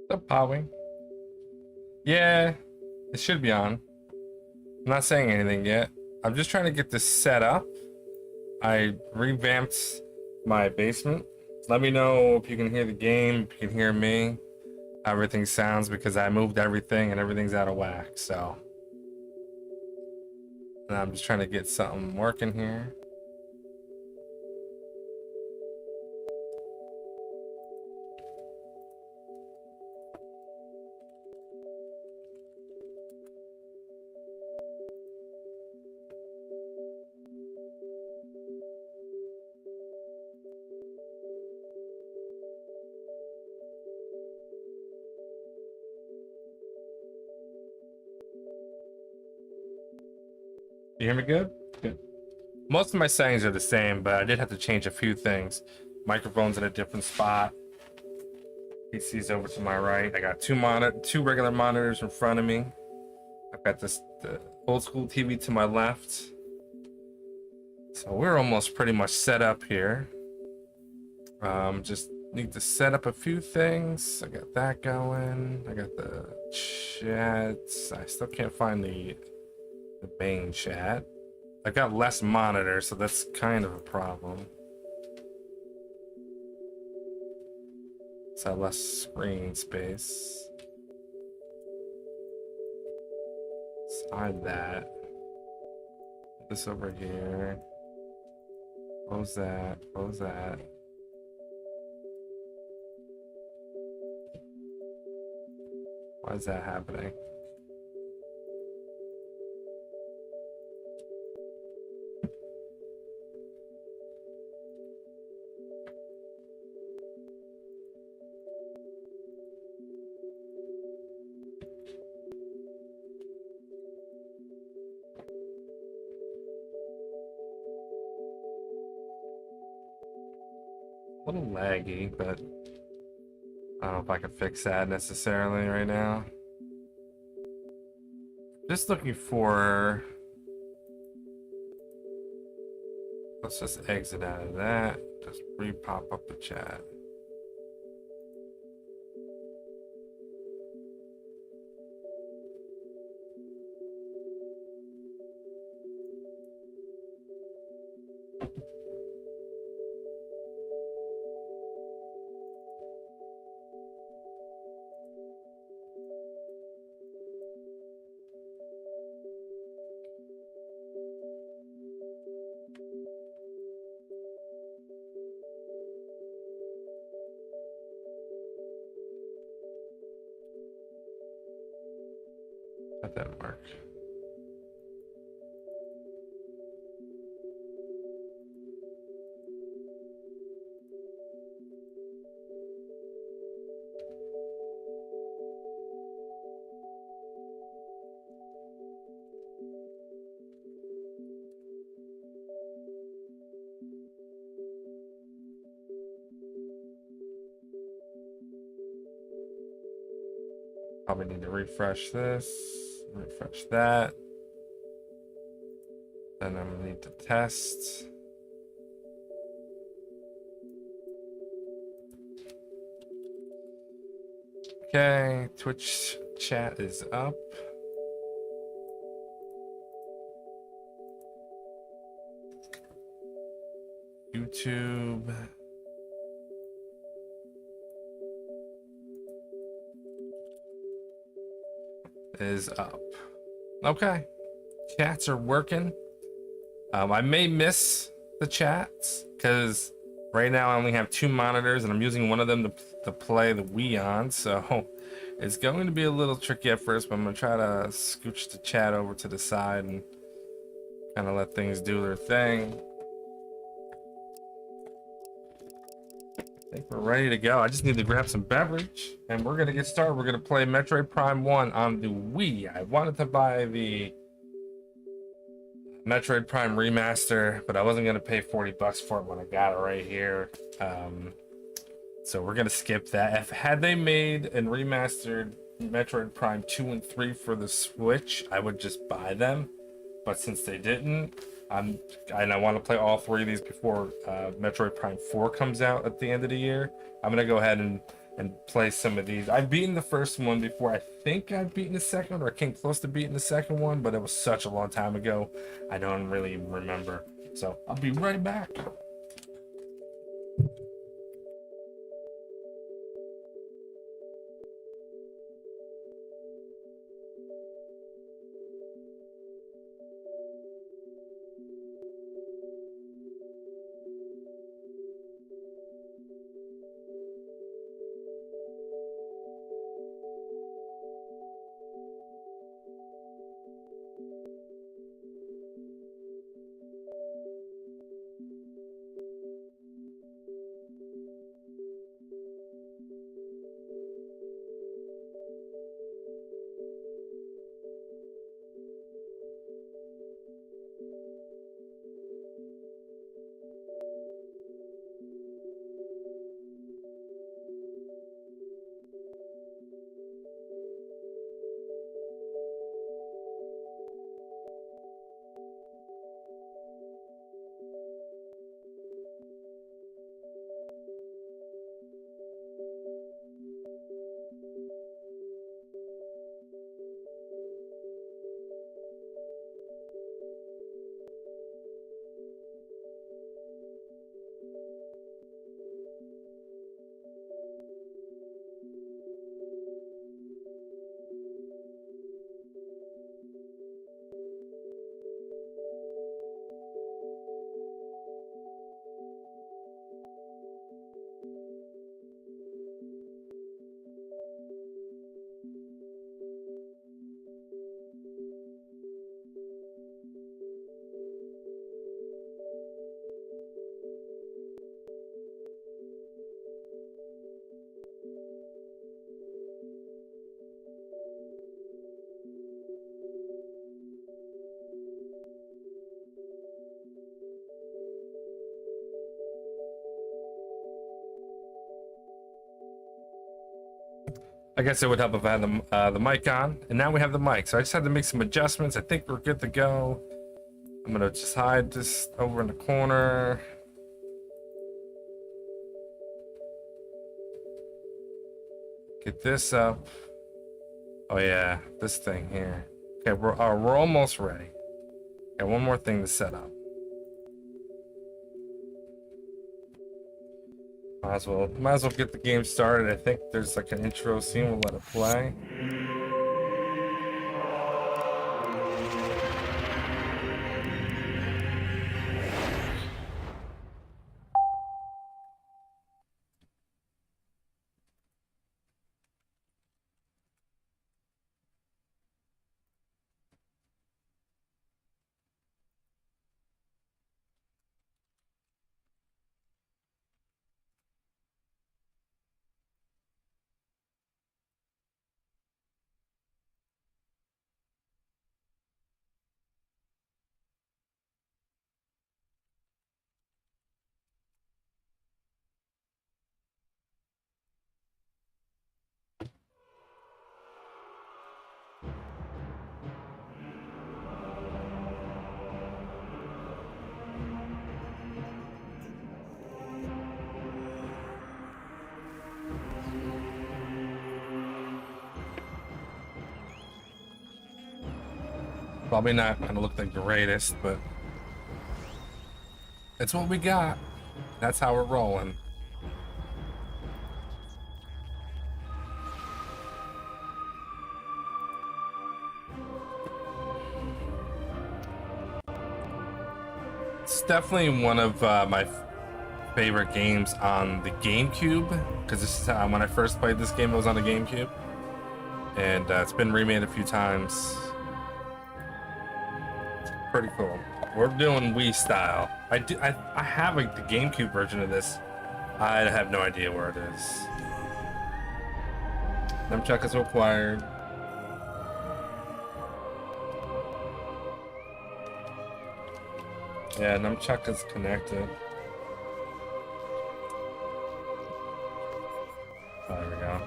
The powing. Yeah, it should be on. I'm not saying anything yet. I'm just trying to get this set up. I revamped my basement. Let me know if you can hear the game, if you can hear me, how everything sounds, because I moved everything and everything's out of whack. So, and I'm just trying to get something working here. You hear me good? Good. Most of my settings are the same, but I did have to change a few things. Microphone's in a different spot. PC's over to my right. I got two regular monitors in front of me. I've got the old school TV to my left. So we're almost pretty much set up here. Just need to set up a few things. I got that going. I got the chats. I still can't find the main chat. I've got less monitors, so that's kind of a problem. So less screen space. Slide that. Put this over here. Close that. Close that. Why is that happening? A little laggy, but I don't know if I can fix that necessarily right now. Just looking for... Let's just exit out of that. Just re-pop up the chat. That didn't work. Probably need to refresh this, refresh that. Then I'm gonna need to test. Okay, Twitch chat is up. YouTube. Is up. Okay, chats are working. I may miss the chats because right now I only have two monitors and I'm using one of them to play the Wii on, so it's going to be a little tricky at first, but I'm gonna try to scooch the chat over to the side and kind of let things do their thing. I think we're ready to go. I just need to grab some beverage and we're gonna get started. We're gonna play Metroid Prime 1 on the Wii. I wanted to buy the Metroid Prime remaster, but I wasn't gonna pay 40 bucks for it when I got it right here. So we're gonna skip that. Had they made and remastered Metroid Prime 2 and 3 for the Switch, I would just buy them. But since they didn't, and I want to play all three of these before Metroid Prime 4 comes out at the end of the year, I'm gonna go ahead and and play some of these. I've beaten the first one before. I think I've beaten the second one, or came close to beating the second one, but it was such a long time ago. I don't really remember. So I'll be right back. I guess it would help if I had the mic on, and now we have the mic. So I just had to make some adjustments. I think we're good to go. I'm gonna just hide this over in the corner. Get this up. Oh yeah, this thing here. Okay, we're almost ready. Got one more thing to set up. Might as well get the game started. I think there's like an intro scene. We'll let it play. Probably not gonna look the greatest, but it's what we got. That's how we're rolling. It's definitely one of my favorite games on the GameCube, because this is when I first played this game. It was on the GameCube, and it's been remade a few times. Pretty cool. We're doing Wii style. I have like the GameCube version of this. I have no idea where it is. Nunchuck is required. Yeah, Nunchuck is connected. Oh, there we go.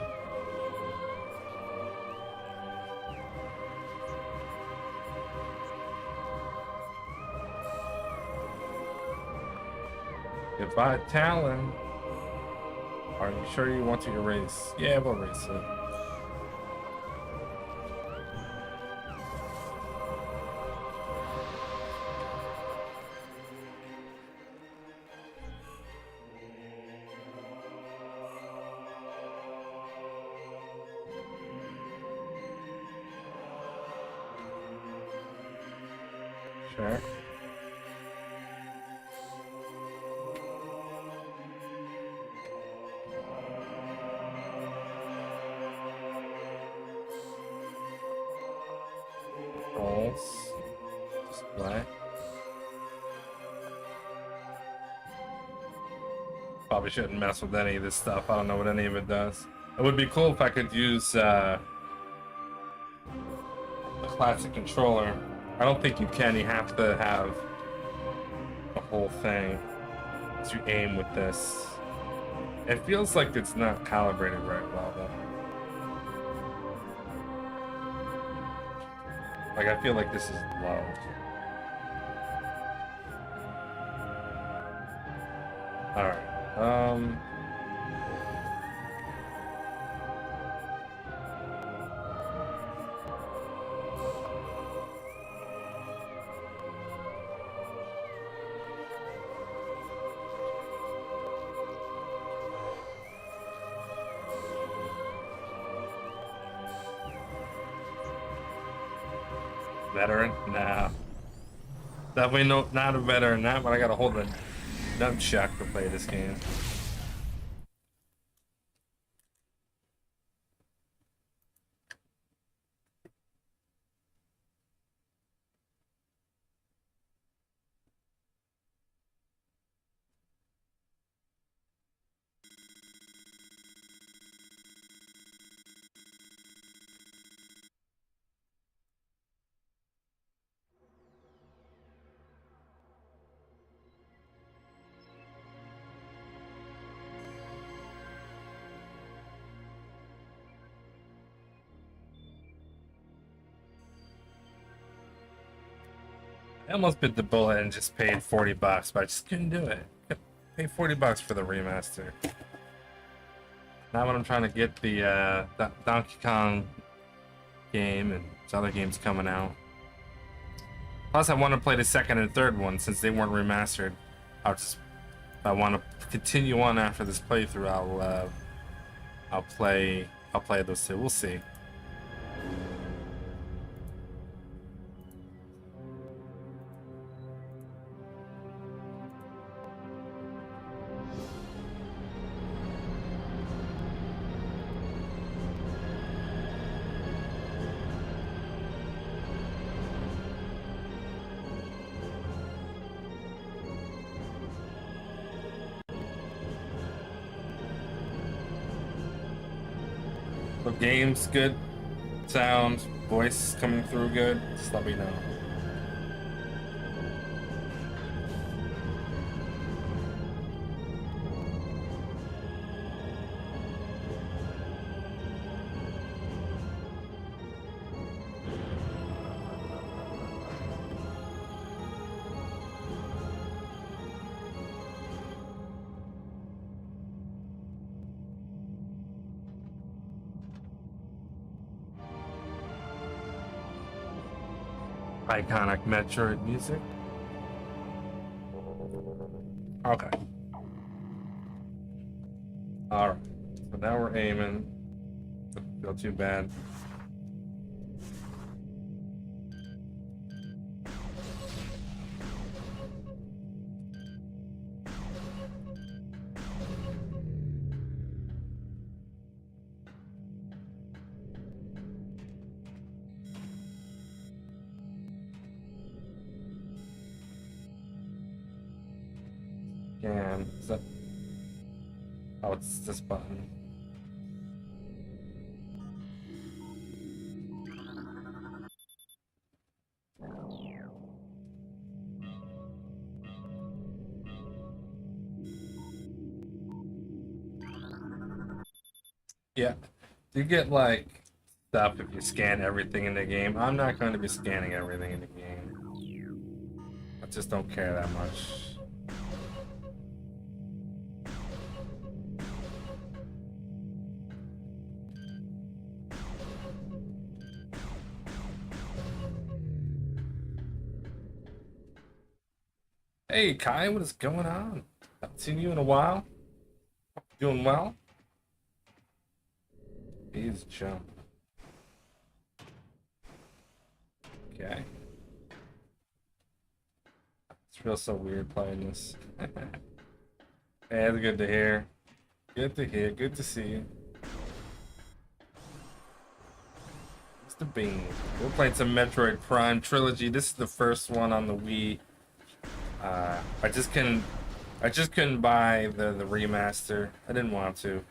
Goodbye, Talon. Our Are you sure you want to erase? Yeah, we'll erase it. Sure. Controls. Display. Probably shouldn't mess with any of this stuff. I don't know what any of it does. It would be cool if I could use a classic controller. I don't think you can. You have to have the whole thing to aim with this. It feels like it's not calibrated right well, though. Like, I feel like this is low. Alright. Veteran? Nah. Definitely not a veteran, not when I gotta hold the nunchuck to play this game. I almost bit the bullet and just paid $40, but I just couldn't do it. Pay $40 for the remaster. Now when I'm trying to get the Donkey Kong game and there's other games coming out. Plus, I want to play the second and third one since they weren't remastered. If I want to continue on after this playthrough, I'll play those two. We'll see. The game's good, sound, voice coming through good, just let me know. Iconic Metroid music. Okay. Alright. So now we're aiming. Doesn't feel too bad. Is that... Oh, it's this button. Yeah. You get, like, stuff if you scan everything in the game. I'm not going to be scanning everything in the game. I just don't care that much. Hey Kai, what is going on? Haven't seen you in a while. Doing well? He's jump. Okay. It feels so weird playing this. Hey, it's good to hear. Good to hear. Good to see you. Mr. Bean. We're playing some Metroid Prime Trilogy. This is the first one on the Wii. I just couldn't buy the remaster. I didn't want to.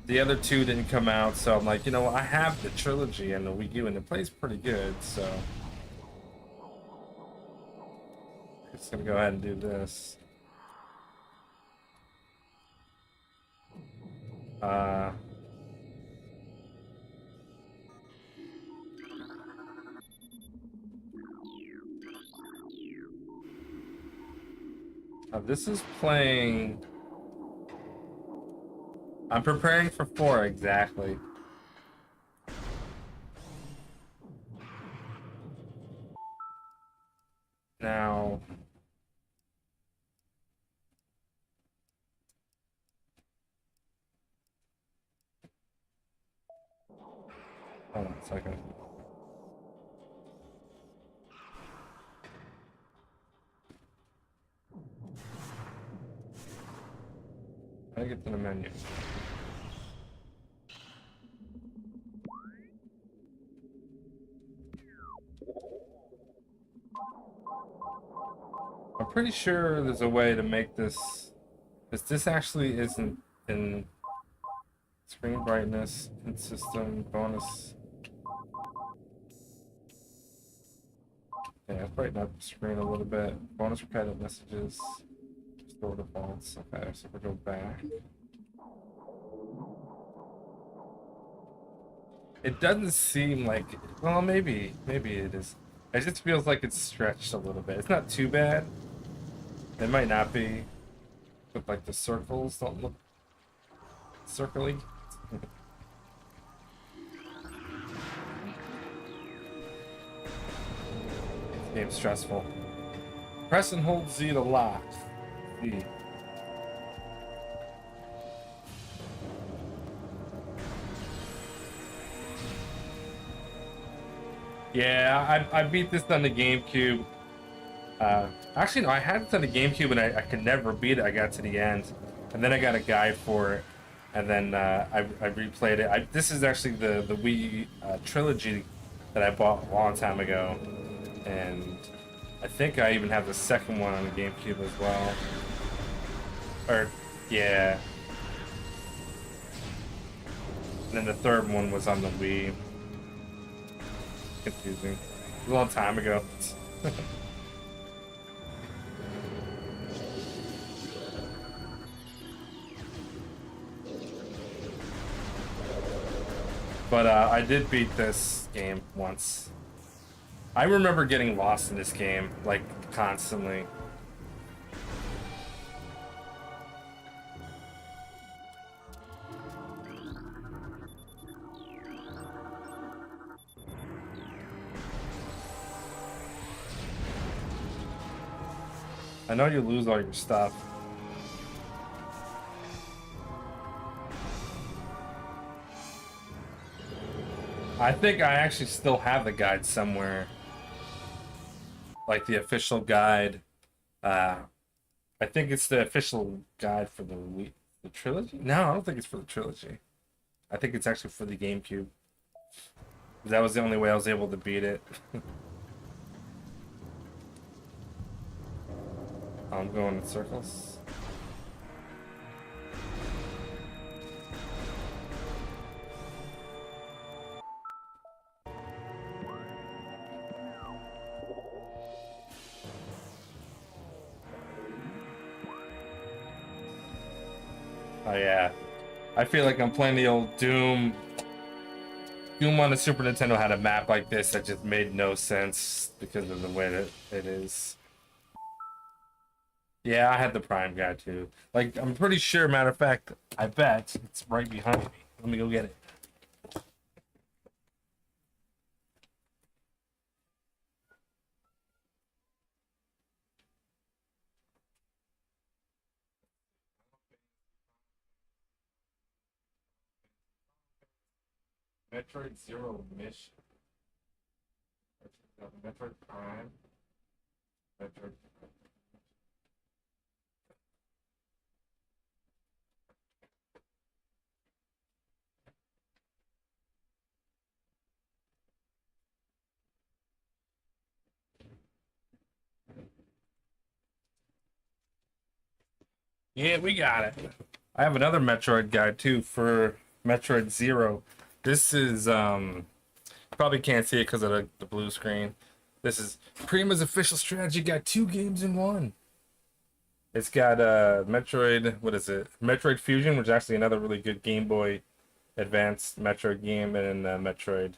The other two didn't come out, so I'm like, you know, I have the trilogy and the Wii U, and it plays pretty good, so I'm just gonna go ahead and do this. Uh, this is playing. I'm preparing for 4 exactly. Now, hold on a second. I get to the menu. I'm pretty sure there's a way to make this, because this actually isn't in screen brightness, in system bonus. Yeah, let's brighten up the screen a little bit. Bonus repetitive messages. Restore defaults. Okay, so we'll go back. It doesn't seem like, well, maybe it is. It just feels like it's stretched a little bit. It's not too bad. It might not be, but like the circles don't look circly. Game's stressful. Press and hold Z to lock. Z. Yeah, I beat this on the GameCube. Actually, no, I had it on the GameCube and I could never beat it. I got to the end, and then I got a guide for it, and then I replayed it. This is actually the Wii trilogy that I bought a long time ago, and I think I even have the second one on the GameCube as well. Or, yeah. And then the third one was on the Wii. Confusing. It was a long time ago. But I did beat this game once. I remember getting lost in this game, like, constantly. I know you lose all your stuff. I think I actually still have the guide somewhere. Like the official guide. I think it's the official guide for the trilogy? No, I don't think it's for the trilogy. I think it's actually for the GameCube. That was the only way I was able to beat it. I'm going in circles. Oh yeah. I feel like I'm playing the old Doom. Doom on the Super Nintendo had a map like this that just made no sense because of the way that it is. Yeah, I had the Prime guy too. Like, I'm pretty sure, matter of fact, I bet it's right behind me. Let me go get it. Metroid Zero Mission. Metroid Prime. Metroid. Yeah, we got it. I have another Metroid guide too for Metroid Zero. This is probably can't see it because of the blue screen. This is Prima's official strategy guide, 2 games in 1. It's got Metroid, what is it? Metroid Fusion, which is actually another really good Game Boy Advanced Metroid game, and Metroid.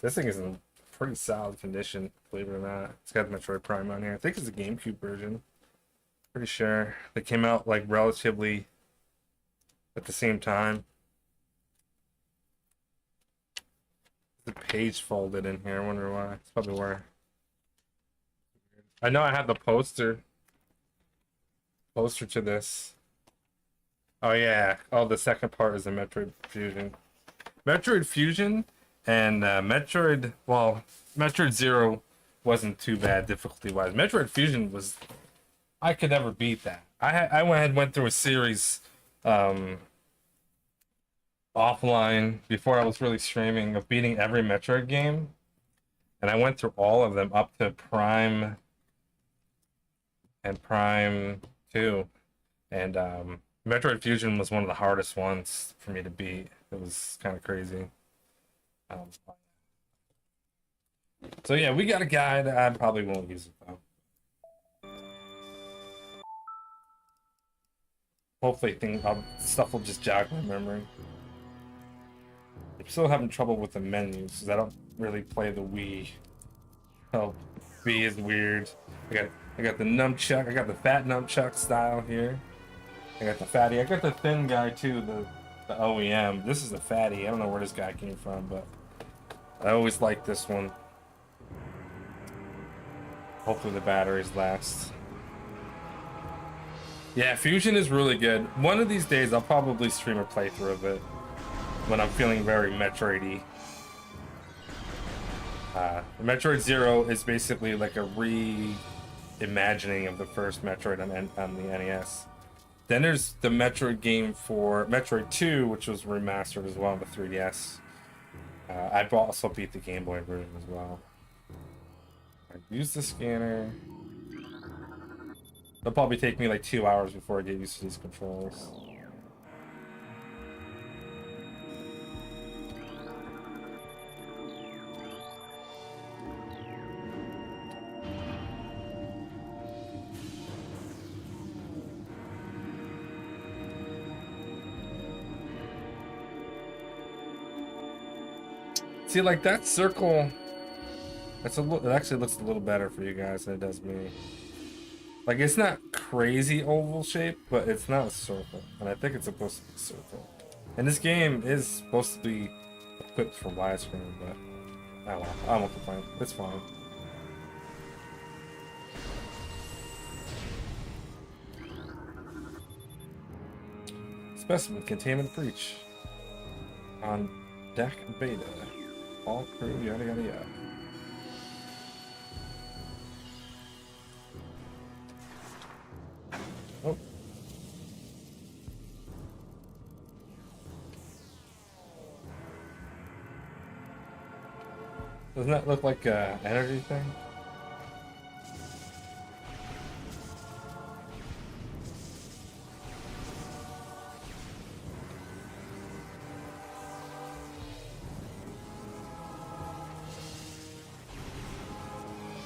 This thing is in pretty solid condition, believe it or not. It's got Metroid Prime on here. I think it's a GameCube version. Pretty sure they came out like relatively at the same time. The page folded in here. I wonder why. It's probably where. I know I have the poster to this. Oh yeah. Oh, the second part is the Metroid Fusion. Metroid Fusion and Metroid. Well, Metroid Zero wasn't too bad difficulty wise. Metroid Fusion was. I could never beat that. I went through a series offline before I was really streaming of beating every Metroid game, and I went through all of them up to Prime and Prime 2, and Metroid Fusion was one of the hardest ones for me to beat. It was kind of crazy. Um, so yeah, we got a guide. I probably won't use it though. Hopefully, stuff will just jog my memory. I'm still having trouble with the menus because I don't really play the Wii. Oh, B is weird. I got the nunchuck. I got the fat nunchuck style here. I got the fatty. I got the thin guy too. The OEM. This is the fatty. I don't know where this guy came from, but I always like this one. Hopefully the batteries last. Yeah, Fusion is really good. One of these days, I'll probably stream a playthrough of it when I'm feeling very Metroid-y. Metroid Zero is basically like a reimagining of the first Metroid on the NES. Then there's the Metroid game for Metroid 2, which was remastered as well on the 3DS. I also beat the Game Boy version as well. I use the scanner. It'll probably take me like 2 hours before I get used to these controls. See, like that circle, it actually looks a little better for you guys than it does me. Like, it's not crazy oval shape, but it's not a circle. And I think it's supposed to be a circle. And this game is supposed to be equipped for widescreen, but I won't complain. It's fine. Specimen containment breach. On deck beta. All crew, yada yada yada. Oh. Doesn't that look like an energy thing?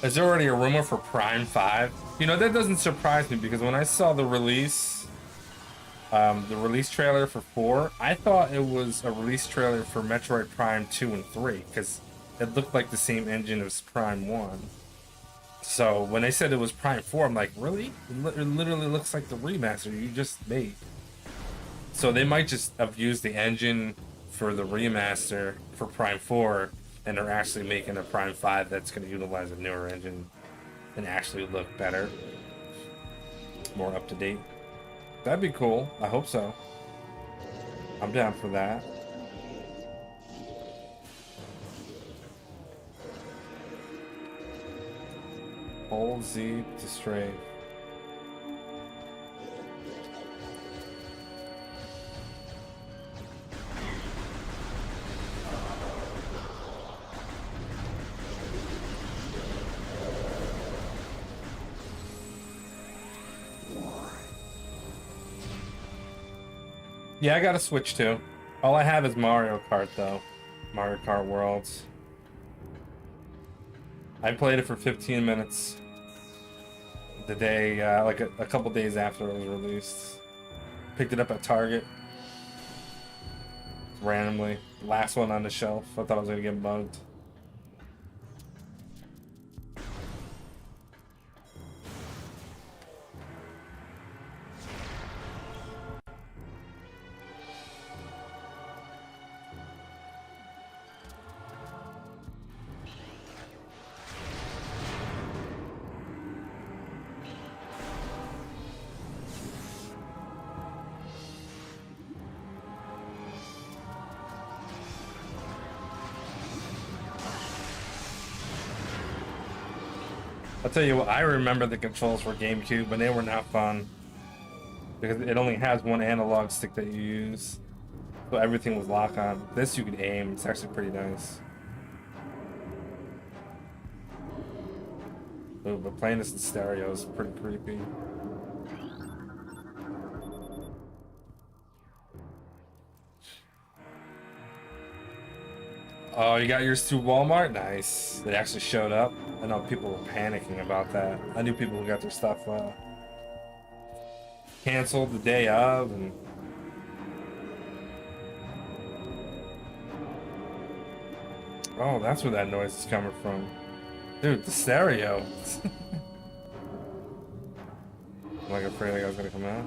There's already a rumor for Prime 5. You know, that doesn't surprise me because when I saw the release trailer for 4, I thought it was a release trailer for Metroid Prime 2 and 3 because it looked like the same engine as Prime 1. So when they said it was Prime 4, I'm like, really? It literally looks like the remaster you just made. So they might just have used the engine for the remaster for Prime 4, and they're actually making a Prime 5 that's going to utilize a newer engine and actually look better, more up to date. That'd be cool. I hope so. I'm down for that. Hold Z to strafe. Yeah, I got a Switch too. All I have is Mario Kart though. Mario Kart Worlds. I played it for 15 minutes the day, like a couple days after it was released. Picked it up at Target randomly. Last one on the shelf. I thought I was gonna get mugged. I'll tell you what, I remember the controls for GameCube, but they were not fun. Because it only has one analog stick that you use. So everything was lock on. This you can aim, it's actually pretty nice. Ooh, but playing this in stereo is pretty creepy. Oh, you got yours through Walmart? Nice. They actually showed up. I know people were panicking about that. I knew people who got their stuff canceled the day of, and oh, that's where that noise is coming from. Dude, the stereo. I'm like afraid that guy's gonna come out.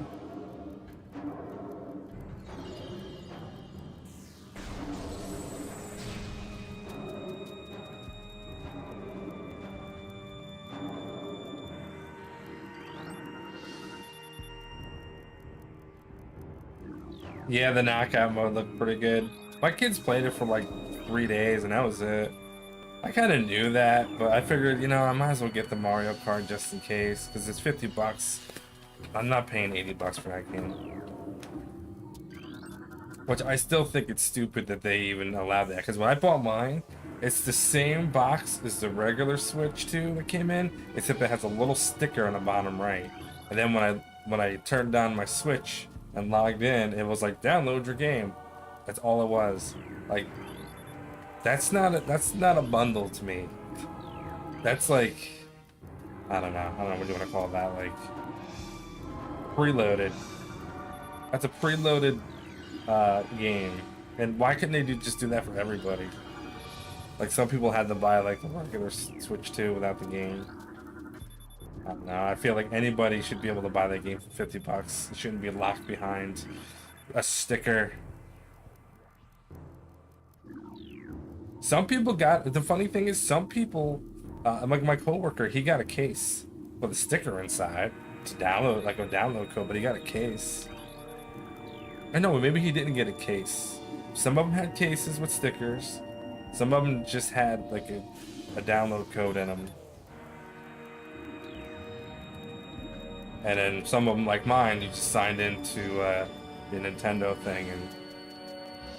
Yeah, the knockout mode looked pretty good. My kids played it for like 3 days and that was it. I kind of knew that, but I figured, you know, I might as well get the Mario Kart just in case, because it's 50 bucks. I'm not paying 80 bucks for that game. Which I still think it's stupid that they even allowed that, because when I bought mine, it's the same box as the regular Switch 2 that came in, except it has a little sticker on the bottom right. And then when I turned on my Switch and logged in, it was like, download your game. That's all it was. Like, that's not a bundle to me. That's like, I don't know what you want to call that, like preloaded. That's a preloaded game. And why couldn't they just do that for everybody? Like, some people had to buy like the regular Switch 2 without the game. I don't know. I feel like anybody should be able to buy that game for 50 bucks. It shouldn't be locked behind a sticker. Some people got, the funny thing is, some people, like my coworker, he got a case with a sticker inside to download, like a download code, but he got a case. I know, maybe he didn't get a case. Some of them had cases with stickers. Some of them just had like a download code in them. And then some of them, like mine, you just signed into the Nintendo thing and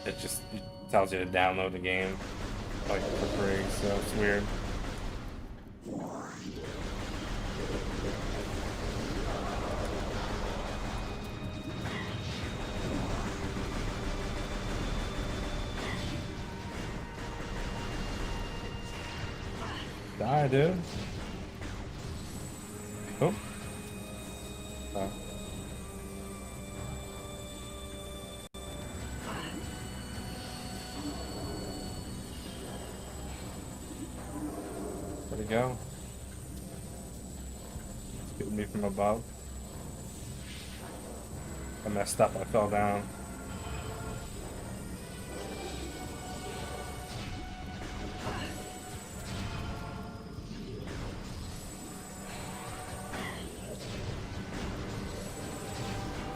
it just tells you to download the game. Like for free, so it's weird. Die, dude. Oh. Oh. Where'd he go? It's getting me from above. I messed up, I fell down.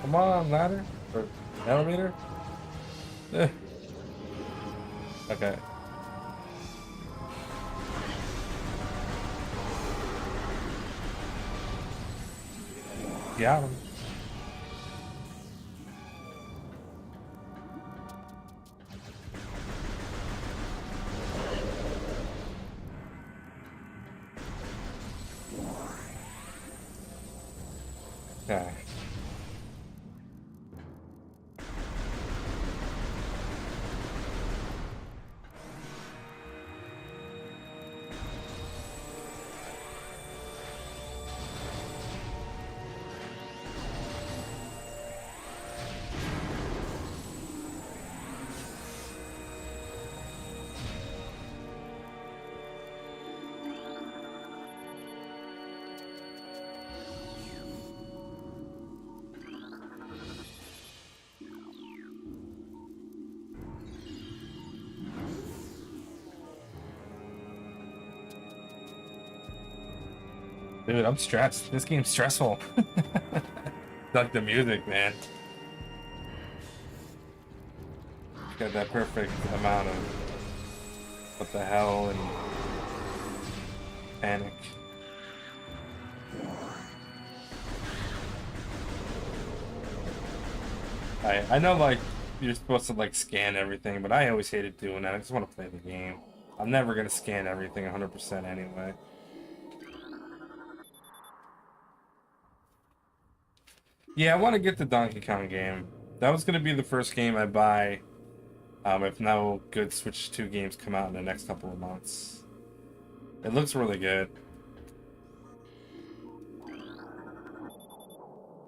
Come on, ladder? Or elevator? Okay. Got him. Okay. Dude, I'm stressed. This game's stressful. Like the music, man. Got that perfect amount of what the hell and panic. I know like you're supposed to like scan everything, but I always hated doing that. I just want to play the game. I'm never gonna scan everything 100% anyway. Yeah, I want to get the Donkey Kong game. That was gonna be the first game I buy. If no good Switch 2 games come out in the next couple of months. It looks really good.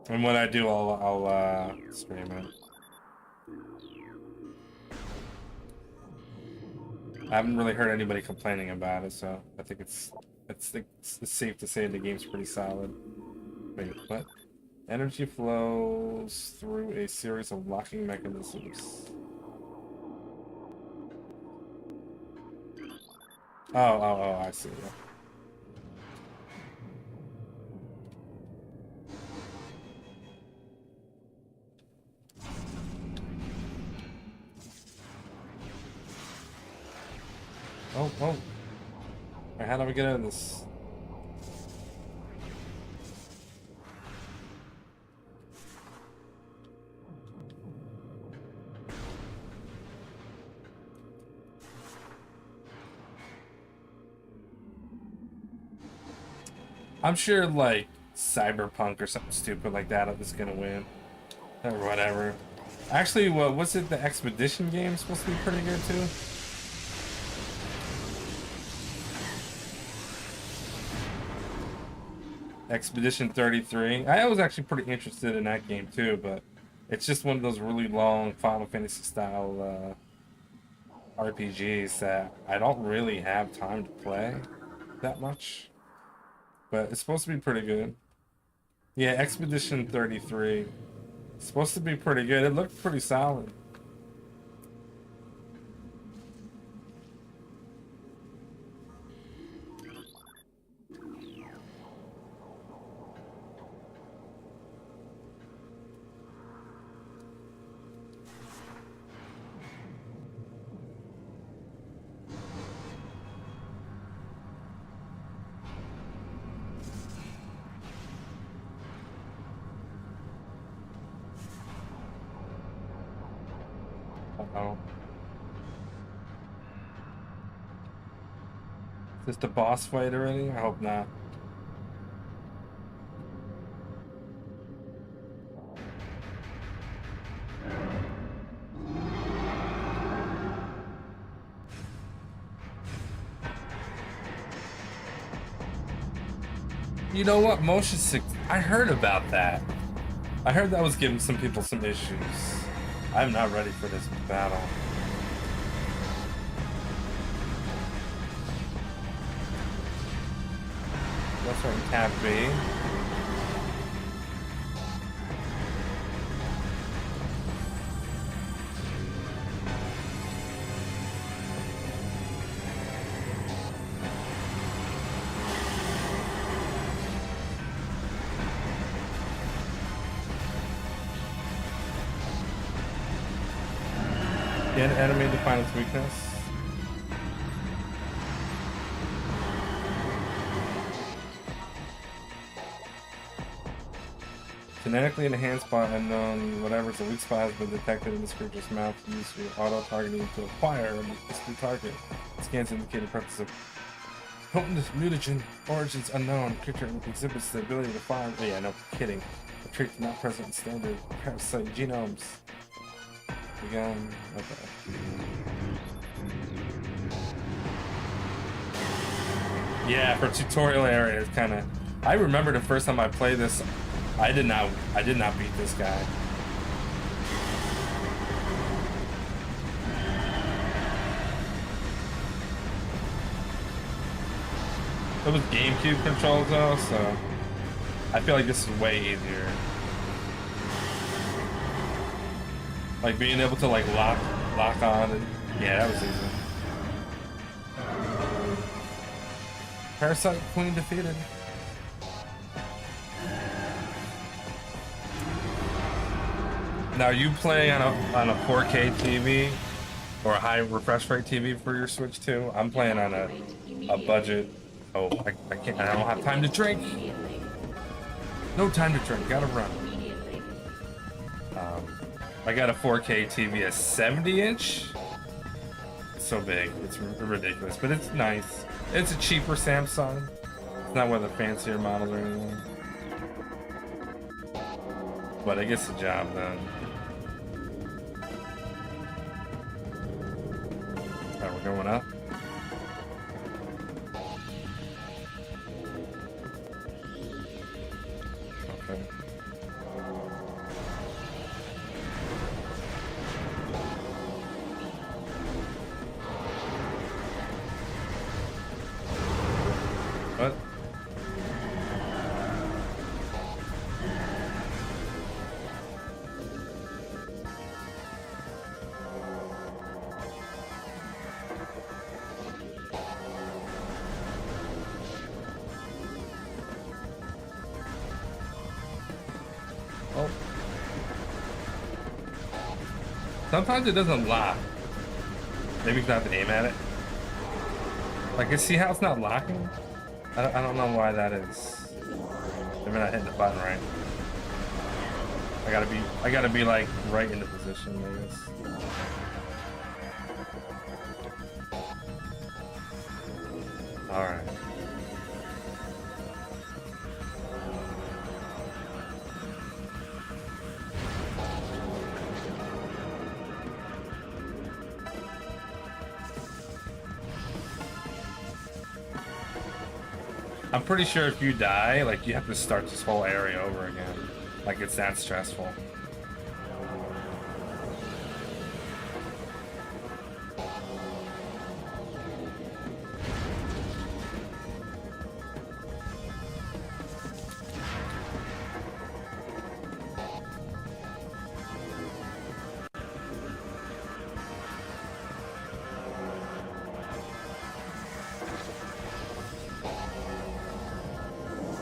And when I do, I'll stream it. I haven't really heard anybody complaining about it, so I think it's safe to say the game's pretty solid. Wait, what? Energy flows through a series of locking mechanisms. Oh, I see. Yeah. Oh. Alright, how do we get out of this? I'm sure, like, Cyberpunk or something stupid like that is gonna win. Or whatever. Actually, what's it? The Expedition game supposed to be pretty good, too? Expedition 33. I was actually pretty interested in that game, too, but it's just one of those really long Final Fantasy style RPGs that I don't really have time to play that much. But it's supposed to be pretty good. Yeah, Expedition 33. It's supposed to be pretty good. It looked pretty solid. Uh-oh. Is this the boss fight already? I hope not. You know what? Motion sick. I heard about that. I heard that was giving some people some issues. I'm not ready for this battle. That's right, Tab B. Enemy define its weakness. Genetically enhanced by unknown whatever's a weak spot has been detected in this creature's mouth. Use your auto-targeting to acquire the target. Scans indicate the presence of potent mutagen, origins unknown. Creature exhibits the ability to fire. Oh, yeah, no kidding. A trait not present in standard parasite genomes. Begun. Okay. Yeah, for tutorial area, it's kind of. I remember the first time I played this, I did not beat this guy. It was GameCube controls though, so I feel like this is way easier. Like being able to like lock on and yeah, that was easy. Parasite Queen defeated. Now you play on a 4K TV or a high refresh rate TV for your Switch too? I'm playing on a budget. Oh, I can't. I don't have time to drink. No time to drink. Gotta run. I got a 4K TV, a 70-inch. It's so big. It's ridiculous, but it's nice. It's a cheaper Samsung. It's not one of the fancier models or anything. But it gets the job done. Alright, we're going up. Okay. What? Oh. Sometimes it doesn't lock. Maybe because I have to aim at it. Like, you see how it's not locking? I don't know why that is. Maybe not hitting the button right. I gotta be like right in the position, I guess. Alright. I'm pretty sure if you die, like, you have to start this whole area over again. Like, it's that stressful.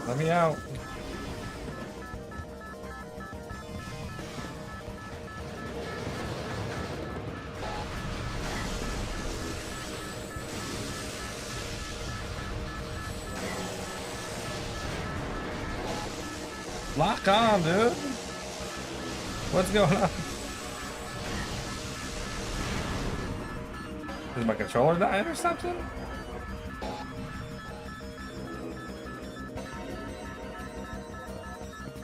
Let me out. Lock on, dude. What's going on? Is my controller dying or something?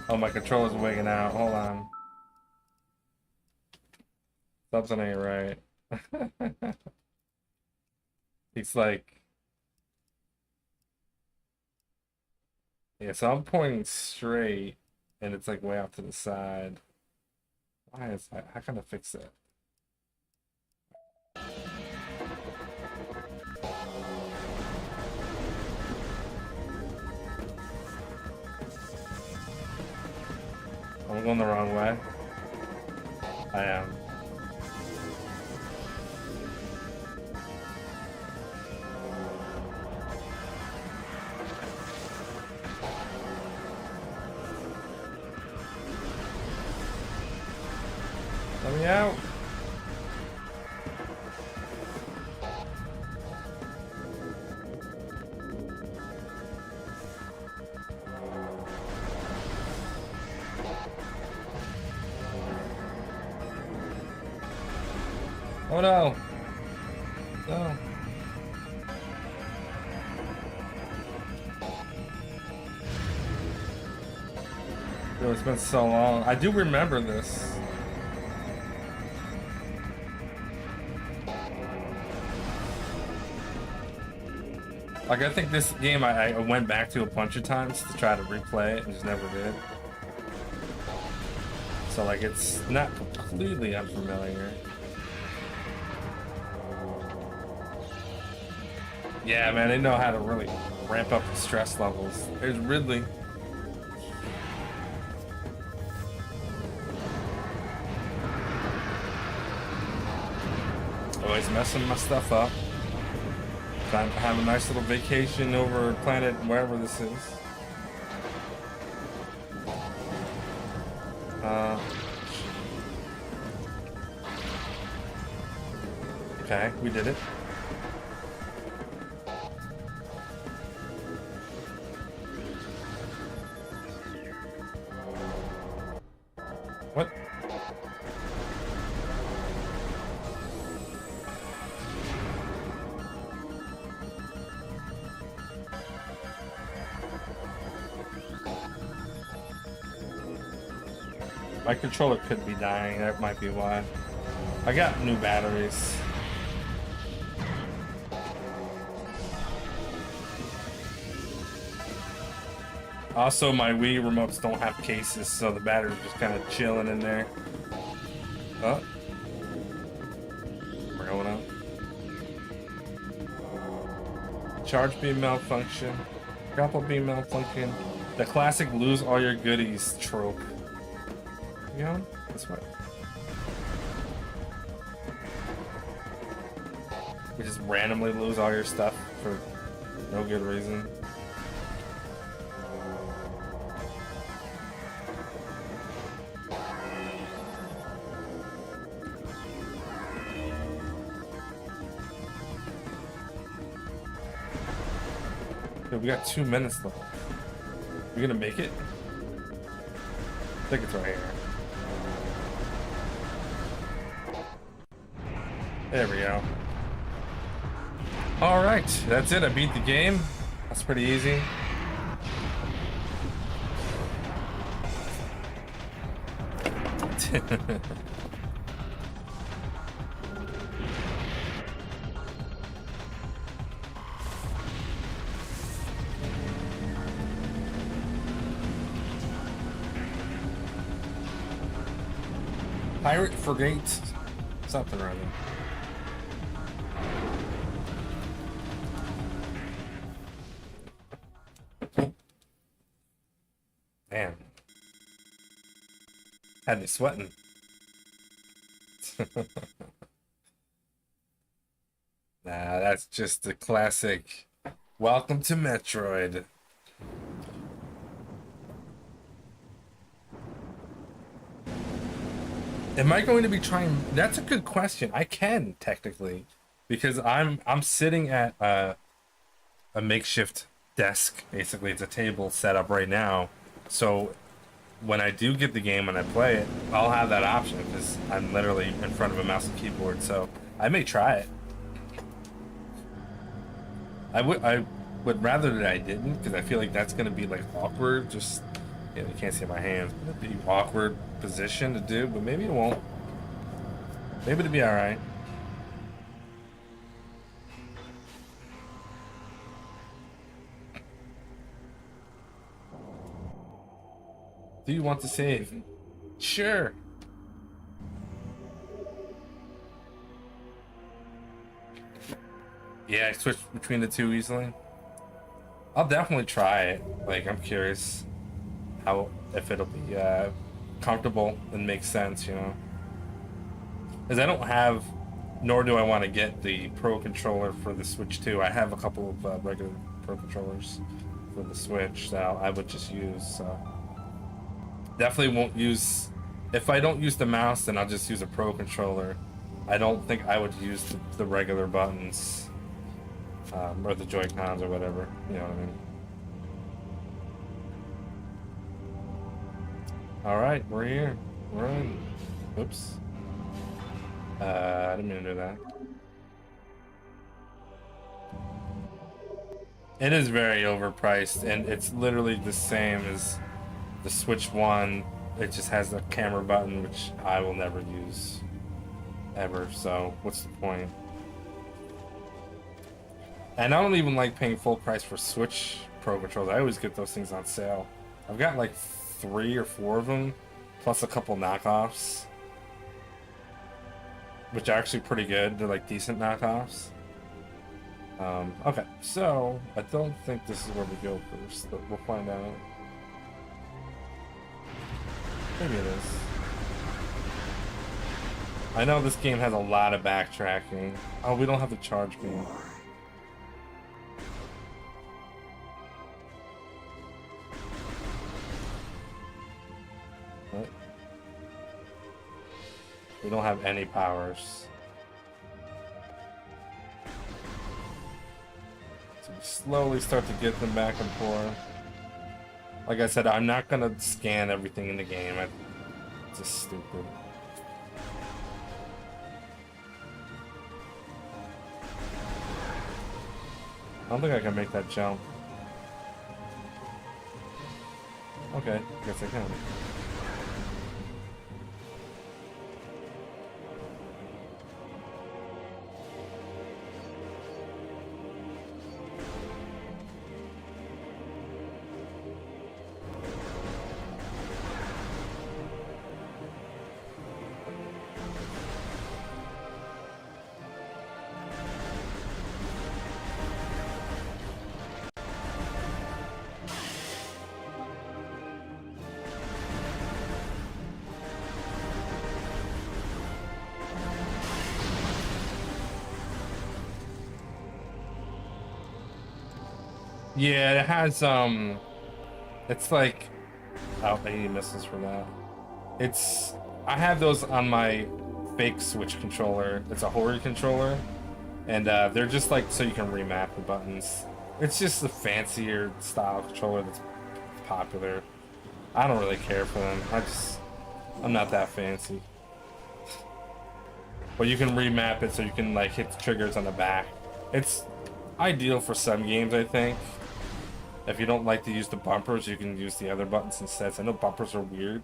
Oh, my controller's wigging out. Hold on. Something ain't right. He's like... Yeah, so I'm pointing straight, and it's like way off to the side. Why is that? How can I fix that? I'm going the wrong way. I am. Let me out. Oh no. No. Yo, it's been so long. I do remember this. Like, I think this game I went back to a bunch of times to try to replay it and just never did. So, like, it's not completely unfamiliar. Yeah, man, they know how to really ramp up the stress levels. There's Ridley. Always messing my stuff up. Trying to have a nice little vacation over planet wherever this is. Okay, we did it. What? My controller could be dying, that might be why. I got new batteries. Also, my Wii remotes don't have cases, so the battery's just kind of chilling in there. Oh. We're going up. Charge beam malfunction. Grapple beam malfunction. The classic lose all your goodies trope. You going? This way. You just randomly lose all your stuff for no good reason. Okay, we got 2 minutes left. We gonna make it? I think it's right here. There we go. All right, that's it. I beat the game. That's pretty easy. Pirate frigate, something or other. Man, had me sweating. Nah, that's just the classic. Welcome to Metroid. Am I going to be trying? That's a good question. I can technically, because I'm sitting at a makeshift desk. Basically, it's a table set up right now. So when I do get the game and I play it, I'll have that option because I'm literally in front of a mouse and keyboard. So I may try it. I would rather that I didn't, because I feel like that's gonna be like awkward. Just, yeah, you can't see my hands. It'd be awkward position to do, but maybe it won't. Maybe it'll be all right. Do you want to save? Sure. Yeah, I switched between the two easily. I'll definitely try it. Like, I'm curious how, if it'll be comfortable and make sense, you know? Because I don't have, nor do I want to get the Pro controller for the Switch 2. I have a couple of regular Pro controllers for the Switch that I would just use, so. Definitely won't use, if I don't use the mouse, then I'll just use a Pro controller. I don't think I would use the regular buttons. Or the Joy-Cons or whatever, you know what I mean? All right, we're here. We're in. Oops. I didn't mean to do that. It is very overpriced, and it's literally the same as the Switch One. It just has the camera button, which I will never use ever. So what's the point? And I don't even like paying full price for Switch Pro controllers. I always get those things on sale. I've got like 3 or 4 of them, plus a couple knockoffs, which are actually pretty good. They're like decent knockoffs. Okay, so I don't think this is where we go first, but we'll find out. Maybe it is. I know this game has a lot of backtracking. Oh, we don't have the charge beam. What? We don't have any powers. So we slowly start to get them back and forth. Like I said, I'm not gonna scan everything in the game. It's just stupid. I don't think I can make that jump. Okay, I guess I can. Yeah, it has it's like, oh, I need missiles for that. It's, I have those on my fake Switch controller. It's a Hori controller, and they're just like so you can remap the buttons. It's just a fancier style controller that's popular. I don't really care for them. I'm not that fancy. But you can remap it so you can like hit the triggers on the back. It's ideal for some games, I think. If you don't like to use the bumpers, you can use the other buttons instead. So I know bumpers are weird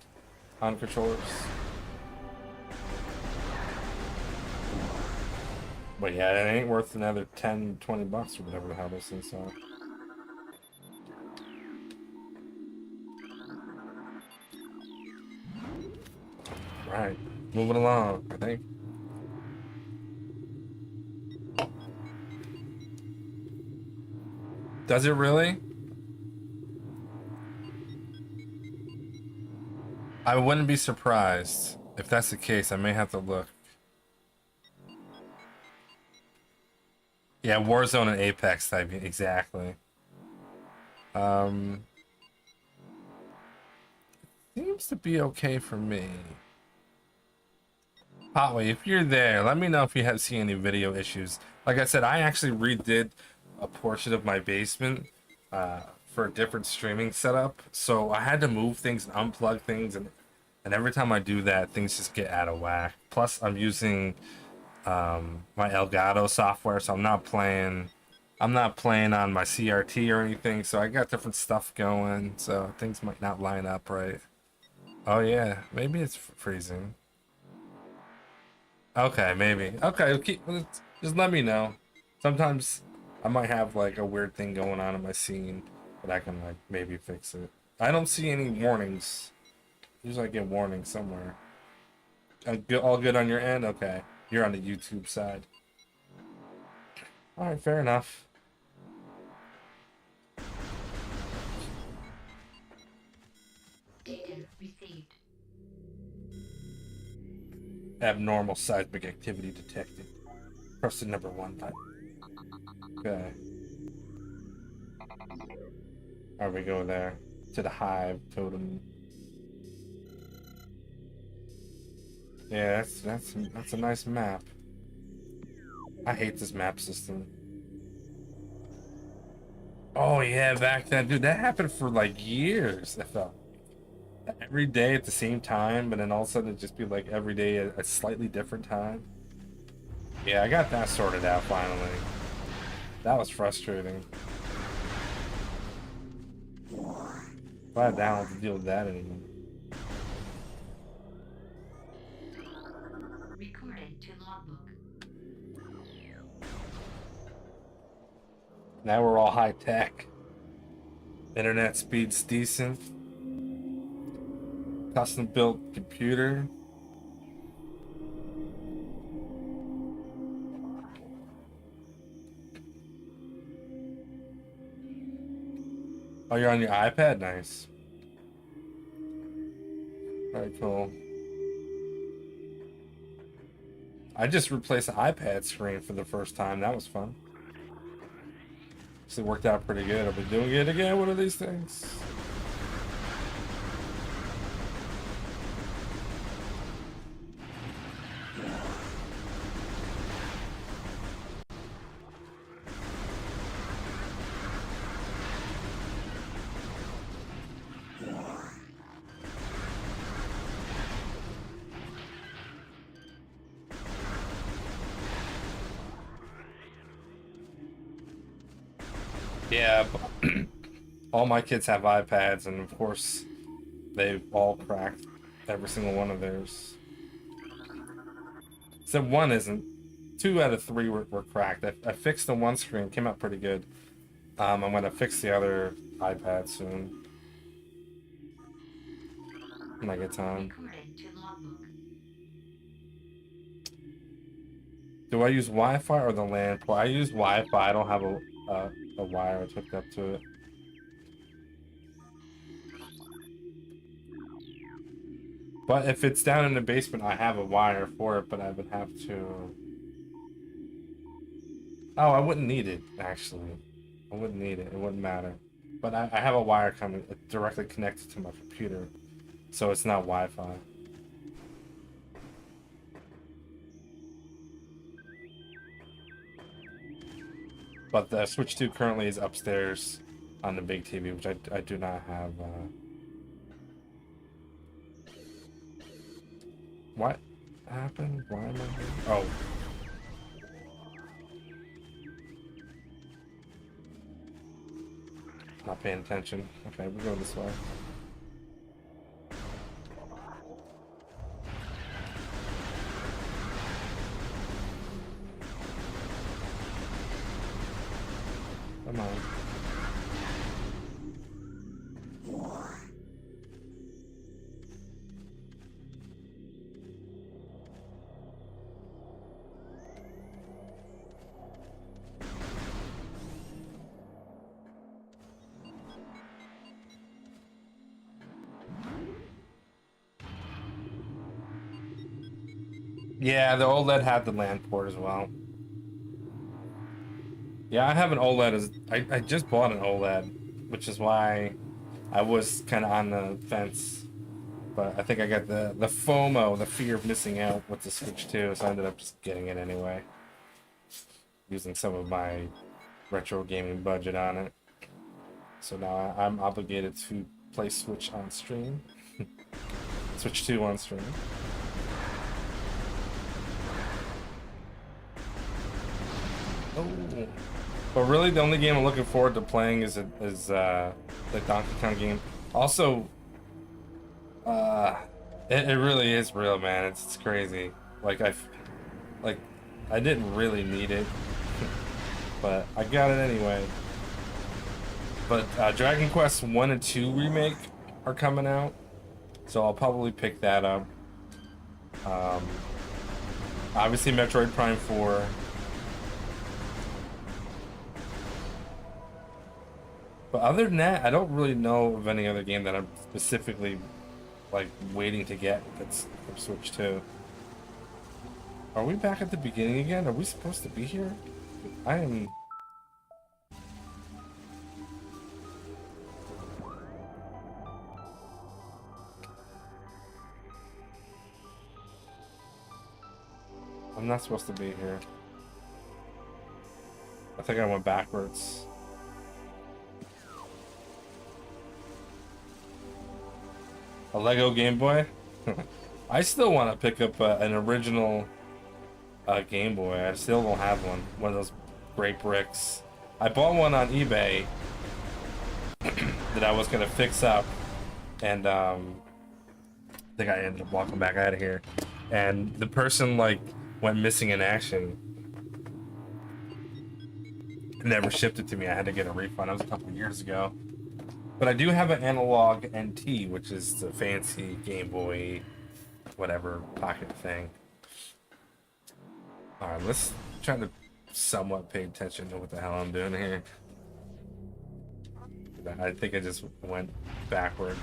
on controllers. But yeah, it ain't worth another 10, 20 bucks or whatever the hell those things are. Right, moving along, I think. Does it really? I wouldn't be surprised. If that's the case, I may have to look. Yeah, Warzone and Apex type, exactly. Um, seems to be okay for me. Hotway, if you're there, let me know if you have seen any video issues. Like I said, I actually redid a portion of my basement for a different streaming setup. So I had to move things and unplug things, and every time I do that, things just get out of whack. Plus, I'm using my Elgato software, so I'm not playing on my CRT or anything. So I got different stuff going, so things might not line up right. Oh yeah, maybe it's freezing. Okay, maybe. Okay, just let me know. Sometimes I might have like a weird thing going on in my scene, but I can like maybe fix it. I don't see any warnings. Usually I get warnings somewhere. All good on your end? Okay. You're on the YouTube side. Alright, fair enough. Data received. Abnormal seismic activity detected. Press the number 1 button. Okay. Alright, we go there. To the hive totem. Yeah, that's a nice map. I hate this map system. Oh yeah, back then, dude, that happened for like years. I felt every day at the same time, but then all of a sudden it'd just be like every day at a slightly different time. Yeah, I got that sorted out finally. That was frustrating. Glad I don't have to deal with that anymore. Recording to logbook. Now we're all high tech. Internet speed's decent. Custom built computer. Oh, you're on your iPad? Nice. Very cool. I just replaced the iPad screen for the first time. That was fun. So it worked out pretty good. I'll be doing it again. What are these things? Yeah, all my kids have iPads, and of course, they've all cracked every single one of theirs. Except one isn't. 2 out of 3 were cracked. I fixed the one screen, came out pretty good. I'm gonna fix the other iPad soon when I get time. Recording to logbook. Do I use Wi-Fi or the LAN port? I use Wi-Fi. I don't have a wire hooked up to it. But if it's down in the basement, I have a wire for it, but I would have to... Oh, I wouldn't need it, actually. I wouldn't need it. It wouldn't matter. But I have a wire coming directly connected to my computer, so it's not Wi-Fi. But the Switch 2 currently is upstairs on the big TV, which I do not have. What happened? Why am I here? Oh. Not paying attention. Okay, we're going this way. Come on. Yeah, the OLED had the LAN port as well. Yeah, I have an OLED. I just bought an OLED, which is why I was kind of on the fence. But I think I got the FOMO, the fear of missing out with the Switch 2, so I ended up just getting it anyway. Using some of my retro gaming budget on it. So now I'm obligated to play Switch on stream. Switch 2 on stream. Oh. But really, the only game I'm looking forward to playing is the Donkey Kong game. Also, it really is real, man. It's crazy. Like I didn't really need it, but I got it anyway. But Dragon Quest 1 and 2 remake are coming out, so I'll probably pick that up. Obviously, Metroid Prime 4. But other than that, I don't really know of any other game that I'm specifically like waiting to get that's from Switch 2. Are we back at the beginning again? Are we supposed to be here? I am... I'm not supposed to be here. I think I went backwards. A Lego Game Boy? I still want to pick up an original Game Boy. I still don't have one. One of those great bricks. I bought one on eBay that I was gonna fix up, and I think I ended up walking back out of here, and the person like went missing in action. Never shipped it to me. I had to get a refund. That was a couple of years ago. But I do have an analog NT, which is the fancy Game Boy, whatever pocket thing. All right, let's try to somewhat pay attention to what the hell I'm doing here. I think I just went backwards.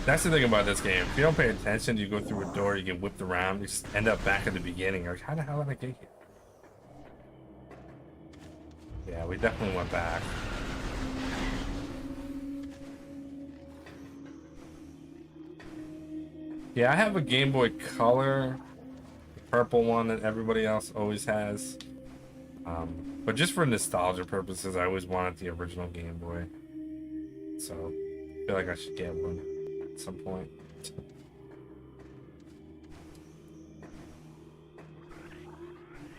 That's the thing about this game. If you don't pay attention, you go through a door, you get whipped around, you just end up back at the beginning. Like, how the hell did I get here? Yeah, we definitely went back. Yeah, I have a Game Boy Color, the purple one that everybody else always has. But just for nostalgia purposes, I always wanted the original Game Boy. So, I feel like I should get one at some point.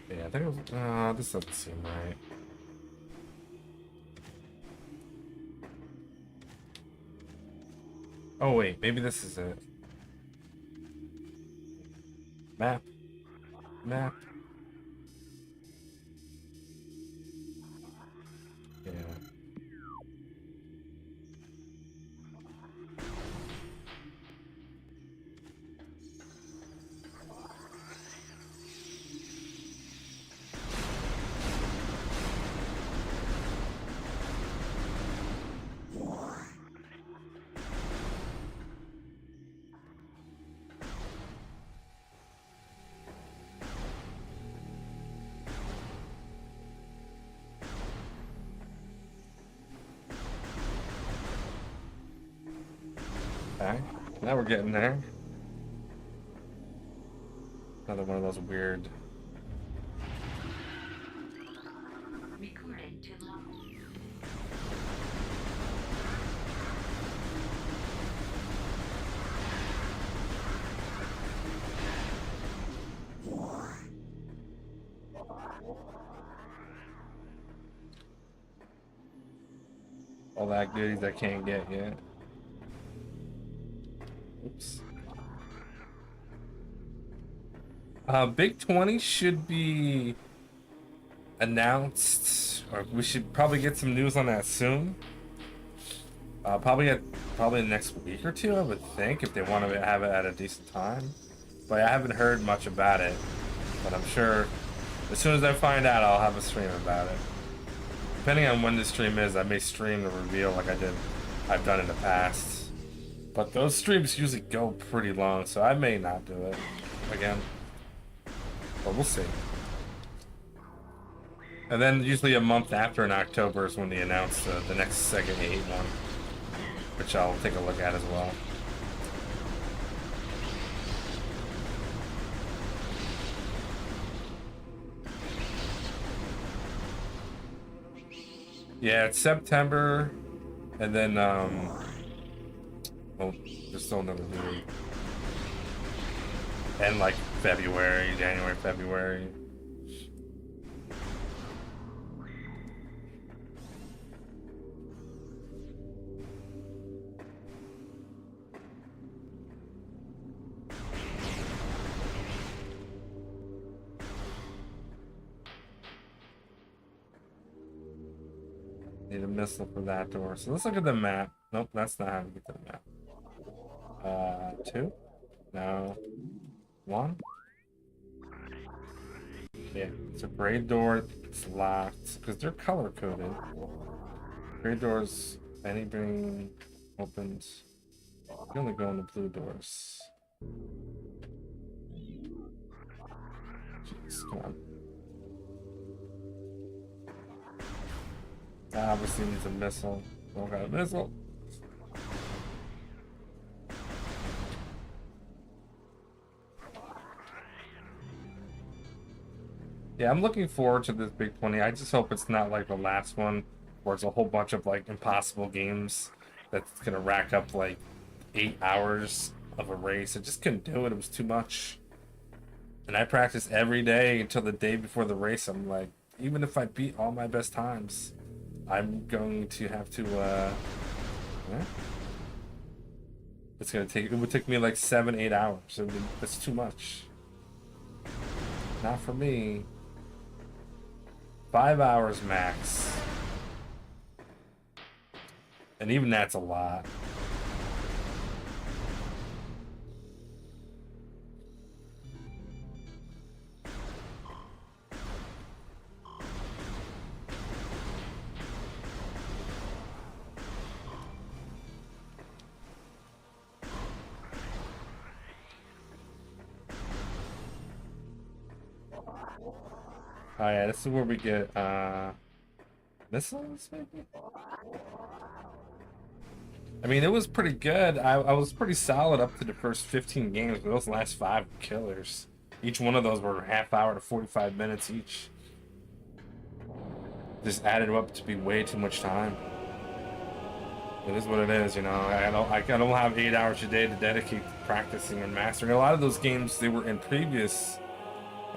Yeah, I think it was, this doesn't seem right. Oh wait, maybe this is it. Map. Map. Yeah. Okay, now we're getting there. Another one of those weird. Recording to logbook. All that goodies I can't get yet. Oops. Big 20 should be announced, or we should probably get some news on that soon. Probably the next week or two, I would think, if they want to have it at a decent time. But I haven't heard much about it. But I'm sure as soon as I find out, I'll have a stream about it. Depending on when the stream is, I may stream the reveal like I've done in the past. But those streams usually go pretty long, so I may not do it again. But we'll see. And then usually a month after in October is when they announce the next Sega 8 one, which I'll take a look at as well. Yeah, it's September, and then well, there's still another week. And like February, January, February. Need a missile for that door. So let's look at the map. Nope, that's not how to get to the map. 2? No. 1? Yeah, it's a gray door. It's locked because they're color coded. Gray doors, anything opens. You only go in the blue doors. Jeez, come on. That obviously needs a missile. Don't got a missile. Yeah, I'm looking forward to this Big 20. I just hope it's not like the last one where it's a whole bunch of like impossible games that's gonna rack up like 8 hours of a race. I just couldn't do it. It was too much. And I practice every day until the day before the race. I'm like, even if I beat all my best times, I'm going to have to, yeah. It's gonna take, it would take me like 7, 8 hours. That's too much. Not for me. 5 hours max. And even that's a lot. Oh yeah, this is where we get missiles maybe? I mean, it was pretty good. I was pretty solid up to the first 15 games, but those last 5 were killers. Each one of those were half hour to 45 minutes each. Just added up to be way too much time. It is what it is, you know. I don't have 8 hours a day to dedicate to practicing and mastering. A lot of those games, they were in previous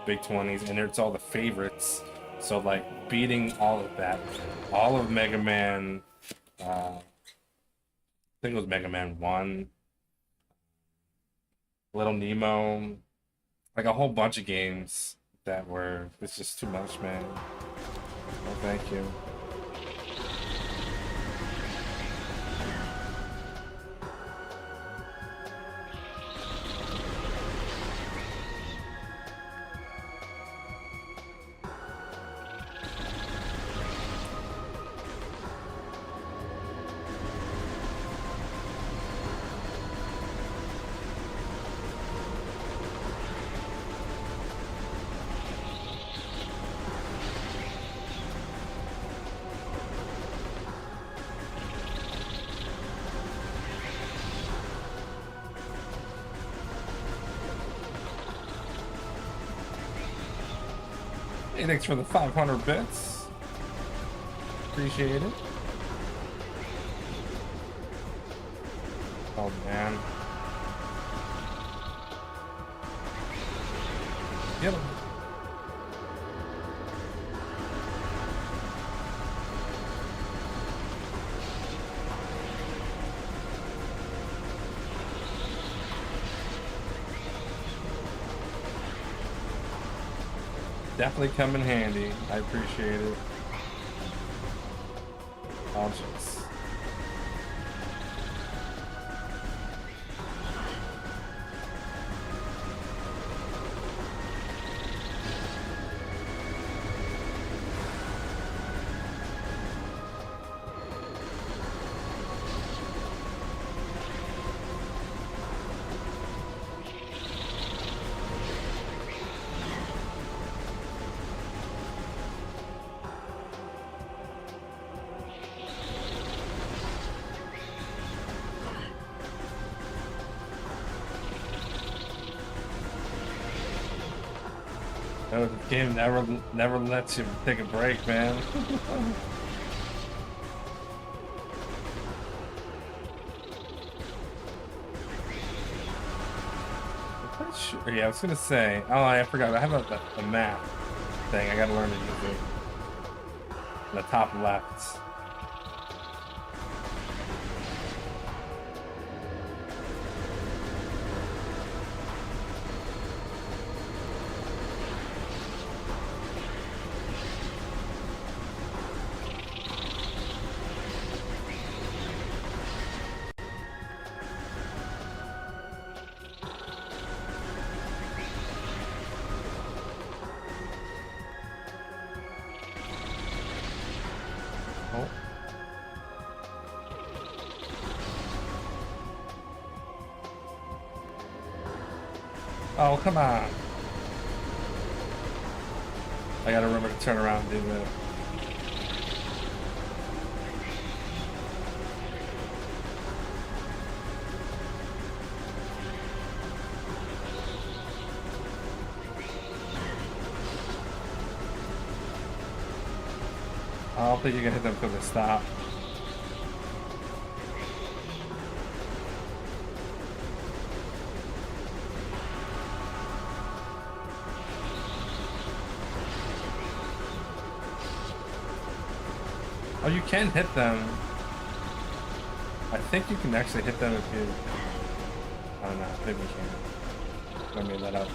Big 20s, and it's all the favorites. So like beating all of that, all of Mega Man, I think it was Mega Man 1, Little Nemo, like a whole bunch of games that were, it's just too much, man. Oh, thank you. Hey, thanks for the 500 bits. Appreciate it. Oh man. Get him. Definitely come in handy. I appreciate it. Oh, jeez. No, the game never lets you take a break, man. I'm pretty sure. Yeah, I was gonna say. Oh, I forgot. I have a map thing. I gotta learn to use it. In the top left. Oh. Oh, come on. I gotta remember to turn around and do that. I don't think you can hit them because they stop. Oh, you can hit them. I think you can actually hit them if you... I don't know, maybe you can. I made that up.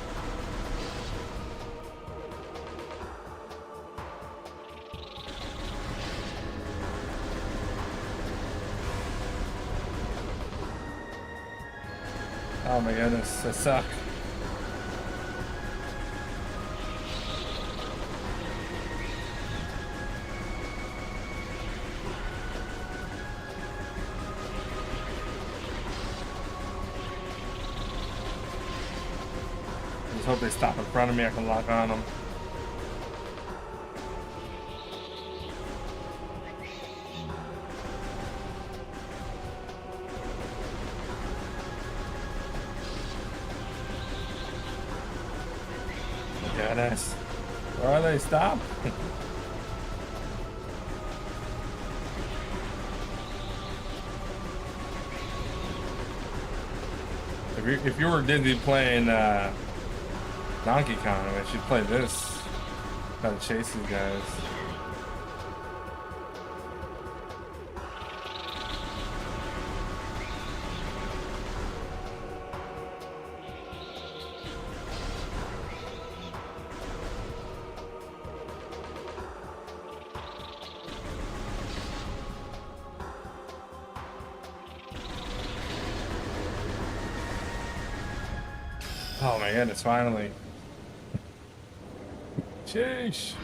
Oh my goodness, I suck. Just hope they stop in front of me, I can lock on them. Goodness. Where are they? Stop! If you were Disney playing Donkey Kong, I should play this. Try to chase these guys. Oh my goodness, finally. Sheesh.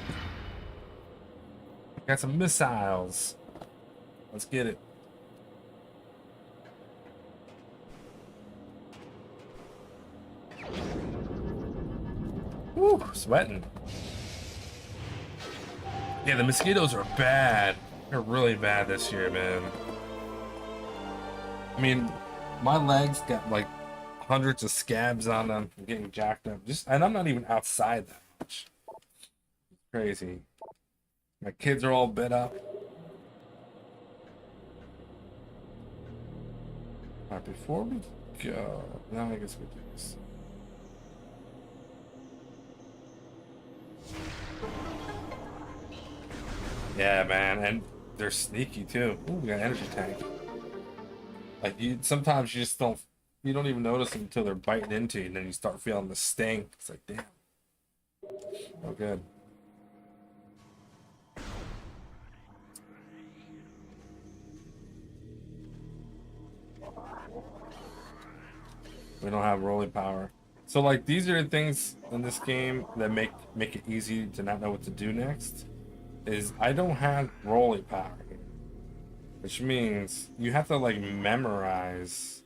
Got some missiles. Let's get it. Woo, sweating. Yeah, the mosquitoes are bad. They're really bad this year, man. I mean, my legs got like hundreds of scabs on them from getting jacked up. And I'm not even outside that much. Crazy. My kids are all bit up. Alright, before we go, now I guess we do this. Yeah, man, and they're sneaky too. Ooh, we got an energy tank. Like sometimes you just don't even notice them until they're biting into you, and then you start feeling the sting. It's like, damn. Oh, good. We don't have rolling power. So like these are the things in this game that make it easy to not know what to do next. Is I don't have rolling power here. Which means you have to like memorize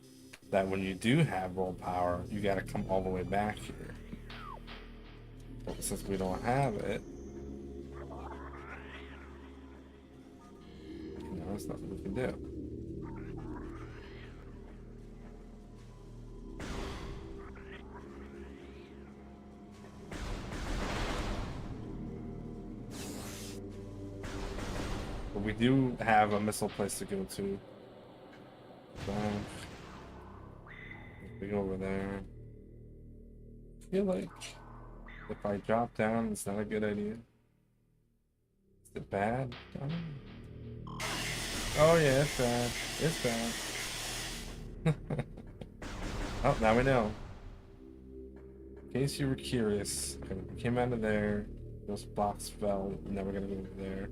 that when you do have roll power, you gotta come all the way back here. But since we don't have it, there's nothing we can do. But we do have a missile place to go to. So, we go over there. I feel like if I drop down, it's not a good idea. Is it bad? I don't know. Oh yeah, it's bad. It's bad. Oh, now we know. In case you were curious, we came out of there. Those blocks fell. Now we're gonna go over there.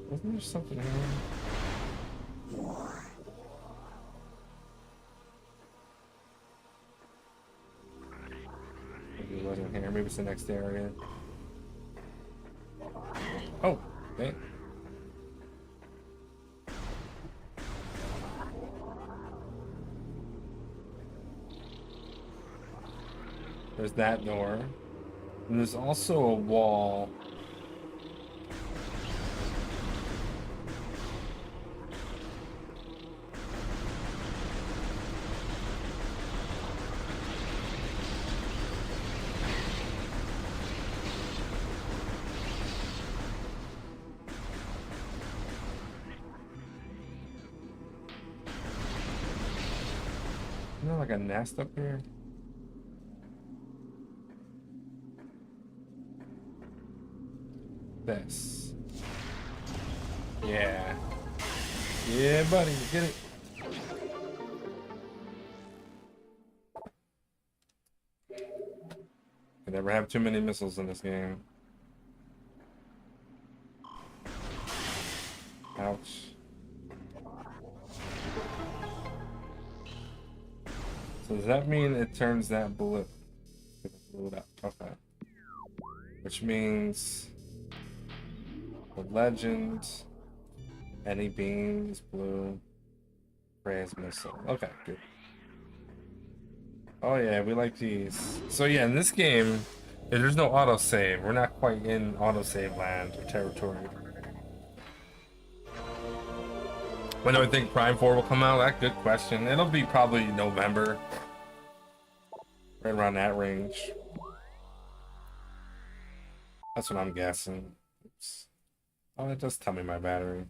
Wasn't there something here? Maybe it wasn't here. Maybe it's the next area. Oh, okay. There's that door. And there's also a wall. Isn't there like a nest up here? This. Yeah. Yeah, buddy, get it. You never have too many missiles in this game. Ouch. So does that mean it turns that blue? Blew it up. Okay. Which means the legend, any beams, blue, raised missile. Okay, good. Oh yeah, we like these. So yeah, in this game, there's no autosave. We're not quite in autosave land or territory. When do I think Prime 4 will come out? That good question. It'll be probably November. Right around that range. That's what I'm guessing. Oops. Oh, it does tell me my battery.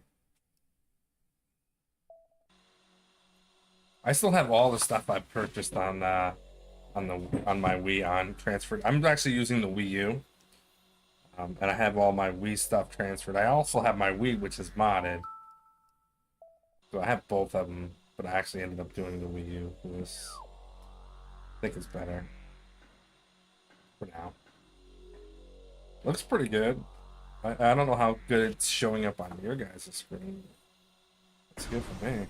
I still have all the stuff I purchased on my Wii on transferred. I'm actually using the Wii U, and I have all my Wii stuff transferred. I also have my Wii, which is modded, so I have both of them. But I actually ended up doing the Wii U for this. I think it's better for now. Looks pretty good. I don't know how good it's showing up on your guys' screen. It's good for me.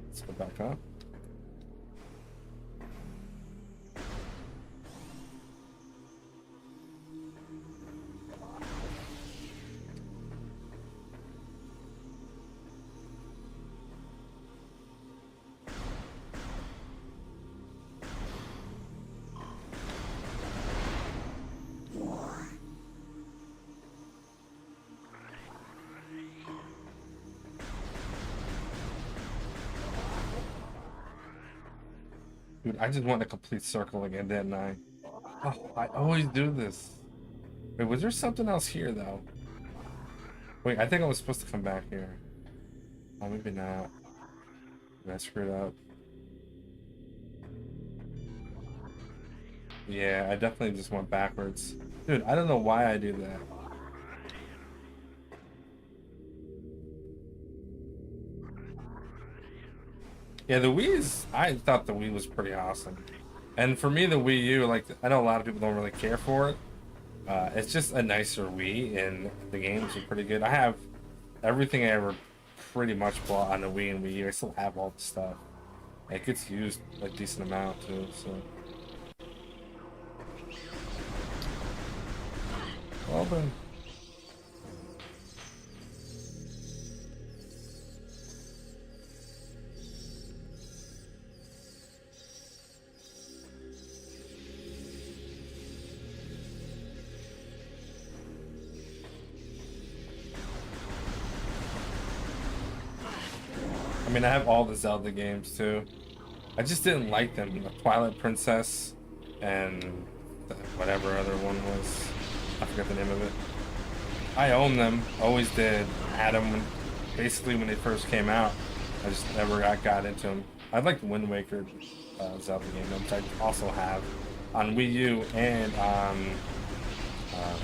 Let's go back up. Dude, I just want a complete circle again, didn't I? Oh, I always do this. Wait, was there something else here, though? Wait, I think I was supposed to come back here. Oh, maybe not. Did I screwed up? Yeah, I definitely just went backwards. Dude, I don't know why I do that. Yeah, the Wii's, I thought the Wii was pretty awesome. And for me, the Wii U, like, I know a lot of people don't really care for it. It's just a nicer Wii, and the games are pretty good. I have everything I ever pretty much bought on the Wii and Wii U. I still have all the stuff. It gets used a decent amount, too, so. Well then. I mean, I have all the Zelda games too. I just didn't like them. The Twilight Princess and whatever other one was. I forgot the name of it. I own them. Always did. Had them basically when they first came out. I just never got into them. I like the Wind Waker Zelda game, which I also have on Wii U and on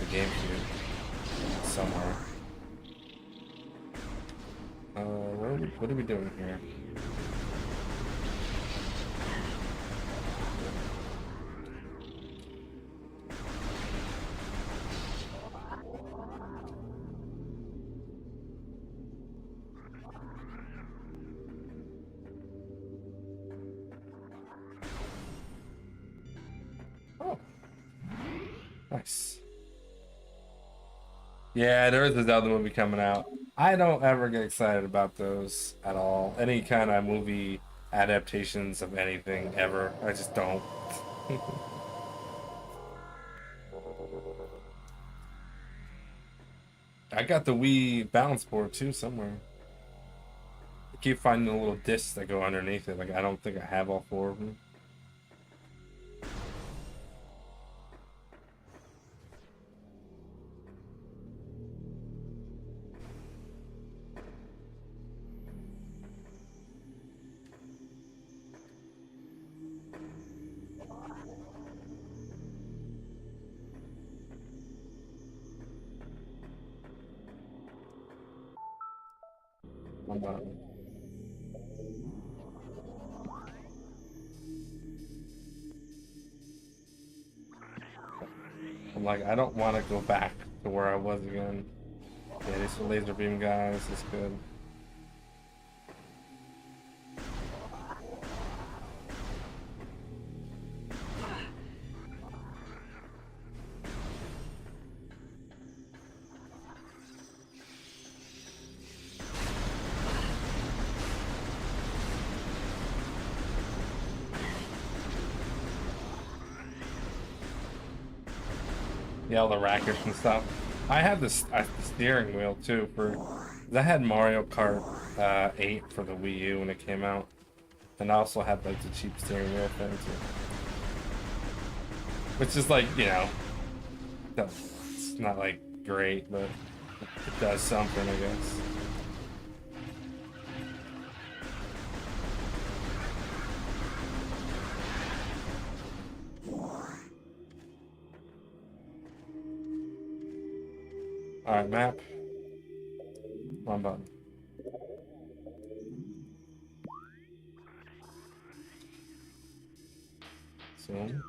the GameCube somewhere. What are we doing here? Oh, nice. Yeah, there is a Zelda movie coming out. I don't ever get excited about those at all. Any kind of movie adaptations of anything ever. I just don't. I got the Wii balance board too somewhere. I keep finding the little discs that go underneath it. Like, I don't think I have all four of them. One button. I'm like, I don't want to go back to where I was again. Yeah, these are laser beam guys. It's good. Yeah, all the rackets and stuff. I had this the steering wheel too for. I had Mario Kart 8 for the Wii U when it came out, and I also had like the cheap steering wheel thing too, which is like it's not like great, but it does something, I guess. All right, map. One button. Zoom.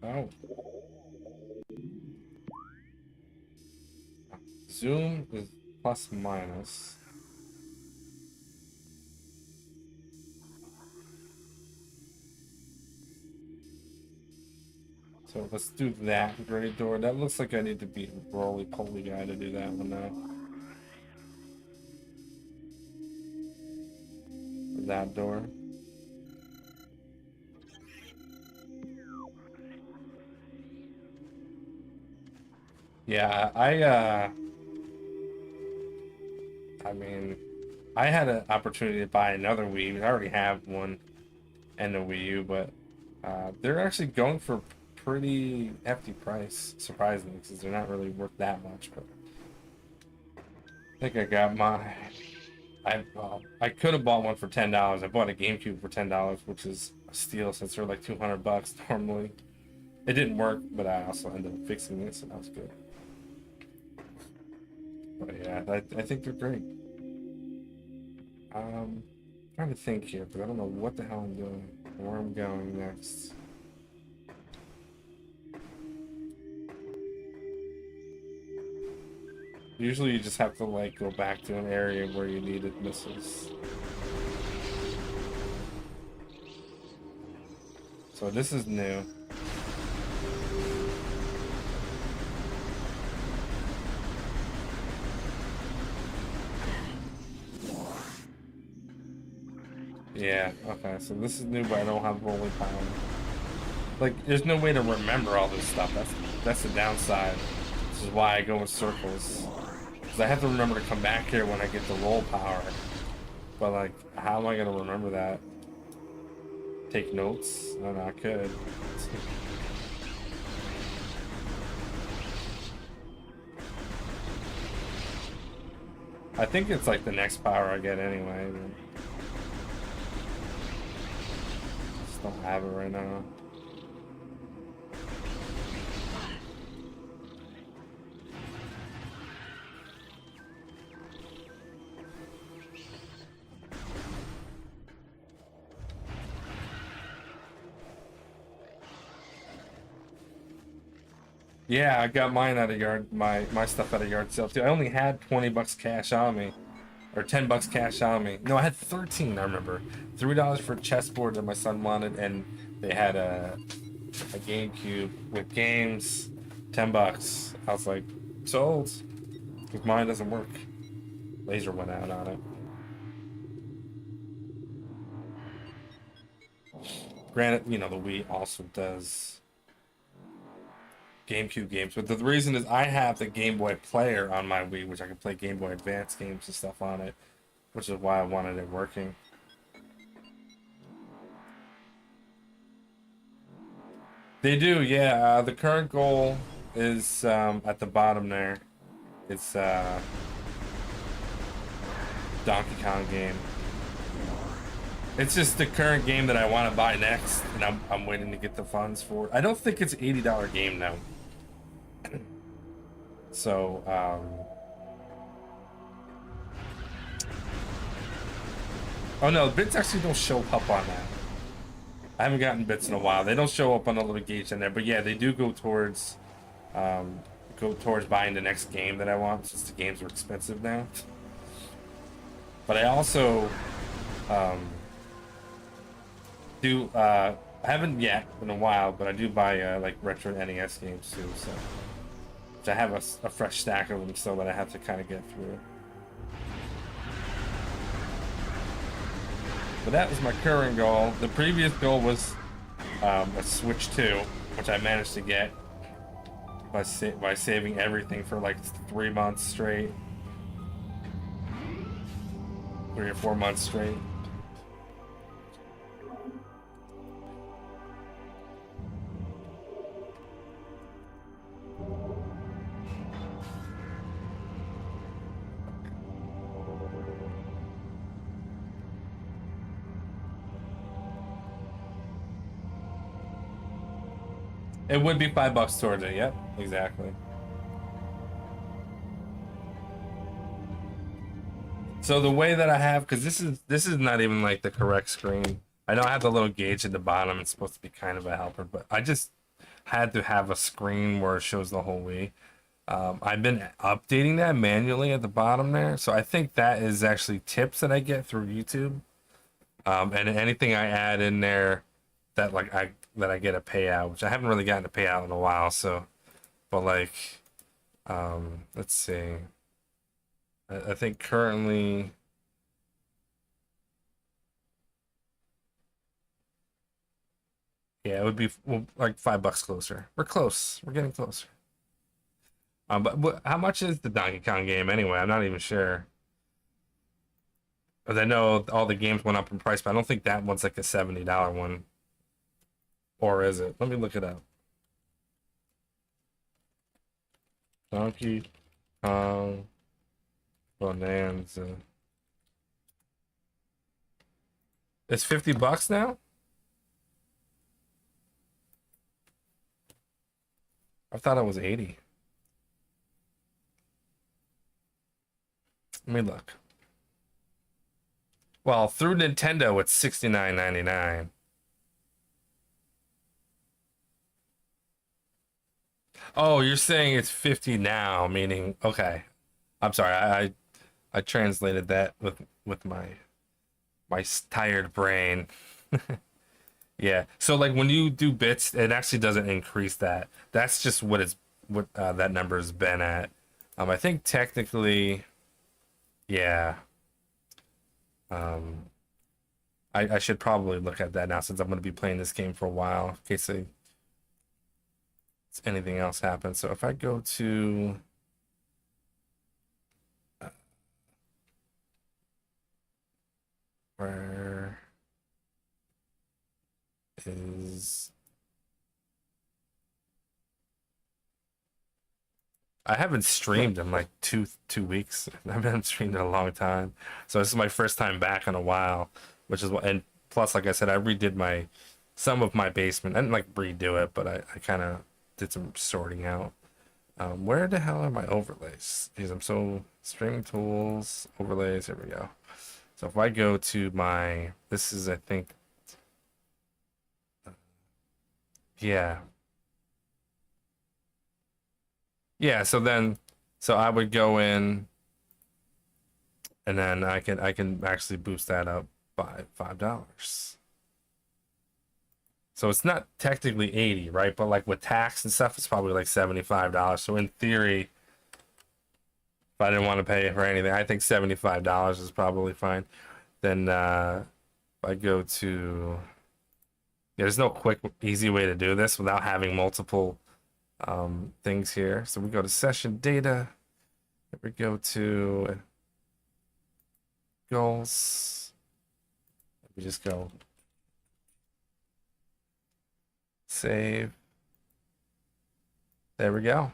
Oh. Zoom is plus minus. So let's do that gray door. That looks like I need to be a roly-poly guy to do that one now. That door. Yeah, I mean, I had an opportunity to buy another Wii. I already have one and a Wii U, but they're actually going for a pretty hefty price, surprisingly, because they're not really worth that much. But I think I got my. I could have bought one for $10. I bought a GameCube for $10, which is a steal since they're like $200 normally. It didn't work, but I also ended up fixing it, so that was good. But yeah, I think they're great. Trying to think here, but I don't know what the hell I'm doing, or where I'm going next. Usually you just have to like go back to an area where you needed missiles. So this is new. Yeah, okay, so this is new, but I don't have rolling power. Like, there's no way to remember all this stuff. That's the downside. This is why I go in circles. Because I have to remember to come back here when I get the roll power. But, like, how am I going to remember that? Take notes? I don't know, I could. I think it's, like, the next power I get anyway. But just don't have it right now. Yeah, I got mine at a yard, my stuff at a yard sale too. I only had $20 cash on me, or $10 cash on me. No, I had 13. I remember $3 for a chessboard that my son wanted, and they had a GameCube with games, $10. I was like, sold. Because mine doesn't work. Laser went out on it. Granted, you know, the Wii also does GameCube games, but the reason is I have the Game Boy Player on my Wii, which I can play Game Boy Advance games and stuff on it, which is why I wanted it working. They do, yeah. The current goal is at the bottom there. It's Donkey Kong game. It's just the current game that I want to buy next, and I'm waiting to get the funds for it. I don't think it's an $80 game now. So, oh no, bits actually don't show up on that. I haven't gotten bits in a while. They don't show up on the little gauge in there, but yeah, they do um, go towards buying the next game that I want since the games are expensive now. But I also um, do I haven't yet in a while, but I do buy like retro NES games too. So I have a fresh stack of them still that I have to kind of get through. But that was my current goal. The previous goal was a Switch 2, which I managed to get by saving everything for like 3 months straight, 3 or 4 months straight. It would be $5 towards it. Yep, exactly. So the way that I have, because this is not even like the correct screen. I know I have the little gauge at the bottom. It's supposed to be kind of a helper, but I just had to have a screen where it shows the whole Wii. I've been updating that manually at the bottom there, so I think that is actually tips that I get through YouTube. And anything I add in there that I get a payout, which I haven't really gotten a payout in a while. So, but like, let's see. I think currently, yeah, it would be well, like $5 closer. We're close. We're getting closer. But how much is the Donkey Kong game anyway? I'm not even sure. Because I know all the games went up in price, but I don't think that one's like a $70 one. Or is it? Let me look it up. Donkey Kong Bonanza. It's $50 now? I thought it was 80. Let me look. Well, through Nintendo, it's $69.99. Oh, you're saying it's 50 now, meaning okay. I'm sorry. I translated that with my tired brain. Yeah. So like when you do bits, it actually doesn't increase that. That's just what that number has been at. I think technically, yeah. Um, I should probably look at that now since I'm going to be playing this game for a while in case anything else happens. So if I go to uh, where is I haven't streamed in like two weeks. I haven't streamed in a long time, so this is my first time back in a while, which is what. And plus, like I said, I redid my some of my basement. I didn't like redo it, but I kind of did some sorting out. Where the hell are my overlays? Because I'm so streaming tools overlays. Here we go. So if I go to my, this is I think, yeah, yeah. So I would go in and then I can actually boost that up by $5. So it's not technically 80, right? But like with tax and stuff, it's probably like $75. So in theory, if I didn't want to pay for anything, I think $75 is probably fine. Then if I go to, yeah, there's no quick, easy way to do this without having multiple things here. So we go to session data. We go to goals. We just go save. There we go.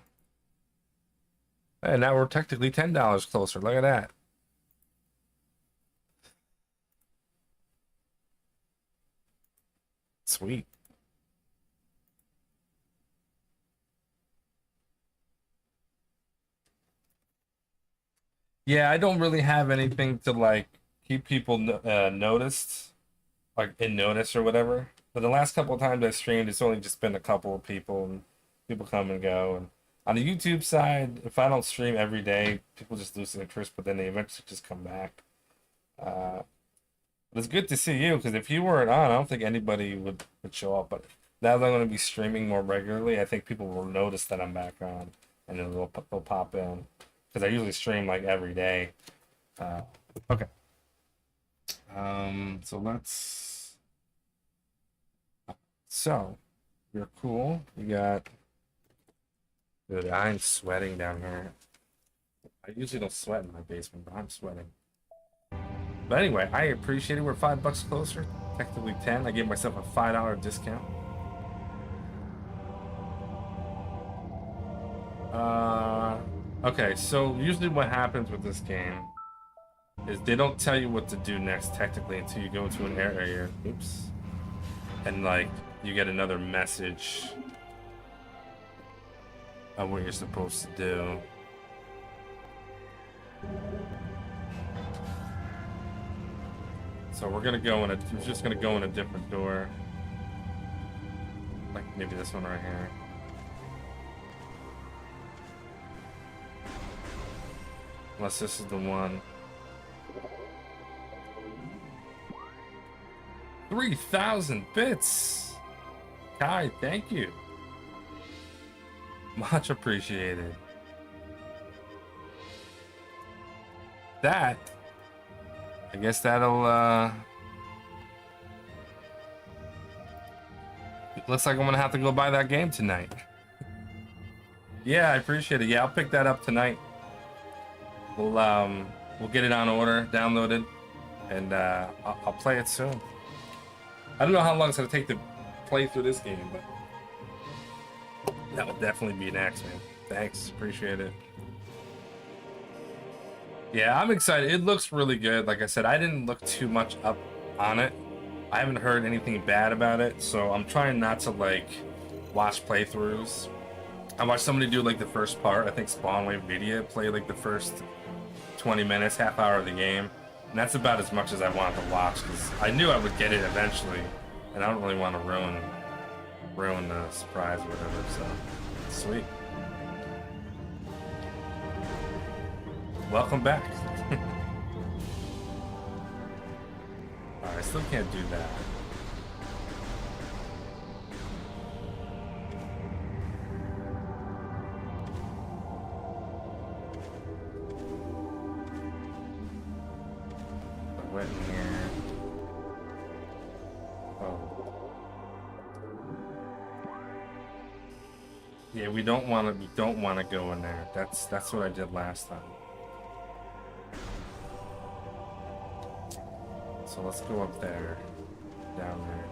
And now we're technically $10 closer. Look at that. Sweet. Yeah, I don't really have anything to like keep people noticed, like in notice or whatever. But the last couple of times I streamed, it's only just been a couple of people, and people come and go. And on the YouTube side, if I don't stream every day, people just lose interest, but then they eventually just come back. Uh, but it's good to see you because if you weren't on, I don't think anybody would show up. But now that I'm going to be streaming more regularly, I think people will notice that I'm back on, and then they'll pop in because I usually stream like every day. Uh, okay. So let's. So, you're cool. You got. Dude, I'm sweating down here. I usually don't sweat in my basement, but I'm sweating. But anyway, I appreciate it. We're $5 closer. Technically 10. I gave myself a $5 discount. Okay, so usually what happens with this game is they don't tell you what to do next technically until you go into an area. Oops. And like you get another message of what you're supposed to do. So we're just gonna go in a different door. Like maybe this one right here. Unless this is the one. 3,000 bits! Kai, thank you. Much appreciated. That, I guess that'll, it looks like I'm gonna have to go buy that game tonight. Yeah, I appreciate it. Yeah, I'll pick that up tonight. We'll get it on order, downloaded, and I'll play it soon. I don't know how long it's gonna take to play through this game, but that will definitely be next, man. Thanks, appreciate it. Yeah, I'm excited. It looks really good. Like I said, I didn't look too much up on it. I haven't heard anything bad about it, so I'm trying not to like watch playthroughs. I watched somebody do like the first part. I think Spawnwave Media play like the first 20 minutes, half hour of the game. And that's about as much as I wanted to watch because I knew I would get it eventually, and I don't really want to ruin the surprise or whatever. So, sweet. Welcome back. Alright, I still can't do that. What in here? Oh. Yeah, we don't want to go in there. That's what I did last time. So let's go up there, down there.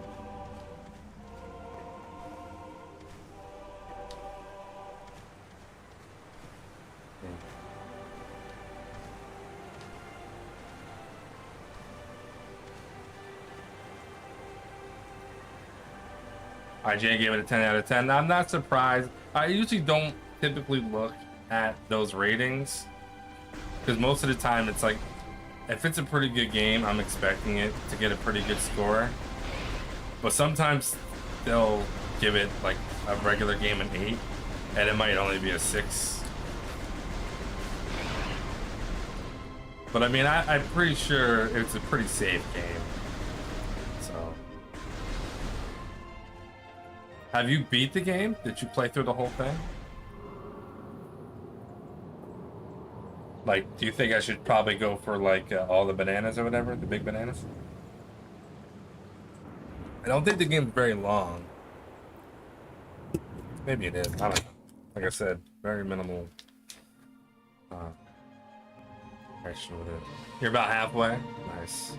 IGN gave it a 10 out of 10. I'm not surprised. I usually don't typically look at those ratings because most of the time it's like, if it's a pretty good game, I'm expecting it to get a pretty good score. But sometimes they'll give it like a regular game an 8, and it might only be a 6. But I mean, I'm pretty sure it's a pretty safe game. So, have you beat the game? Did you play through the whole thing? Like, do you think I should probably go for like all the bananas or whatever, the big bananas? I don't think the game's very long. Maybe it is. I don't know. Like I said, very minimal action with it. You're about halfway. Nice.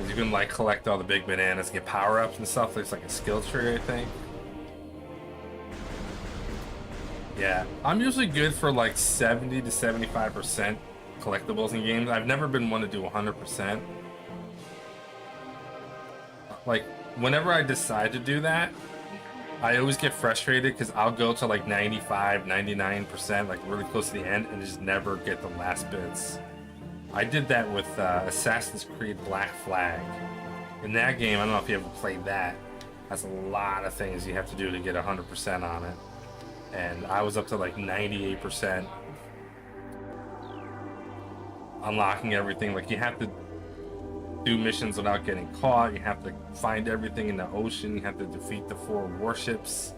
You can like collect all the big bananas, get power-ups and stuff. There's like a skill tree, I think. Yeah, I'm usually good for like 70 to 75% collectibles in games. I've never been one to do 100%. Like, whenever I decide to do that, I always get frustrated because I'll go to like 95, 99%, like really close to the end, and just never get the last bits. I did that with Assassin's Creed Black Flag. In that game, I don't know if you ever played that. That's a lot of things you have to do to get 100% on it. And I was up to like 98%, unlocking everything. Like, you have to do missions without getting caught. You have to find everything in the ocean. You have to defeat the 4 warships.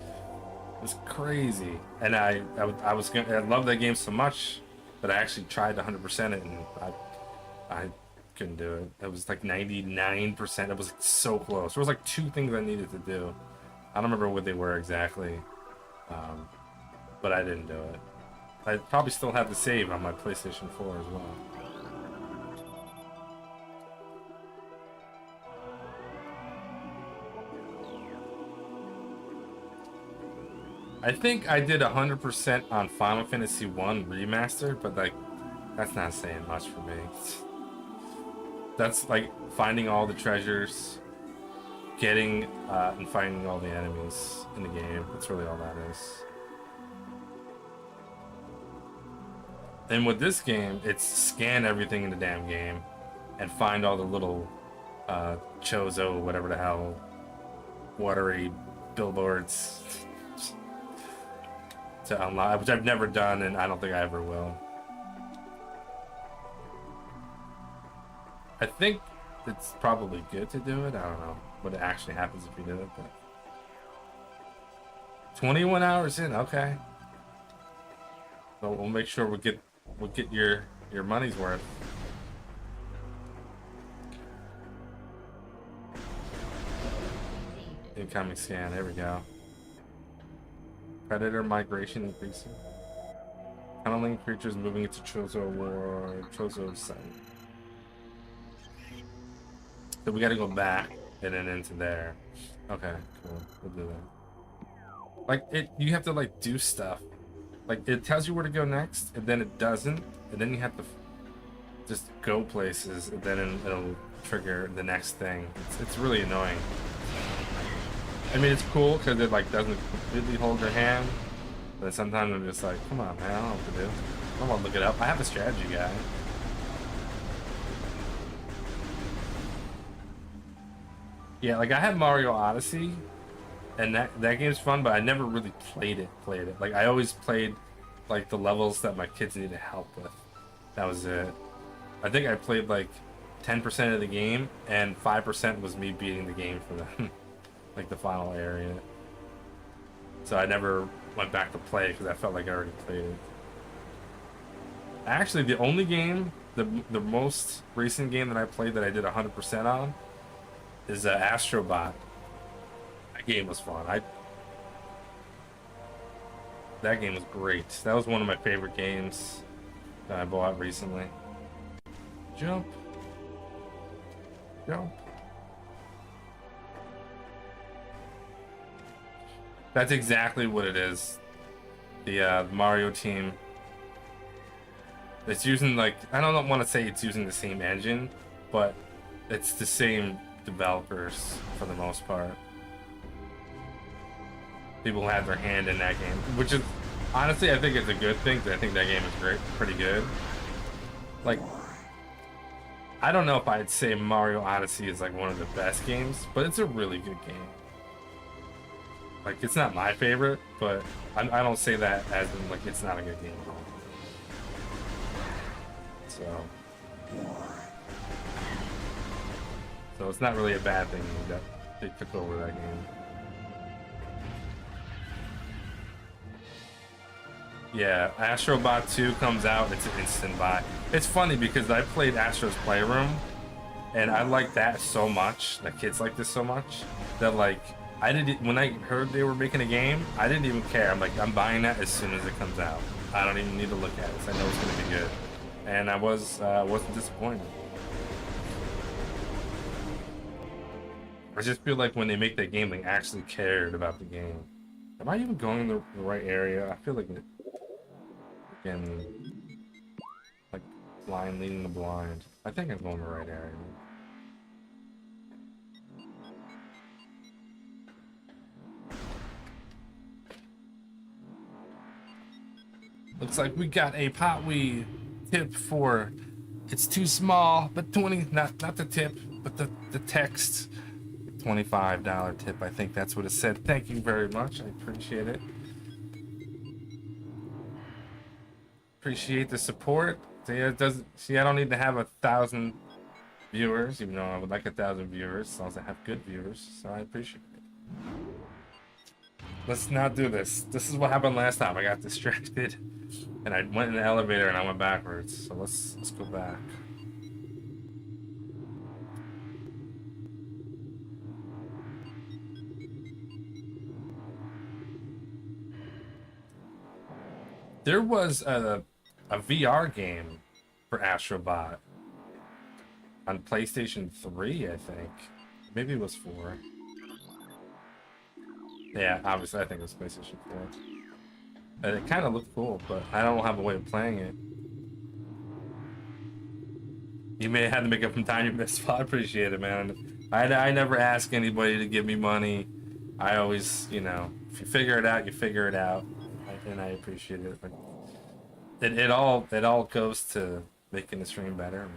It was crazy. And I love that game so much that I actually tried to 100% it, and I couldn't do it. It was like 99%. It was like so close. There was like 2 things I needed to do. I don't remember what they were exactly, but I didn't do it. I probably still have the save on my PlayStation 4 as well. I think I did 100% on Final Fantasy 1 Remastered, but like, that's not saying much for me. That's like finding all the treasures, getting and finding all the enemies in the game. That's really all that is. And with this game, it's scan everything in the damn game and find all the little Chozo, whatever the hell, watery billboards to unlock, which I've never done, and I don't think I ever will. I think it's probably good to do it. I don't know what actually happens if you do it, but 21 hours in, okay. So we'll make sure we'll get your money's worth. Incoming scan, there we go. Predator migration increasing. Tunneling creatures moving into Chozo site. So we gotta go back and then into there. Okay, cool. We'll do that. Like, you have to like do stuff. Like, it tells you where to go next, and then it doesn't, and then you have to just go places, and then it'll trigger the next thing. It's really annoying. I mean, it's cool because it like doesn't completely hold your hand, but sometimes I'm just like, come on, man, I don't know what to do. I don't want to look it up. I have a strategy guide. Yeah, like I had Mario Odyssey, and that game's fun, but I never really played it. Like, I always played like the levels that my kids needed help with. That was it. I think I played like 10% of the game, and 5% was me beating the game for them. Like the final area. So I never went back to play because I felt like I already played it. Actually, the only game, the most recent game that I played that I did 100% on is Astrobot. That game was fun. That game was great. That was one of my favorite games that I bought recently. Jump. Jump. That's exactly what it is. The Mario team. It's using, like, I don't want to say it's using the same engine, but it's the same developers for the most part. People had their hand in that game, which is, honestly, I think it's a good thing, because I think that game is pretty good. Like, I don't know if I'd say Mario Odyssey is like one of the best games, but it's a really good game. Like, it's not my favorite, but I don't say that as in, like, it's not a good game at all. So it's not really a bad thing that they took over that game. Yeah, Astrobot 2 comes out, it's an instant buy. It's funny because I played Astro's Playroom, and I like that so much, the kids like this so much, that like, when I heard they were making a game, I didn't even care. I'm like, I'm buying that as soon as it comes out. I don't even need to look at it, so I know it's gonna be good. And I wasn't disappointed. I just feel like when they make that game, they actually cared about the game. Am I even going in the right area? I feel like again, like blind leading the blind. I think I'm going in the right area. Looks like we got a potweed tip for it's too small, but 20, not the tip, but the text. $25 tip, I think that's what it said. Thank you very much. I appreciate it. Appreciate the support. See, it doesn't see I don't need to have 1,000 viewers, even though I would like 1,000 viewers, as long as I have good viewers. So I appreciate it. Let's not do this. This is what happened last time. I got distracted and I went in the elevator and I went backwards. So let's go back. There was a VR game for Astrobot on PlayStation 3, I think. Maybe it was 4. Yeah, obviously I think it was PlayStation 4. And it kind of looked cool, but I don't have a way of playing it. You may have had to make up some time you missed. I appreciate it, man. I never ask anybody to give me money. I always, you know, if you figure it out, you figure it out. And I appreciate it. But it all goes to making the stream better,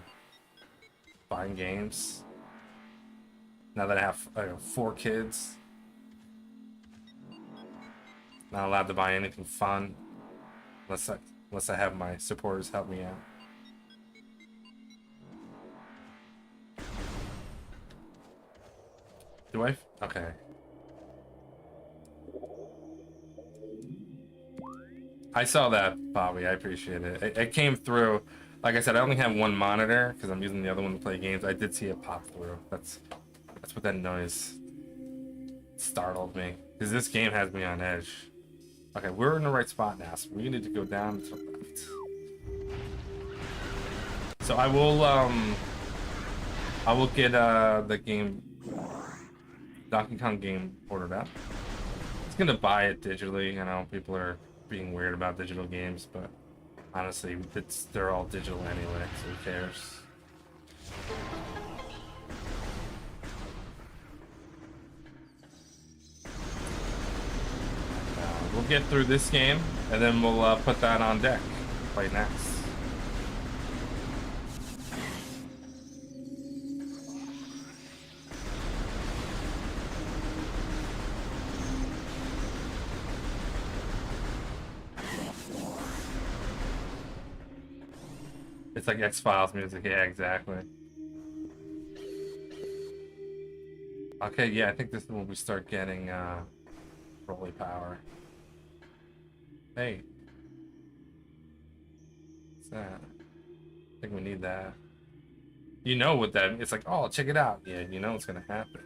buying games. Now that I have 4 kids, not allowed to buy anything fun unless I have my supporters help me out. Do I? Okay. I saw that, Bobby. I appreciate it. It came through. Like I said, I only have one monitor because I'm using the other one to play games. I did see it pop through. That's what that noise startled me. Because this game has me on edge. Okay, we're in the right spot now, so we need to go down to the left. So I will get the game, Donkey Kong game, ordered out. I was gonna buy it digitally. I know people are being weird about digital games, but honestly, they're all digital anyway, so who cares? We'll get through this game, and then we'll put that on deck. Play next. It's like X-Files music, yeah, exactly. Okay, yeah, I think this is when we start getting roly power. Hey. What's that? I think we need that. You know what that, it's like, oh, check it out. Yeah, you know what's gonna happen.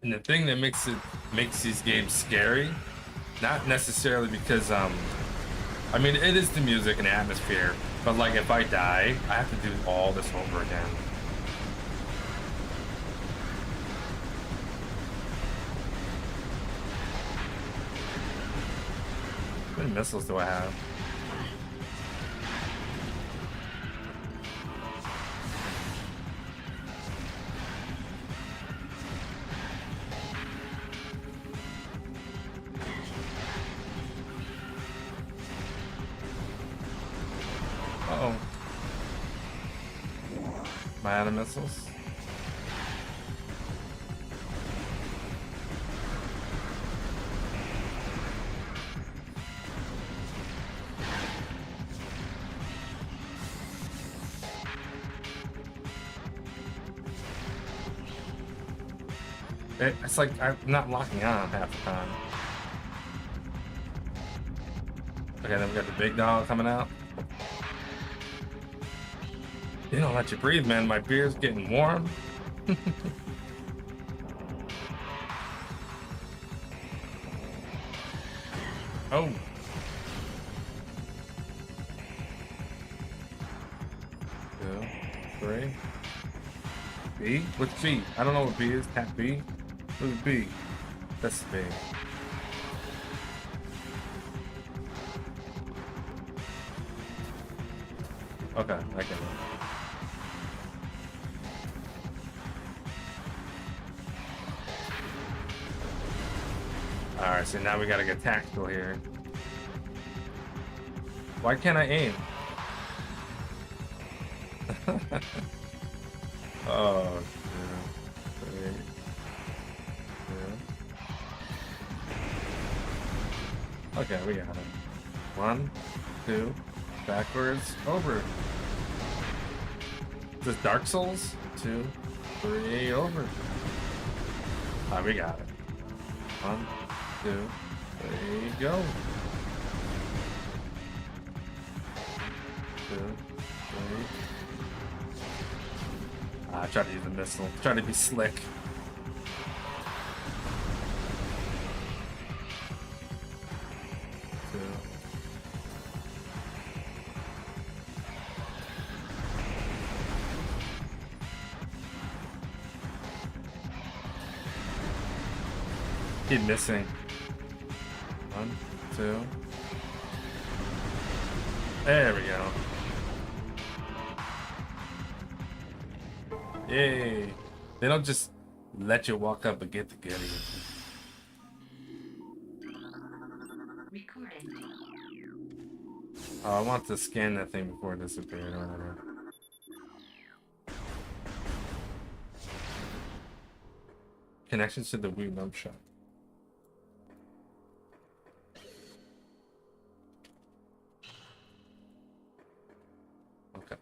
And the thing that makes these games scary, not necessarily because I mean it is the music and atmosphere, but like if I die, I have to do all this over again. How many missiles do I have? Uh-oh. Am I out of missiles? It's like I'm not locking on half the time. Okay, then we got the big dog coming out. They don't let you breathe, man. My beer's getting warm. Oh. 2, 3. B? What's B? I don't know what B is. Tap B? What is B? That's B. Okay, I get it. Alright, so now we gotta get tactical here. Why can't I aim? Oh, yeah. Okay, we got it. 1, 2, backwards, over. Is this Dark Souls? 2, 3, over. Alright, we got it. 1, 2, 3, go. 2, 3. I tried to use the missile. Trying to be slick. Keep missing. 1, 2. There we go. Yay. They don't just let you walk up and get the goodie. Recording. Oh, I want to scan that thing before it disappeared or whatever. Connections to the Wii Nub Shop. Okay.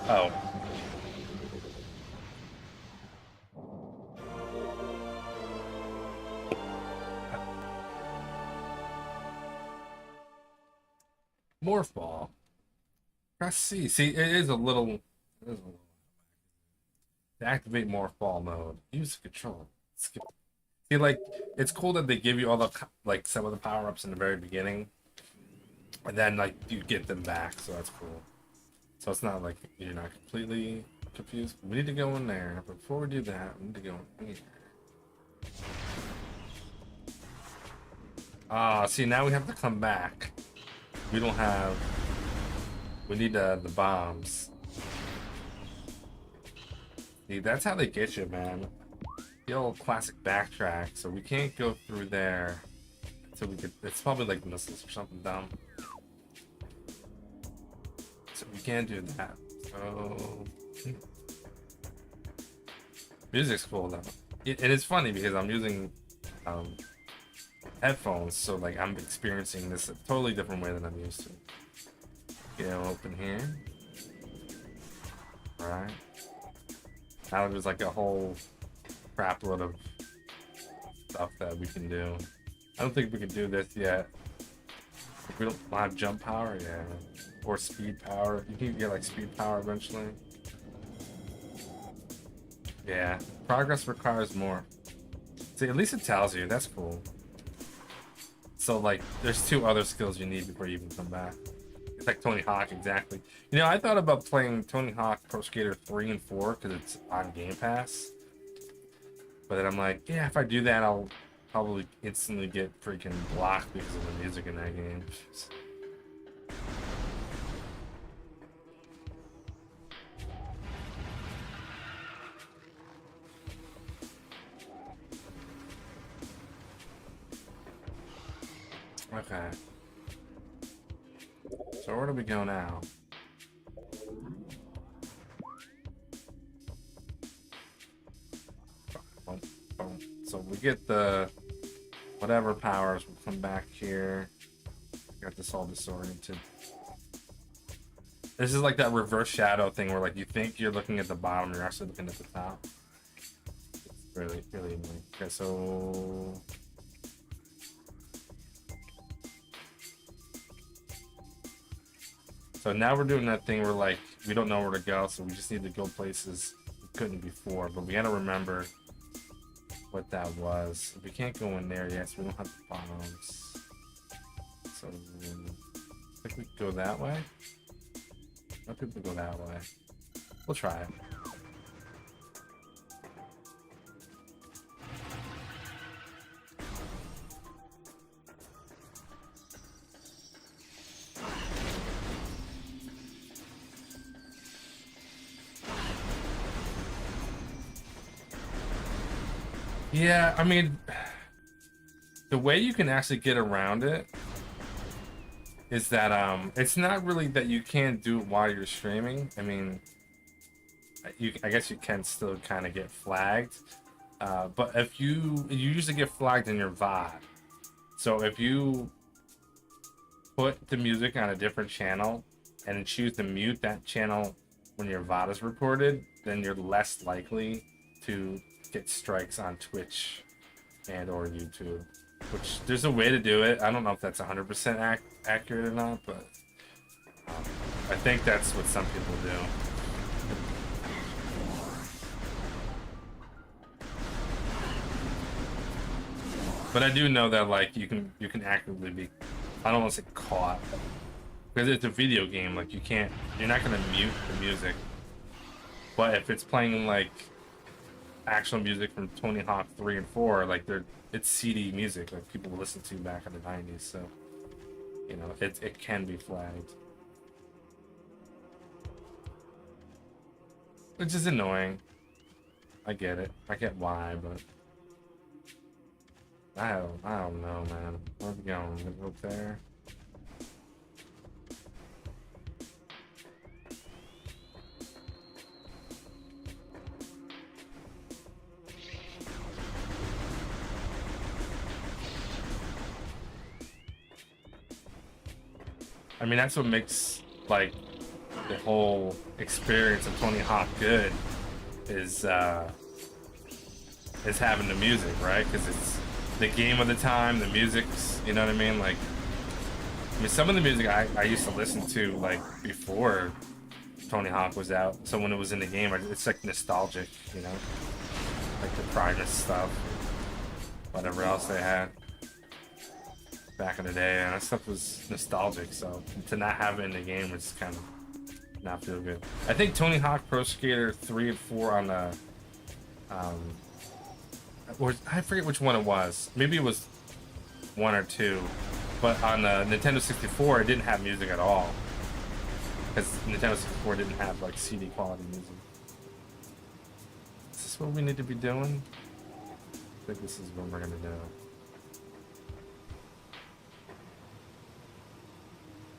Oh. Morph ball. Press C. See, it is a little. To activate morph ball mode, use the control. Skip. See, like, it's cool that they give you all the like some of the power ups in the very beginning, and then like you get them back, so that's cool. So it's not like you're not completely confused. We need to go in there, but before we do that, we need to go in here. Ah, see, now we have to come back. We don't have. We need the bombs. See, that's how they get you, man. The old classic backtrack. So we can't go through there until we get. It's probably like missiles or something dumb. So we can't do that. So music's cool though. And it's funny because I'm using headphones, so like I'm experiencing this a totally different way than I'm used to. Okay, I'll open here. Alright. Now there's like a whole crap load of stuff that we can do. I don't think we can do this yet. If we don't have jump power, yeah. Or speed power. You can get like speed power eventually. Yeah. Progress requires more. See, at least it tells you. That's cool. So like, there's 2 other skills you need before you can come back. It's like Tony Hawk, exactly. You know, I thought about playing Tony Hawk Pro Skater 3 and 4 because it's on Game Pass. But then I'm like, yeah, if I do that, I'll probably instantly get freaking blocked because of the music in that game. Okay. So where do we go now? Boom, boom. So we get the whatever powers. We'll come back here. Got this all disoriented. This is like that reverse shadow thing where like you think you're looking at the bottom, you're actually looking at the top. It's really, really annoying. Okay, so now we're doing that thing where like we don't know where to go, so we just need to go places we couldn't before, but we gotta remember what that was. We can't go in there yet, so we don't have the bombs. So I think we could go that way. Let people go that way. We'll try it. Yeah, I mean, the way you can actually get around it is that it's not really that you can't do it while you're streaming. I mean, I guess you can still kind of get flagged, but if you usually get flagged in your VOD. So if you put the music on a different channel and then choose to mute that channel when your VOD is recorded, then you're less likely to get strikes on Twitch and or YouTube. Which there's a way to do it. I don't know if that's 100% accurate or not, but I think that's what some people do. But I do know that like you can actively be, I don't want to say caught, because it's a video game. Like you're not gonna mute the music. But if it's playing like actual music from Tony Hawk 3 and 4, like it's CD music, like people listened to back in the 90s. So you know it can be flagged, which is annoying. I get it. I get why, but I don't know, man. Where we going? We're gonna go there. I mean, that's what makes like the whole experience of Tony Hawk good is having the music, right? Because it's the game of the time, the music's, you know what I mean? Like, I mean, some of the music I used to listen to like before Tony Hawk was out. So when it was in the game, it's like nostalgic, you know, like the Primus stuff, whatever else they had back in the day, and that stuff was nostalgic. So to not have it in the game was just kind of not feel good. I think Tony Hawk Pro Skater 3 and 4 on the or I forget which one it was. Maybe it was 1 or 2, but on the Nintendo 64 it didn't have music at all, because Nintendo 64 didn't have like CD quality music. Is this what we need to be doing? I think this is what we're gonna do.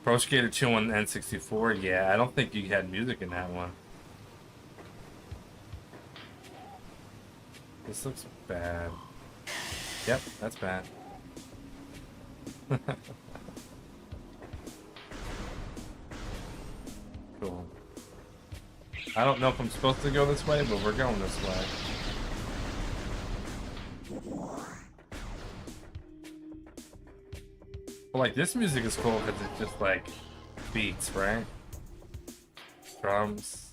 Pro Skater 2 on N64, yeah, I don't think you had music in that one. This looks bad. Yep, that's bad. Cool. I don't know if I'm supposed to go this way, but we're going this way. But like, this music is cool because it's just like beats, right? Drums,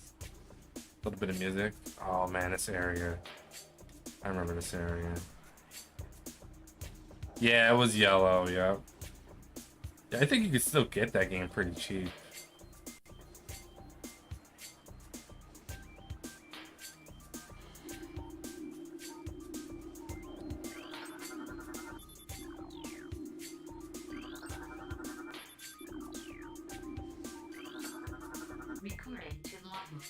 a little bit of music. Oh man, this area. I remember this area. Yeah, it was yellow, yep. Yeah, I think you could still get that game pretty cheap. Recording to logbook.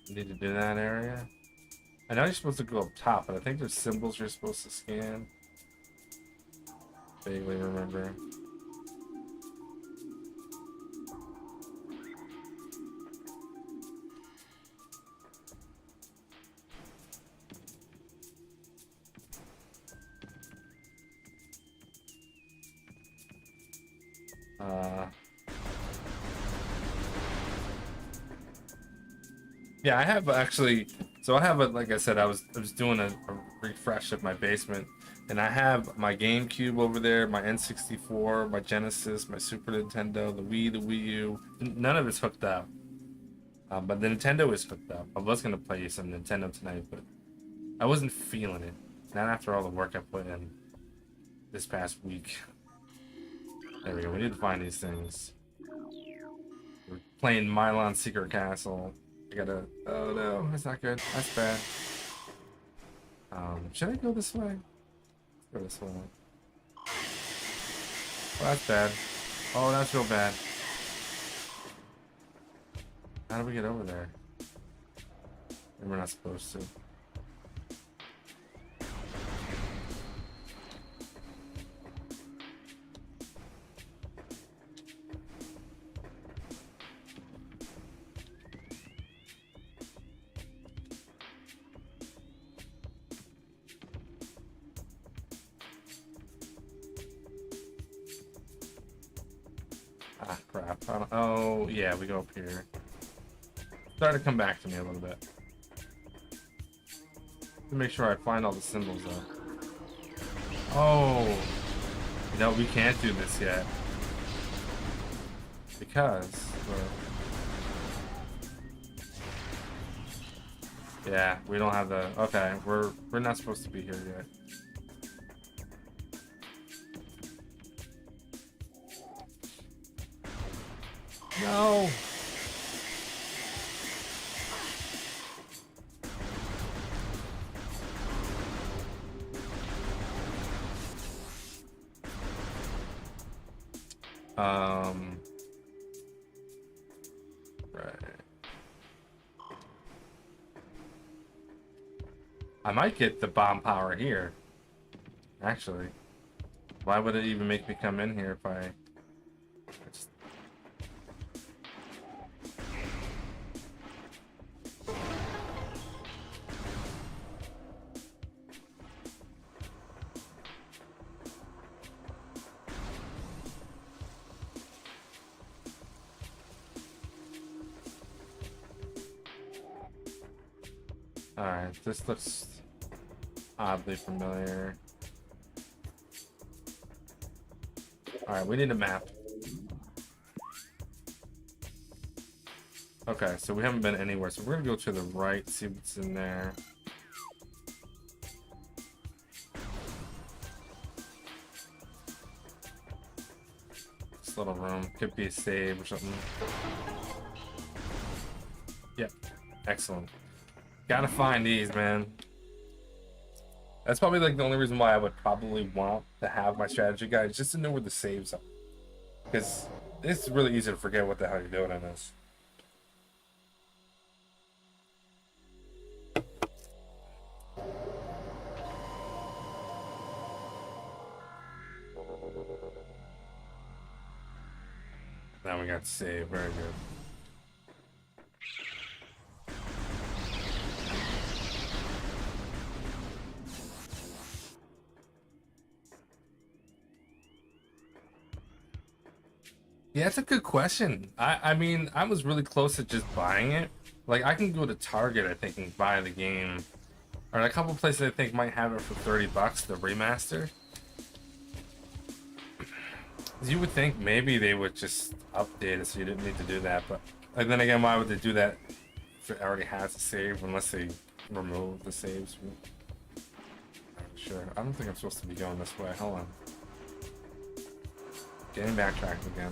Need to do that area. I know you're supposed to go up top, but I think there's symbols you're supposed to scan. Vaguely remember. Yeah, I have actually. So I have a, like I said, I was doing a refresh of my basement, and I have my GameCube over there, my N64, my Genesis, my Super Nintendo, the Wii, the Wii U. None of it's hooked up, but the Nintendo is hooked up. I was gonna play some Nintendo tonight, but I wasn't feeling it. Not after all the work I put in this past week. There we go. We need to find these things. We're playing Mylon Secret Castle. I gotta. Oh no, that's not good. That's bad. Should I go this way? Let's go this way. Oh, that's bad. Oh, that's real bad. How do we get over there? Maybe we're not supposed to. Ah, crap. Oh, yeah, we go up here. Starting to come back to me a little bit. To make sure I find all the symbols, though. Oh! No, we can't do this yet. Because yeah, we don't have the... Okay, we're not supposed to be here yet. No! Right. I might get the bomb power here. Actually. Why would it even make me come in here if I just... Alright, this looks oddly familiar. Alright, we need a map. Okay, so we haven't been anywhere, so we're gonna go to the right, see what's in there. This little room could be a save or something. Yep, excellent. Gotta find these, man. That's probably like the only reason why I would probably want to have my strategy guide, just to know where the saves are. Because it's really easy to forget what the hell you're doing in this. Now we got to save, very good. Yeah, that's a good question. I mean, I was really close to just buying it. Like, I can go to Target, I think, and buy the game. Or a couple places I think might have it for 30 bucks, the remaster. You would think maybe they would just update it so you didn't need to do that, but like, then again, why would they do that if it already has a save, unless they remove the saves? Sure, I don't think I'm supposed to be going this way. Hold on. Getting backtracked again.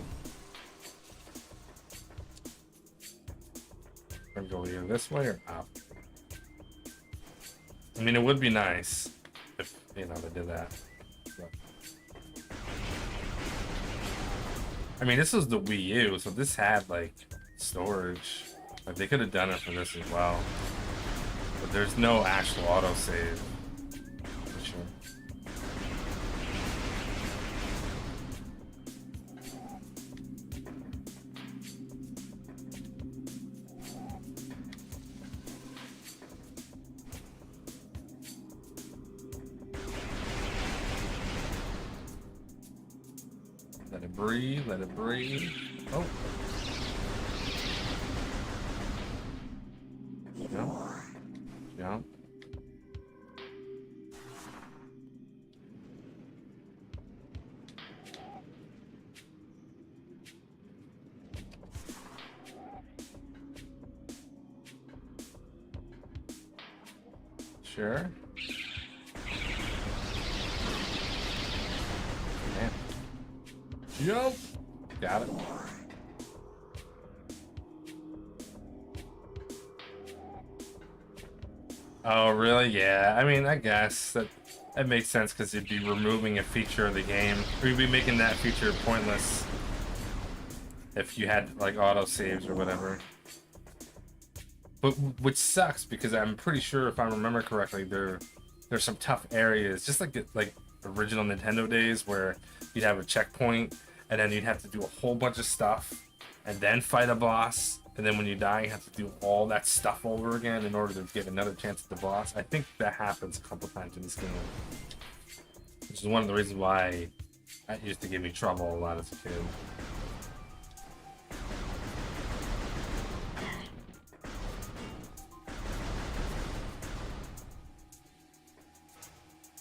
We're gonna go either this way or up. I mean, it would be nice if, you know, they did that. But... I mean, this was the Wii U, so this had, like, storage. Like, they could have done it for this as well. But there's no actual autosave. For sure. Let it breathe, let it breathe. Oh. Jump. Jump. Sure. Man. Jump. Got it. Oh, really? Yeah. I mean, I guess that makes sense because you'd be removing a feature of the game, or you'd be making that feature pointless if you had like auto saves or whatever. But which sucks because I'm pretty sure if I remember correctly, there's some tough areas, just like original Nintendo days where you'd have a checkpoint and then you'd have to do a whole bunch of stuff and then fight a boss. And then when you die, you have to do all that stuff over again in order to get another chance at the boss. I think that happens a couple times in this game, which is one of the reasons why that used to give me trouble a lot as a kid.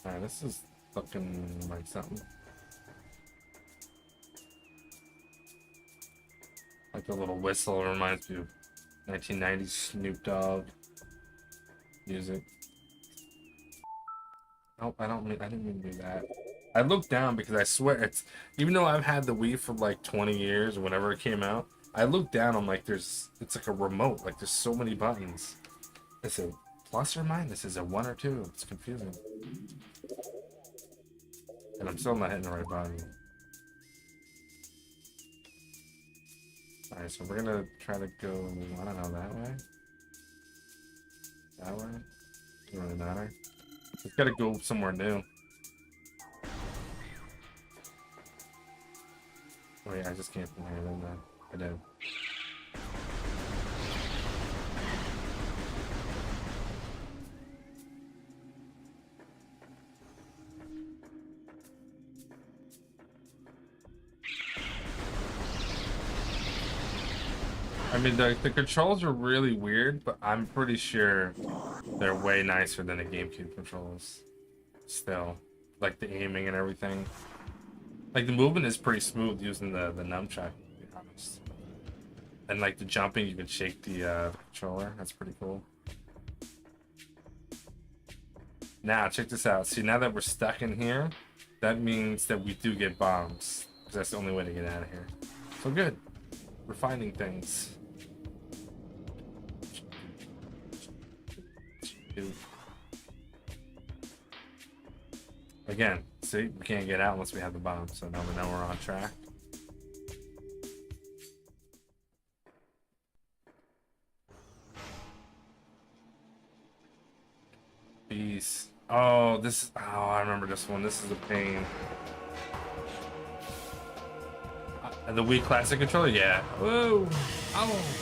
Alright, this is looking like something. Like the little whistle reminds me of 1990s Snoop Dogg music. Oh, I didn't mean to do that. I looked down because I swear it's, even though I've had the Wii for like 20 years or whenever it came out, I looked down, I'm like, it's like a remote, like there's so many buttons. Is it plus or minus? Is it 1 or 2? It's confusing. And I'm still not hitting the right button. Alright, so we're gonna try to go, I don't know, that way? That way? Doesn't really matter. Just gotta go somewhere new. Wait, I just can't from here, didn't I? I did. I mean, the controls are really weird, but I'm pretty sure they're way nicer than the GameCube controls. Still, like the aiming and everything. Like the movement is pretty smooth using the nunchuck, to be honest. And like the jumping, you can shake the controller. That's pretty cool. Now, check this out. See, now that we're stuck in here, that means that we do get bombs. Because that's the only way to get out of here. So good. We're finding things. Again, see, we can't get out unless we have the bomb, so now we know we're on track. Peace. Oh, I remember this one. This is a pain. The Wii Classic controller? Yeah. Whoa. Oh.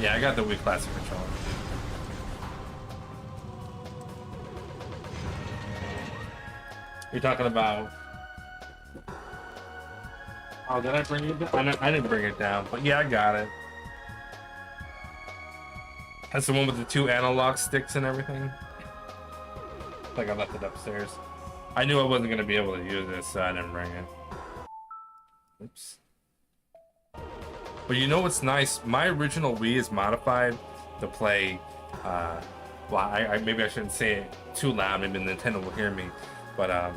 Yeah, I got the Wii Classic controller. You're talking about... Oh, did I bring it down? I didn't bring it down, but yeah, I got it. That's the one with the 2 analog sticks and everything. Like I left it upstairs. I knew I wasn't going to be able to use this, so I didn't bring it. Oops. But you know what's nice? My original Wii is modified to play... well, maybe I shouldn't say it too loud. Maybe Nintendo will hear me. But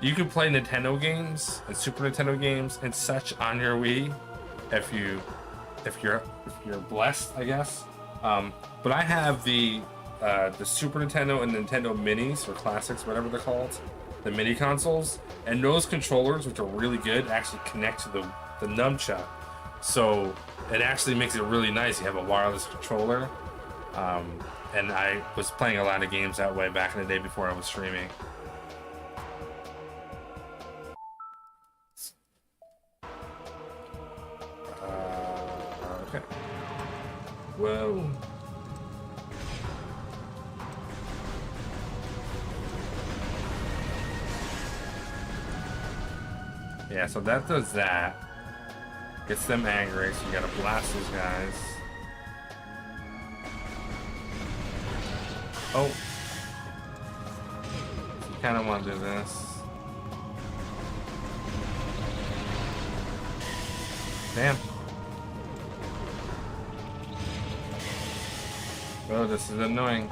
you can play Nintendo games and Super Nintendo games and such on your Wii if you're blessed, I guess. But I have the Super Nintendo and Nintendo Minis or Classics, whatever they're called, the mini consoles, and those controllers, which are really good, actually connect to the nunchuck. So it actually makes it really nice. You have a wireless controller, and I was playing a lot of games that way back in the day before I was streaming. Okay. Whoa. Yeah, so that does that. Gets them angry, so you gotta blast those guys. Oh. You kinda wanna do this. Damn. Oh, this is annoying.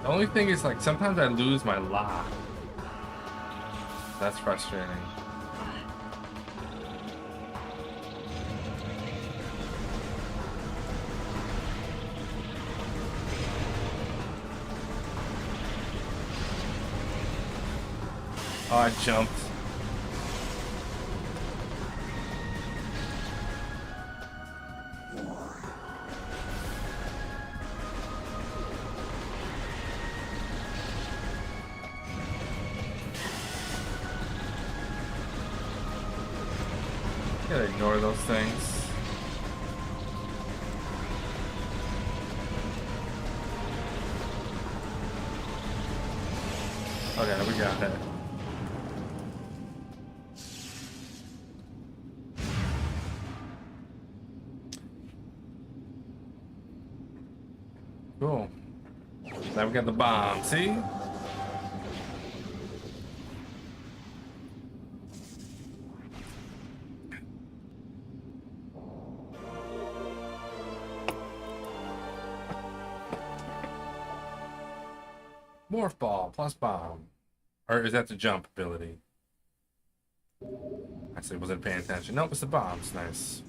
The only thing is, like, sometimes I lose my lock. That's frustrating. Oh, I jumped. Gotta ignore those things. Okay, we got it. Cool. Now we got the bomb, see? Morph ball plus bomb. Or is that the jump ability? Actually, wasn't paying attention. No, it's the bombs. Nice.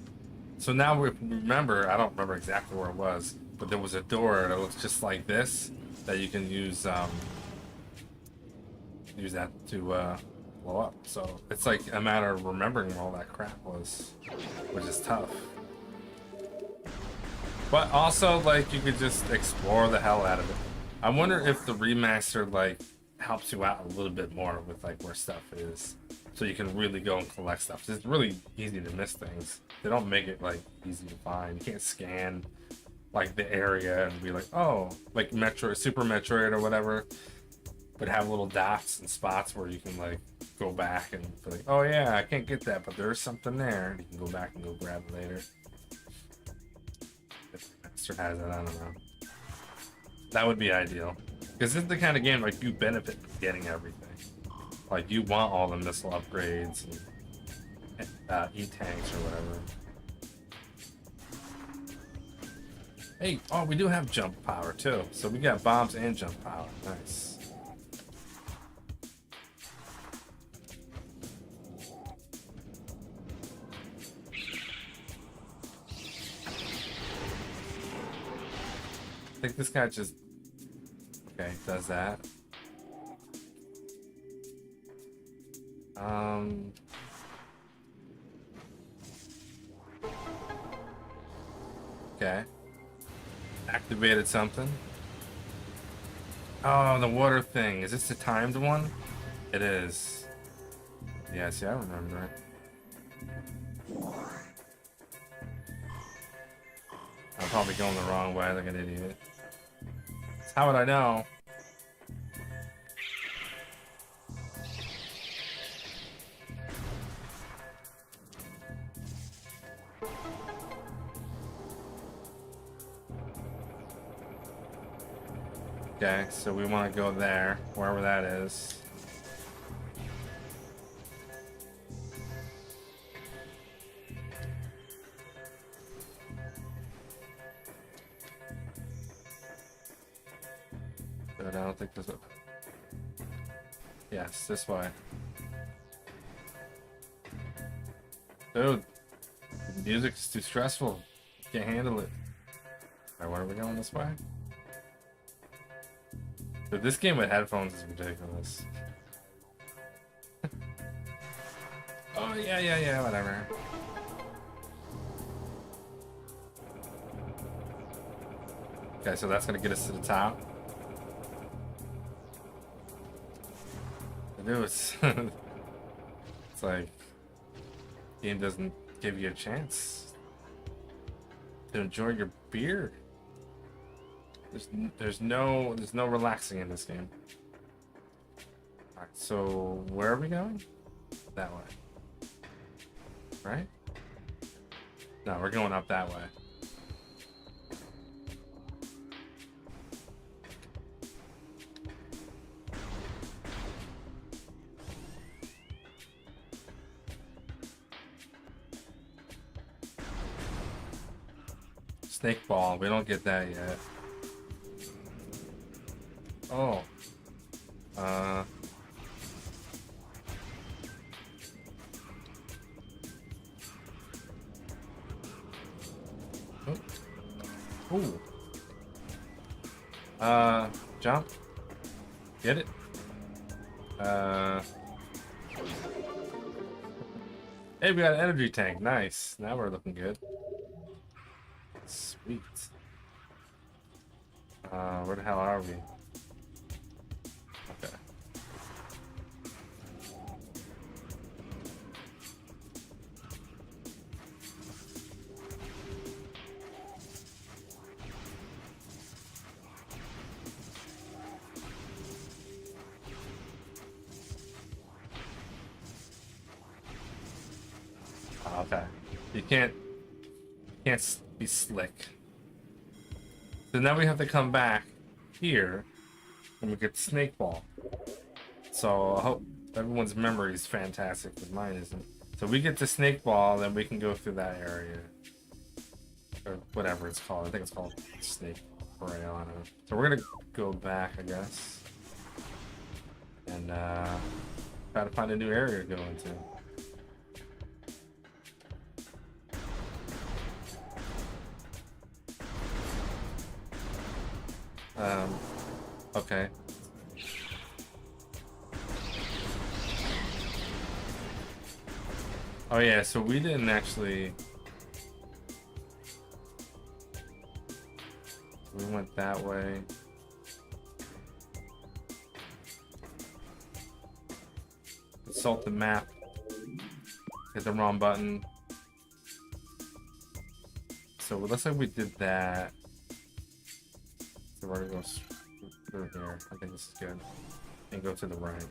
So now we remember, I don't remember exactly where it was, but there was a door that looks just like this that you can use that to blow up. So it's like a matter of remembering where all that crap was, which is tough. But also, like, you could just explore the hell out of it. I wonder if the remaster, like, helps you out a little bit more with, like, where stuff is. So you can really go and collect stuff. It's really easy to miss things. They don't make it, like, easy to find. You can't scan, like, the area and be like, oh, like Metroid, Super Metroid or whatever. But have little dots and spots where you can, like, go back and be like, oh, yeah, I can't get that, but there's something there. You can go back and go grab it later. If the master has it, I don't know. That would be ideal. Because this is the kind of game, like, you benefit from getting everything. Like, you want all the missile upgrades and E-tanks or whatever. Hey, oh, we do have jump power, too. So we got bombs and jump power. Nice. I think this guy just... Okay, does that. Okay. Activated something. Oh, the water thing. Is this the timed one? It is. Yeah, see, I remember it. I'm probably going the wrong way like an idiot. How would I know? Okay, so we want to go there, wherever that is. But I don't think there's a... Yes, this way. Dude, the music's too stressful. Can't handle it. Alright, where are we going this way? Dude, this game with headphones is ridiculous. Oh, yeah, whatever. Okay, so that's gonna get us to the top. Dude, it's it's like game doesn't give you a chance to enjoy your beer. There's no relaxing in this game. Alright, so where are we going? That way. Right? No, we're going up that way. Snake ball, we don't get that yet. Oh. Oh. Ooh. Jump. Get it? Hey, we got an energy tank. Nice. Now we're looking good. Sweet. Where the hell are we? Okay. Okay. You can't be slick. So now we have to come back here and we get Snake Ball. So I hope everyone's memory is fantastic, because mine isn't. So we get to Snake Ball, then we can go through that area. Or whatever it's called. I think it's called Snake Trail, I don't know. So we're gonna go back, I guess. And try to find a new area to go into. Okay. Oh yeah, so we didn't actually... We went that way. Consult the map. Hit the wrong button. So it looks like we did that. So we're gonna go through here. I think this is good. And go to the right.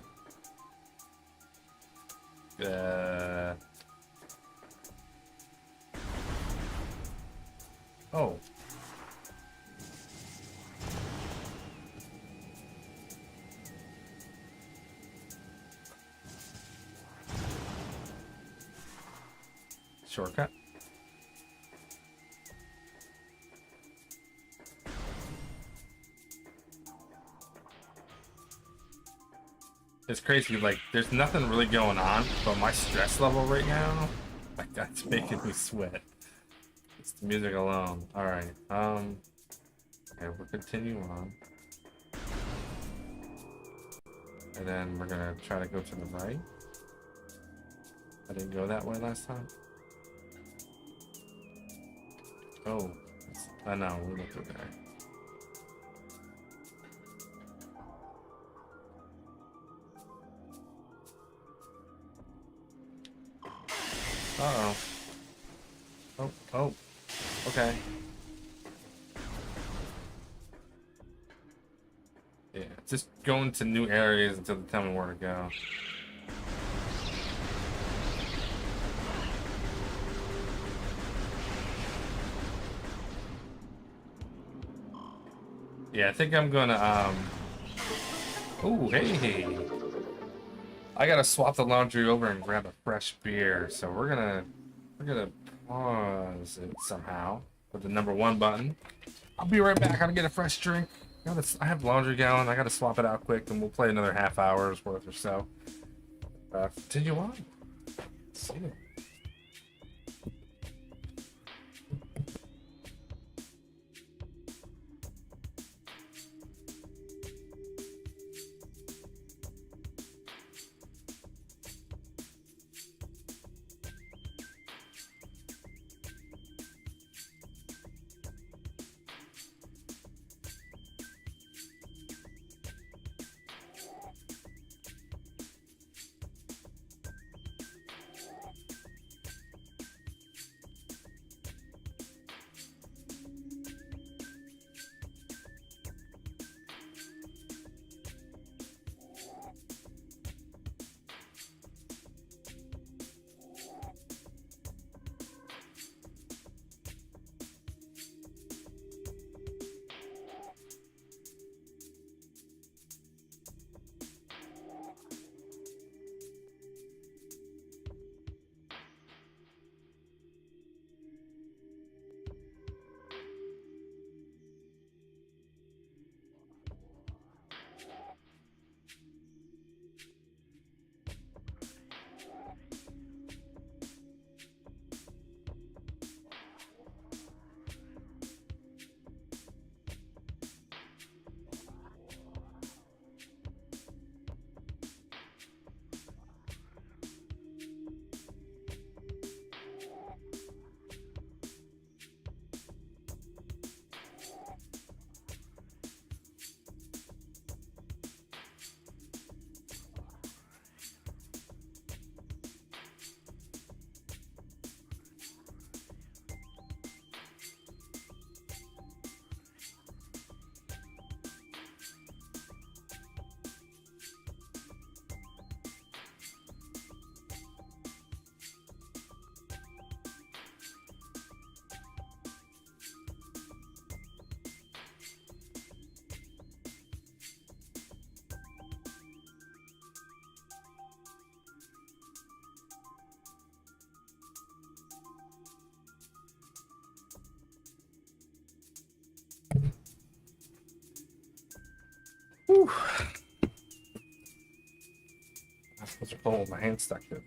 Oh. Shortcut. It's crazy, like, there's nothing really going on, but my stress level right now, like, that's making me sweat. It's the music alone. Alright, okay, we'll continue on. And then we're gonna try to go to the right. I didn't go that way last time. Oh, I know, we looked over there. Uh-oh. Oh, okay. Yeah, just going to new areas until they tell me where to go. Yeah, I think I'm gonna, oh, hey. I gotta swap the laundry over and grab a fresh beer, so we're gonna pause it somehow with the #1 button. I'll be right back. I gotta get a fresh drink. I have laundry gallon. I gotta swap it out quick, and we'll play another half hour's worth or so. Continue on. See you. Whew. I'm supposed to pull with my hand stuck to it.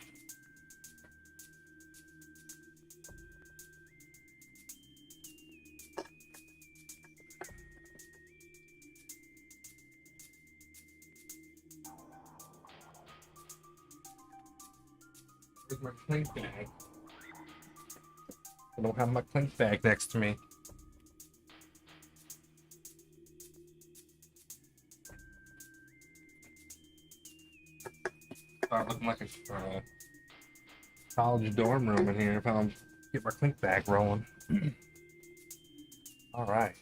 Where's my clink bag? I don't have my clink bag next to me. Start looking like a college dorm room in here if I don't get my clink bag rolling. All right.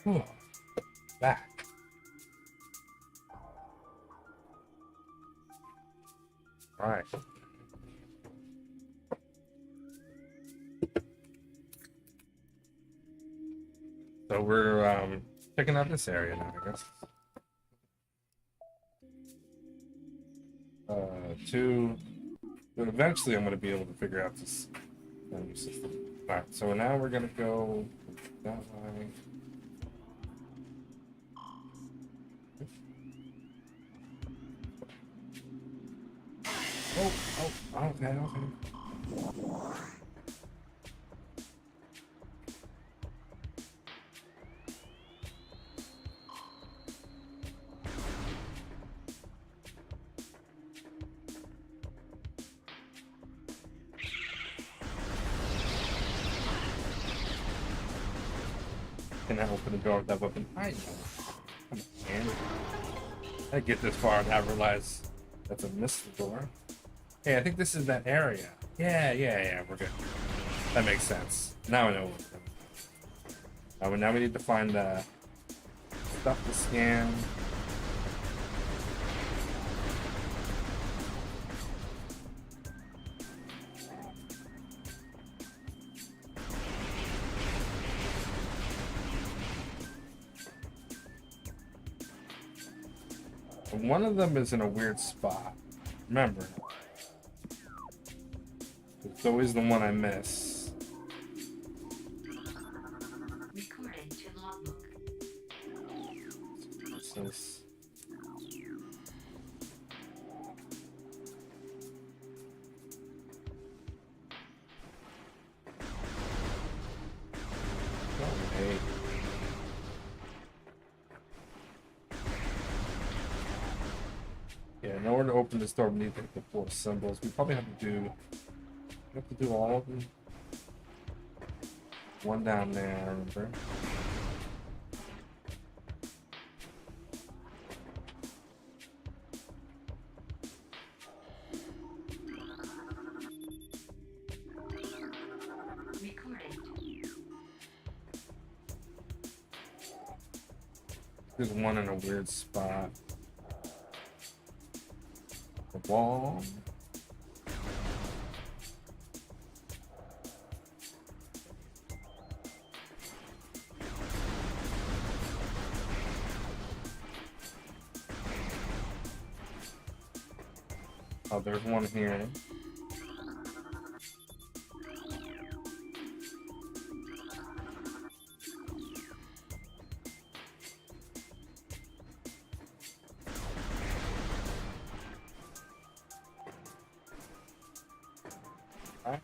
Whew. Back. All right. So we're checking out this area now, I guess. But eventually I'm going to be able to figure out this menu system. All right, so now we're going to go that way. Okay. Can I open the door with that weapon? I know. Come on, man. I get this far and I realize that's a missile door. Hey, I think this is that area. Yeah, we're good. That makes sense. Now I know what we're doing. Now we need to find the stuff to scan. One of them is in a weird spot. Remember, it's always the one I miss. Recording to logbook. What's this? Oh, hey. Yeah, in order to open this door, we need to hit the 4 symbols. We probably have to do all of them. One down there, I remember. Recording. There's one in a weird spot. The wall. Oh, there's one here. Alright.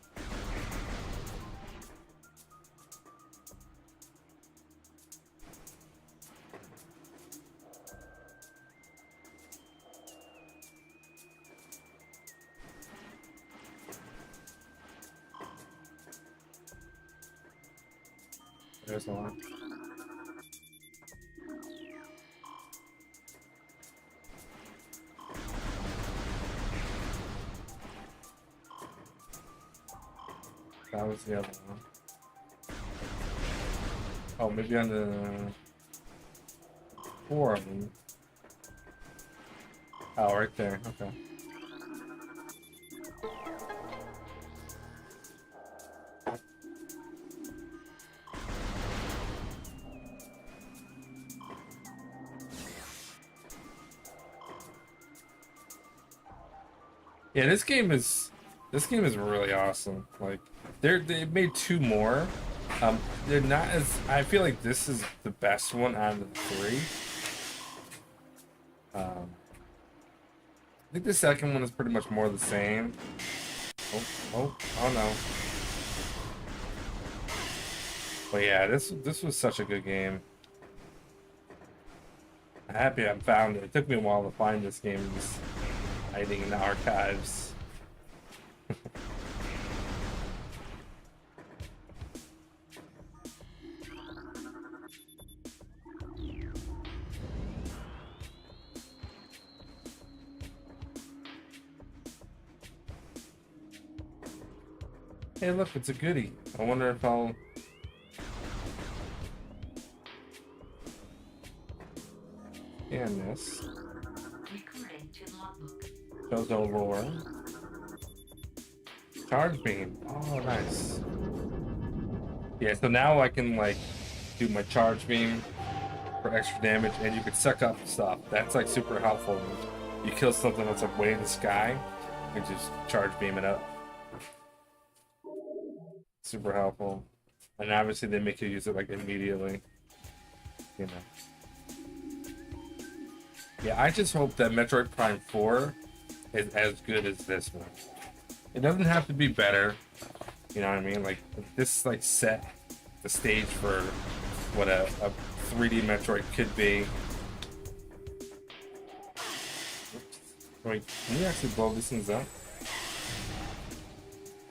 There's one. That was the other one. Oh, maybe on the 4 of them. Oh, right there. Okay. Yeah, this game is really awesome. Like they made 2 more, They're not as. I feel like this is the best one out of the three. I think the second one is pretty much more the same. Oh no. But yeah, this was such a good game. I'm happy I found it. It took me a while to find this game. Just hiding in the archives. Hey, look, it's a goodie. I wonder if I'll. Scan this. Recording to logbook. Shows Aurora. Charge beam. Oh, nice. Yeah, so now I can like do my charge beam for extra damage, and you can suck up stuff. That's like super helpful. You kill something that's like way in the sky, you can just charge beam it up. Super helpful. And obviously they make you use it like immediately. You know. Yeah, I just hope that Metroid Prime 4 is as good as this one. It doesn't have to be better. You know what I mean? Like this like set the stage for what a 3D Metroid could be. Oops. Wait, can you actually blow these things up?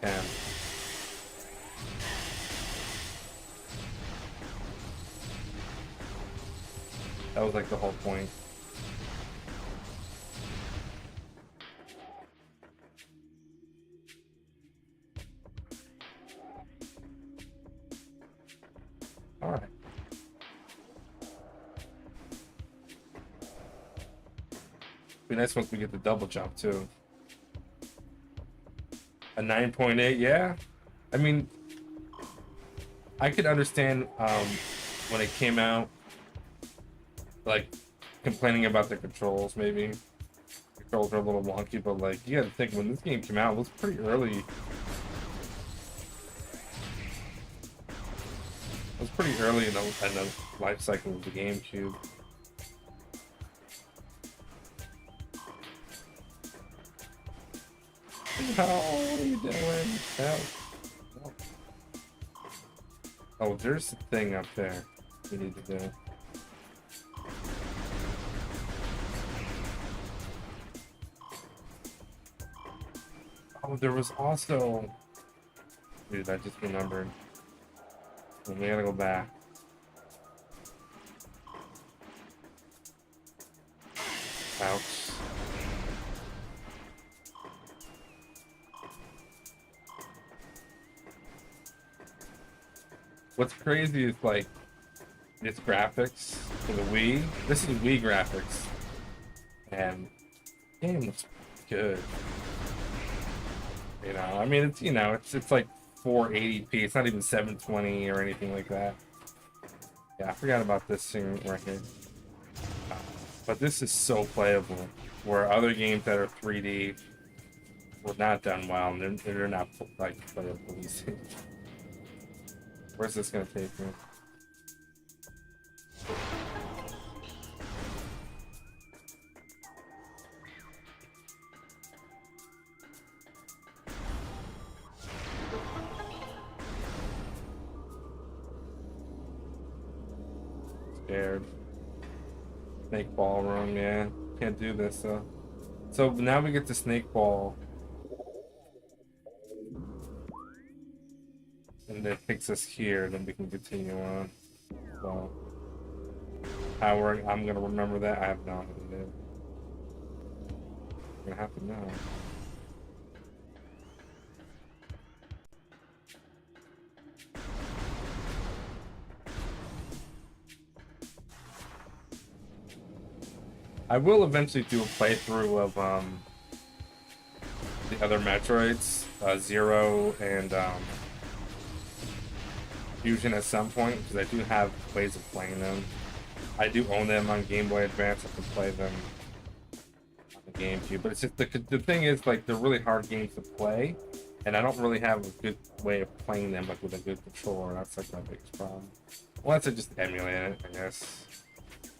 Yeah. That was like the whole point. All right. Be nice once we get the double jump too. A 9.8, yeah. I mean, I could understand when it came out, like complaining about the controls. Maybe the controls are a little wonky, but like you got to think when this game came out, it was pretty early. It was pretty early in the life cycle of the GameCube. Oh, what are you doing? Help. Help. Oh, there's a thing up there we need to do. Oh, there was also... Dude, I just remembered. We gotta go back. Ouch. What's crazy is like its graphics for the Wii. This is Wii graphics, and the game looks good. You know, I mean, it's it's like 480p. It's not even 720 or anything like that. Yeah, I forgot about this thing right here. But this is so playable. Where other games that are 3D were not done well, and they're not like playable. Where's this gonna take me? Scared. Snake ball room, yeah. Can't do this though. So now we get to snake ball. And it takes us here, then we can continue on. So I'm gonna remember that. I have no idea. I'm gonna have to know. I will eventually do a playthrough of the other Metroids, Zero and Fusion at some point, because I do have ways of playing them. I do own them on Game Boy Advance. I can play them on the GameCube, but it's just the thing is like they're really hard games to play And I don't really have a good way of playing them like with a good controller. That's like my biggest problem. Unless I just emulate it, I guess.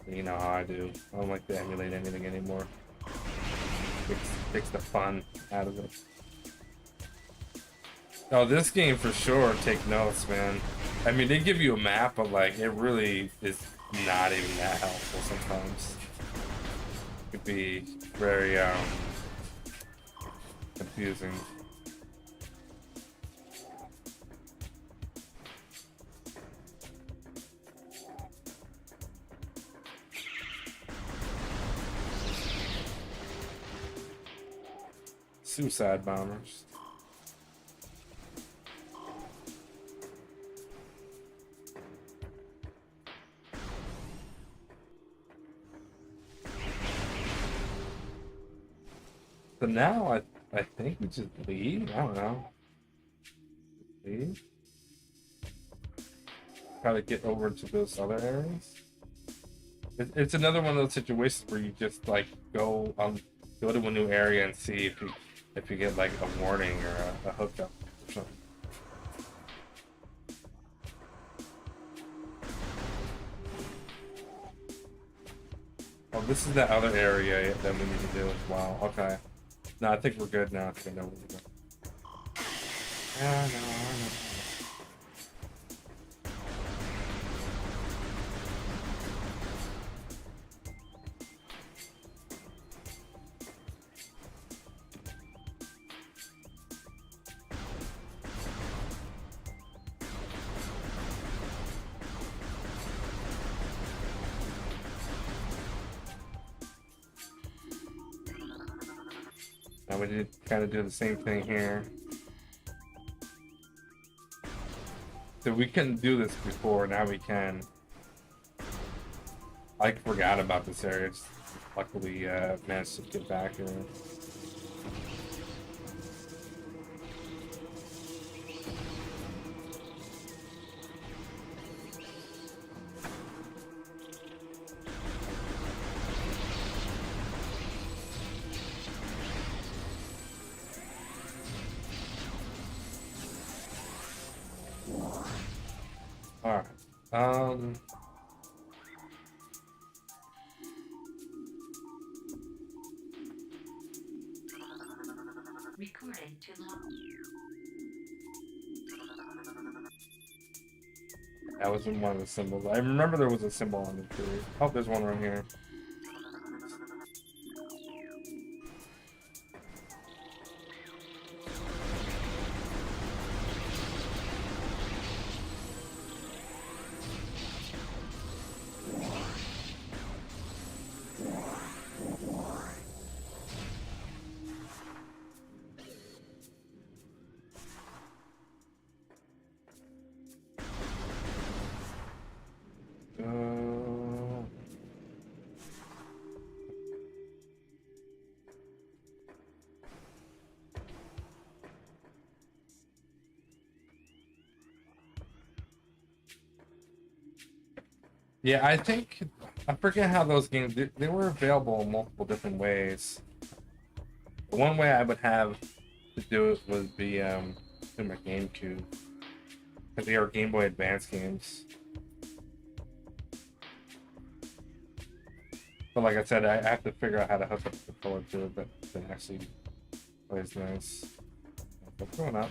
You know how I do. I don't like to emulate anything anymore. Takes the fun out of it. Oh, this game for sure, take notes, man. I mean, they give you a map, but like, it really is not even that helpful sometimes. It could be very, confusing. Suicide bombers. So now I think we just leave. I don't know. Leave. Try to get over to those other areas. It's another one of those situations where you just like go to a new area and see if you get like a warning or a hookup or something. Oh, this is the other area that we need to do as well. Okay. No, I think we're good now. I think I know where we're going. Yeah, no, I know. Now we did kind of do the same thing here. So we couldn't do this before, now we can. I forgot about this area. Just luckily managed to get back here. Alright. Recording to log. That was in one of the symbols. I remember there was a symbol on the tree. Oh, there's one right here. Yeah, I think I forget how those games they were available in multiple different ways. One way I would have to do it would be through my GameCube, because they are Game Boy Advance games. But like I said, I have to figure out how to hook up the controller to it that actually plays nice. What's going up?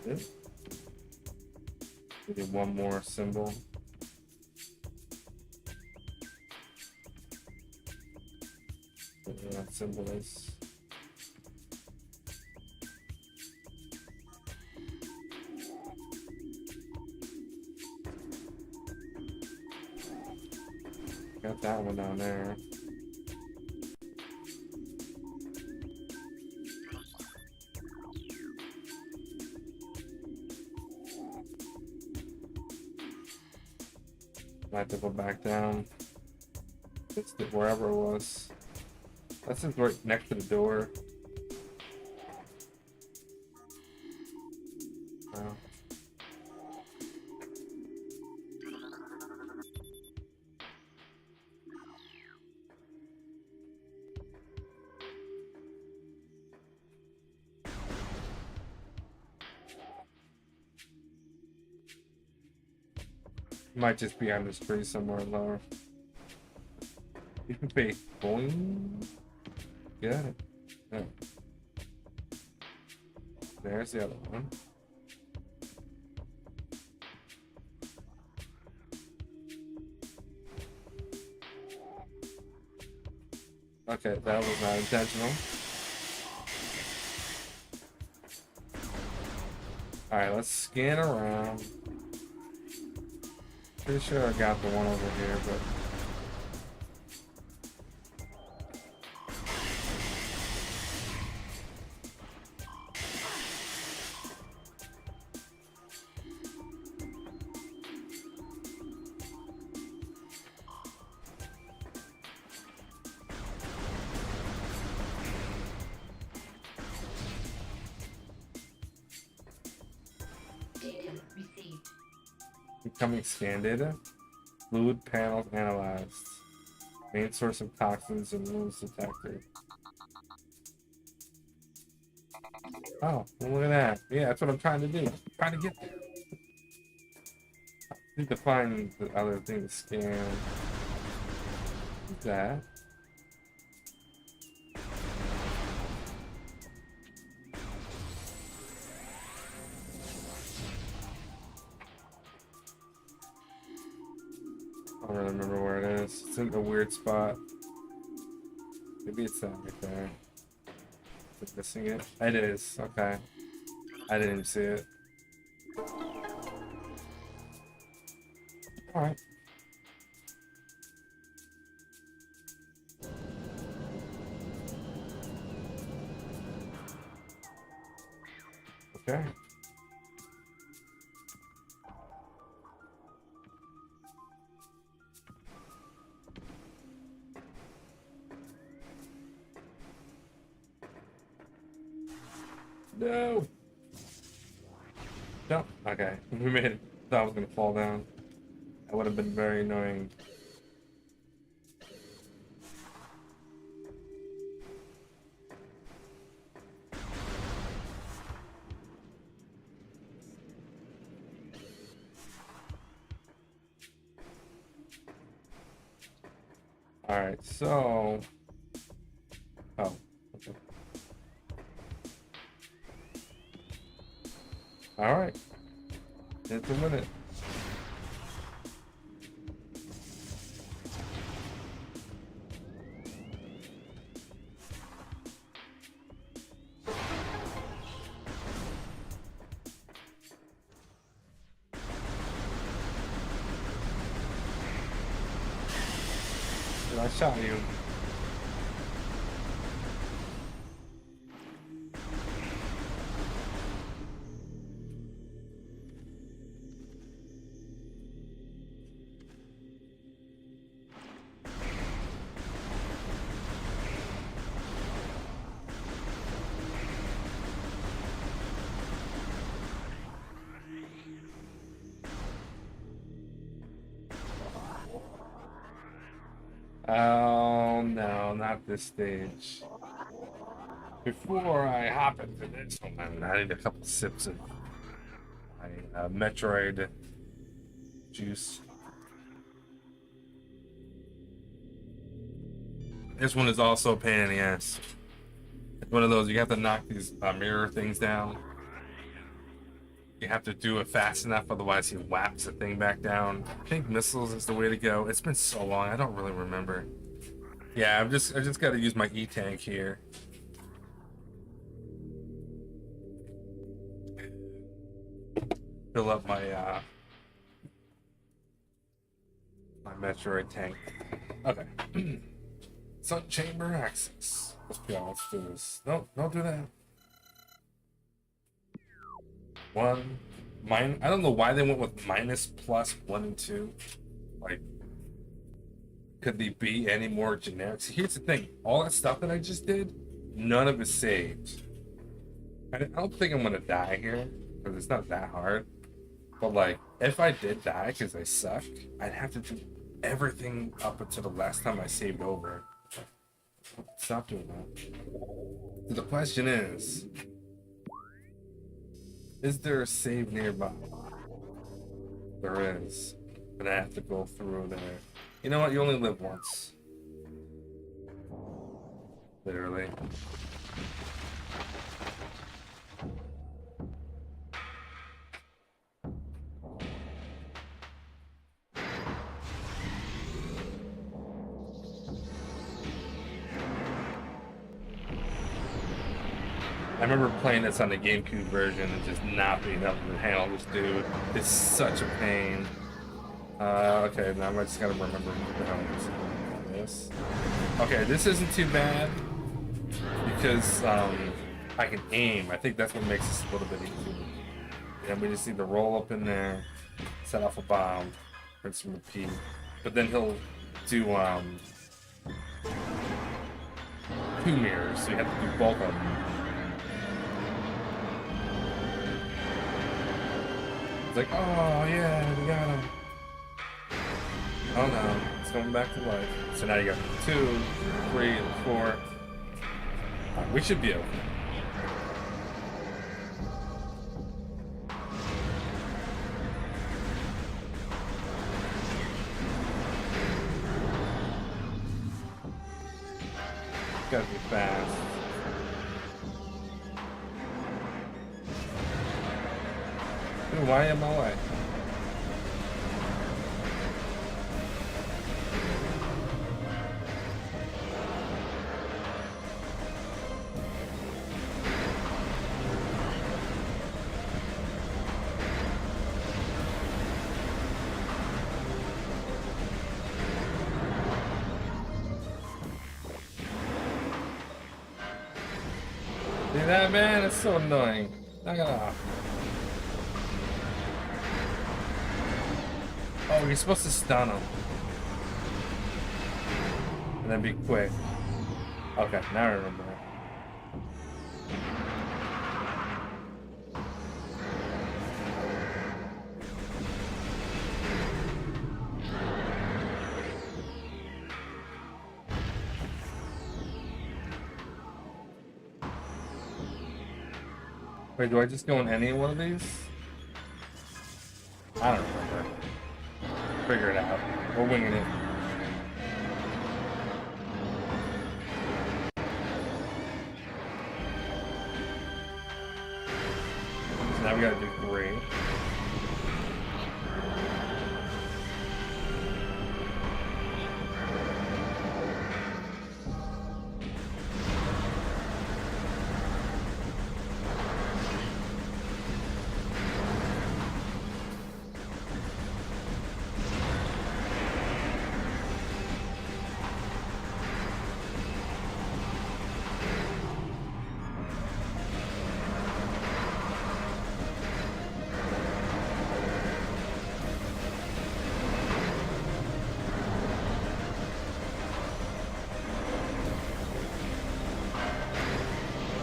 That's it. Maybe one more symbol. Whatever that symbol is. Got that one down there. I have to go back down. It's wherever it was. That's just right next to the door. Wow. Might just be on this tree somewhere lower. You can pay boing. Got it. Yeah. There's the other one. Okay, that was not intentional. Alright, let's scan around. Pretty sure I got the one over here, but Data received. incoming scan data. Fluid panels analyzed. Main source of toxins and wounds detected. Oh, well, look at that. Yeah, that's what I'm trying to do. I'm trying to get there. I need to find the other thing to scan. What's that? I don't really remember where it is. It's in a weird spot. Maybe it's that right there. Is it missing it? It is. Okay. I didn't even see it. Alright. Okay. No. No. Okay. We made it. Thought I was gonna fall down. That would have been very annoying. Alright, so oh. Okay. Alright. It's a minute. I shot you. Oh no, not this stage. Before I hop into this one, I need a couple sips of my Metroid juice. This one is also a pain in the ass. It's one of those you have to knock these mirror things down. You have to do it fast enough, otherwise he whaps the thing back down. I think missiles is the way to go. It's been so long, I don't really remember. Yeah, I just got to use my E-tank here. Fill up my my Metroid tank. Okay. Sun chamber access. Let's go. Let's do this. No, don't do that. One. Mine. I don't know why they went with minus, plus, 1, and 2. Like, could they be any more generic? See, here's the thing. All that stuff that I just did, none of it saved. I don't think I'm gonna die here because it's not that hard. But like, if I did die because I suck, I'd have to do everything up until the last time I saved over. Stop doing that. So the question is there a save nearby? There is. But I have to go through there. You know what? You only live once. Literally. I remember playing this on the GameCube version and just not being able to handle this dude. It's such a pain. Okay, now I just gotta remember what the hell this. Okay, this isn't too bad because I can aim. I think that's what makes this a little bit easier. And we just need to roll up in there, set off a bomb, rinse and repeat. But then he'll do 2 mirrors, so you have to do both of them. It's like, oh yeah, we got him. Oh no, it's coming back to life. So now you got 2, 3, 4. Right, we should be okay. Gotta be fast. Dude, why am I away? See that, man? It's so annoying. Knock it off. Oh, you're supposed to stun him. And then be quick. Okay, now I remember it. Wait, do I just go in any one of these? I don't remember. Figure it out. We're winging it. So now we gotta do 3.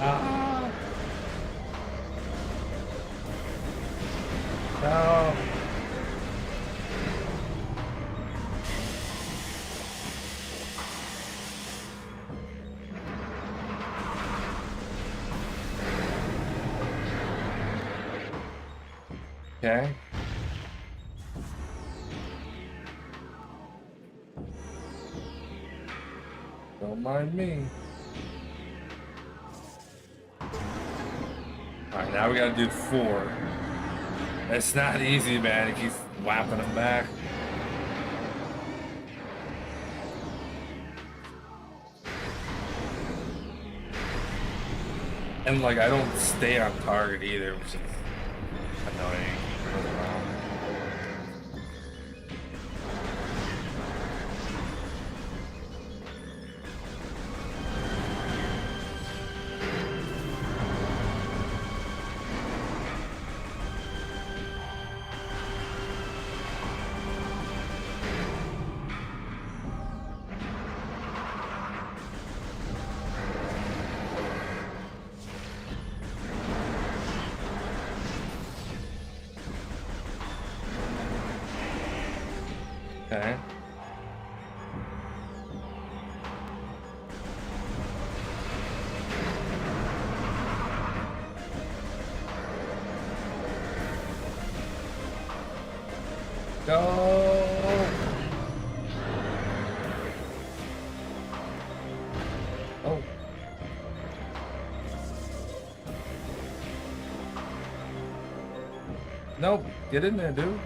Ah. No. Okay. Don't mind me. Alright, now we gotta do 4. It's not easy, man. It keeps whapping them back. And like, I don't stay on target either, which is annoying. Okay. Go. Nope. Get in there, dude.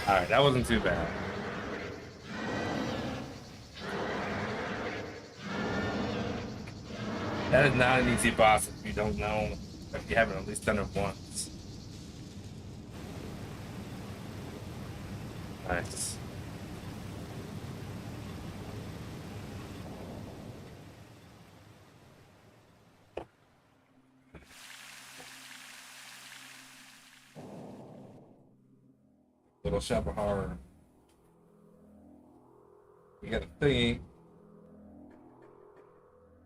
Alright, that wasn't too bad. That is not an easy boss if you don't know, if you haven't at least done it once. Nice. Little shop of horror. You got a thingy.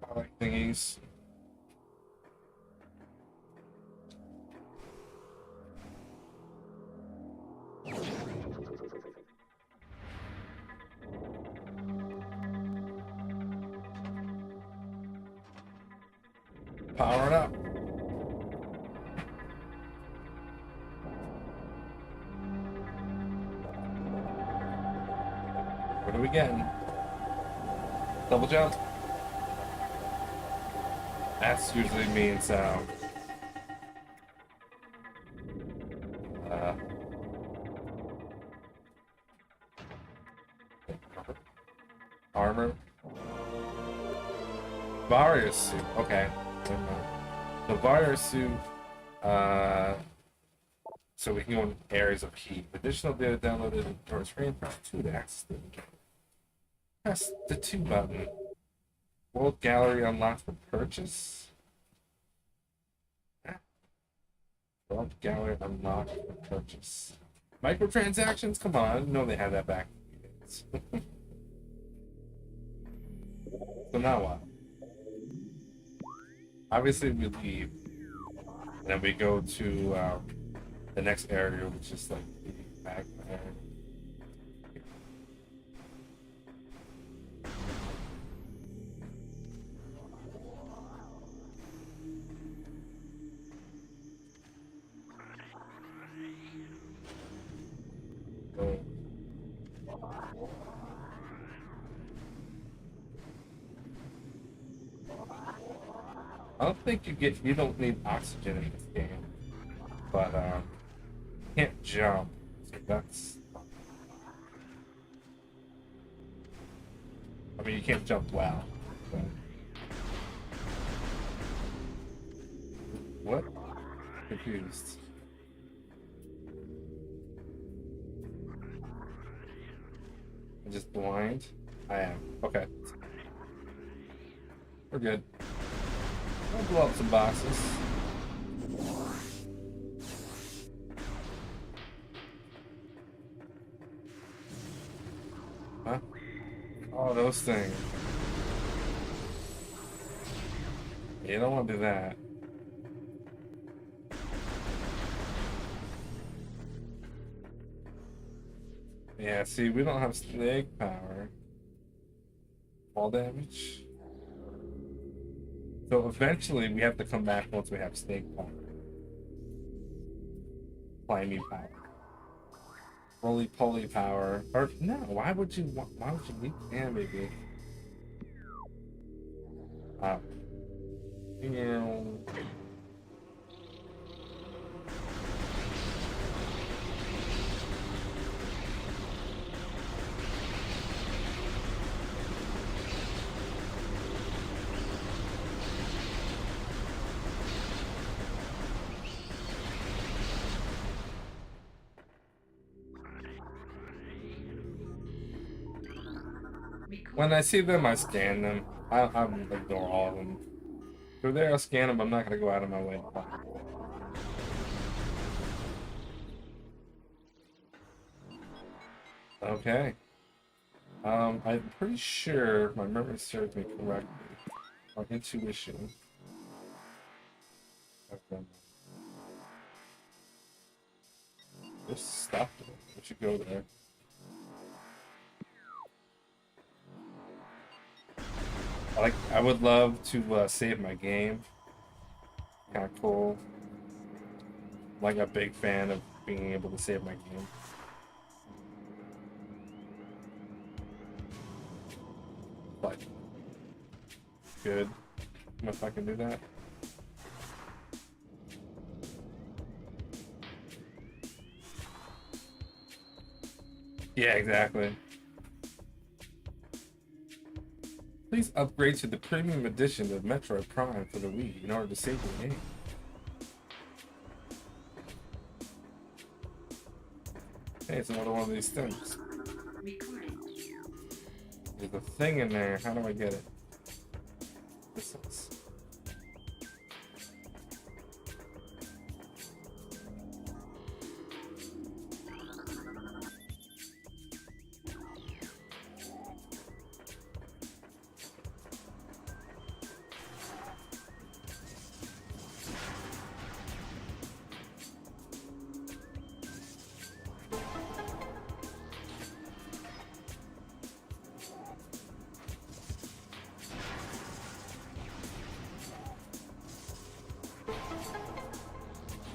I like thingies. Power it up. What are we getting? Double jump? That usually means uh, armor. Barrier suit. Okay. The barrier suit. So we can go in areas of heat. Additional data downloaded or screen. Press 2 to access the game. Press the 2 button. World Gallery unlocked for purchase. World Gallery unlocked for purchase. Microtransactions? Come on. No, they had that back in the days. So now what? Obviously, we leave. And then we go to the next area, which is like the magma area. So, I don't think you don't need oxygen in this game, but you can't jump, so that's. I mean, you can't jump well. But... What? Confused. I'm just blind. I am. Okay. We're good. I'll blow up some boxes. Huh? Oh, those things. You don't want to do that. Yeah, see, we don't have snake power. Fall damage. So eventually we have to come back once we have snake power. Climbing power. Roly-poly power. Or no, why would you need maybe? You know. When I see them, I scan them. I ignore all of them. If they're there, I'll scan them. I'm not gonna go out of my way. Okay. I'm pretty sure my memory serves me correctly. My intuition. Okay. Just stop it. We should go there. I would love to save my game. Kind of cool. Like a big fan of being able to save my game. But good. If I can do that. Yeah, exactly. Please upgrade to the premium edition of Metroid Prime for the Wii in order to save your game. Hey, it's another one of these things. Recording. There's a thing in there. How do I get it? This is.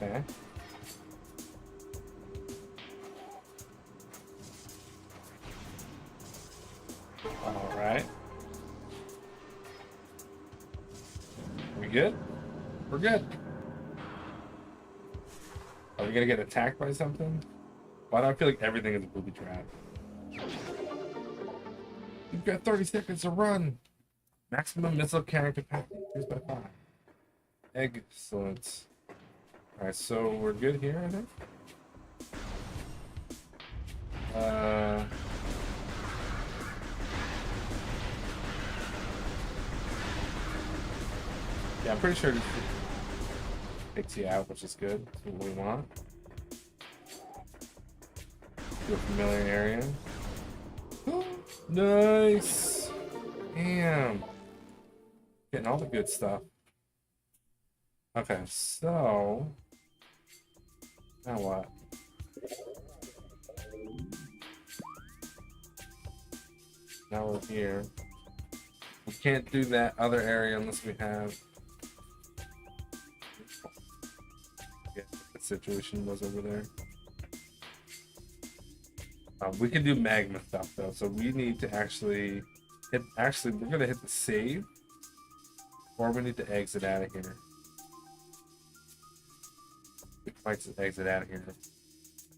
Okay. All right. We good? We're good. Are we gonna get attacked by something? Why do I feel like everything is a booby trap? You've got 30 seconds to run. Maximum missile carrying capacity increased by 5. Excellent. Alright, so we're good here, I think. Yeah, I'm pretty sure it takes you out, which is good. That's what we want. To a familiar area. Nice! Damn. Getting all the good stuff. Okay, so... Now what? Now we're here. We can't do that other area unless we have... Yeah, the situation was over there. We can do magma stuff though, so we need to actually hit. Actually, we're gonna hit the save, or we need to exit out of here. We might just exit out of here. I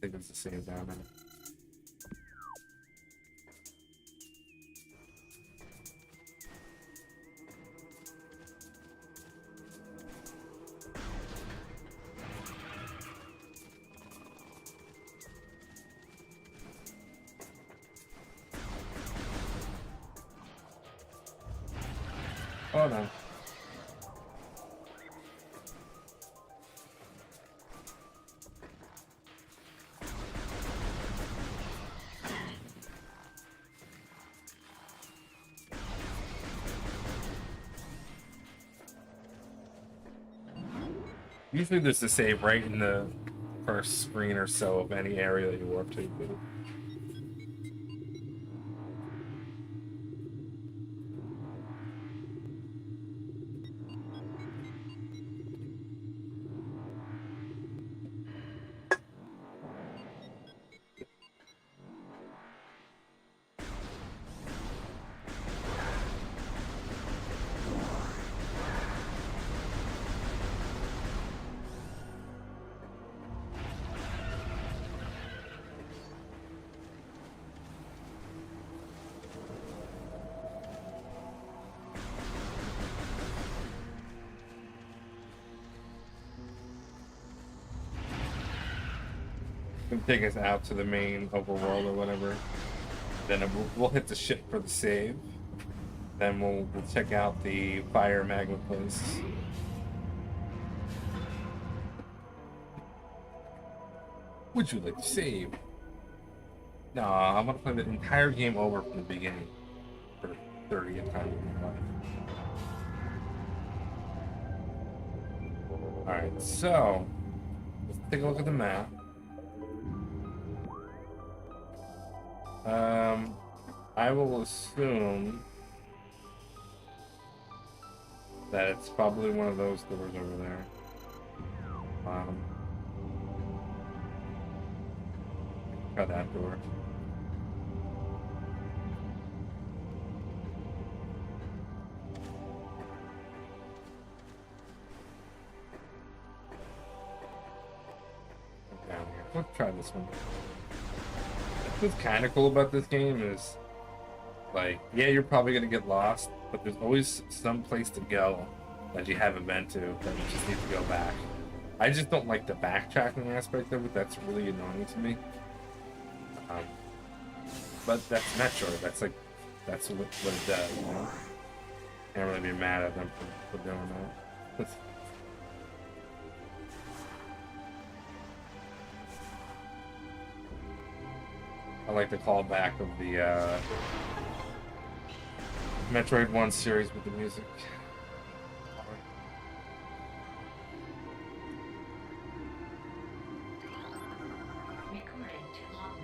think it's the save down there. Oh no. Usually there's a save right in the first screen or so of any area that you warp to. Take us out to the main overworld or whatever. Then we'll hit the ship for the save. Then we'll check out the fire magma place. Would you like to save? No, I want to play the entire game over from the beginning for 30th time in my life. Alright, so let's take a look at the map. I will assume that it's probably one of those doors over there. Try that door. Down here. Let's try this one. what's kind of cool about this game is, like, yeah, you're probably gonna get lost, but there's always some place to go that you haven't been to that you just need to go back. I just don't like the backtracking aspect of it. That's really annoying to me. Um, but that's Metroid. That's what it does, you know? Can't really be mad at them for doing that. I like the callback of the Metroid 1 series with the music. Recording to log.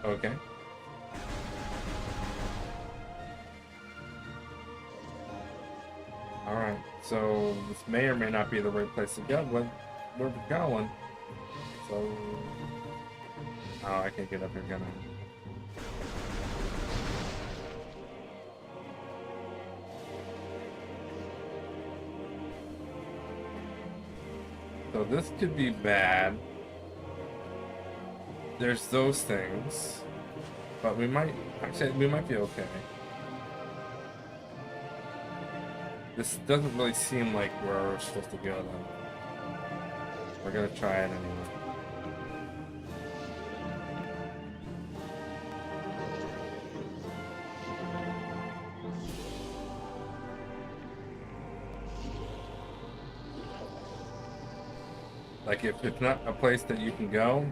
Okay. Alright, so this may or may not be the right place to go, but where we're going. So... Oh, I can't get up here, can I? So this could be bad. There's those things. But we might... Actually, we might be okay. This doesn't really seem like where we're supposed to go, though. We're gonna try it anyway. Like, if it's not a place that you can go,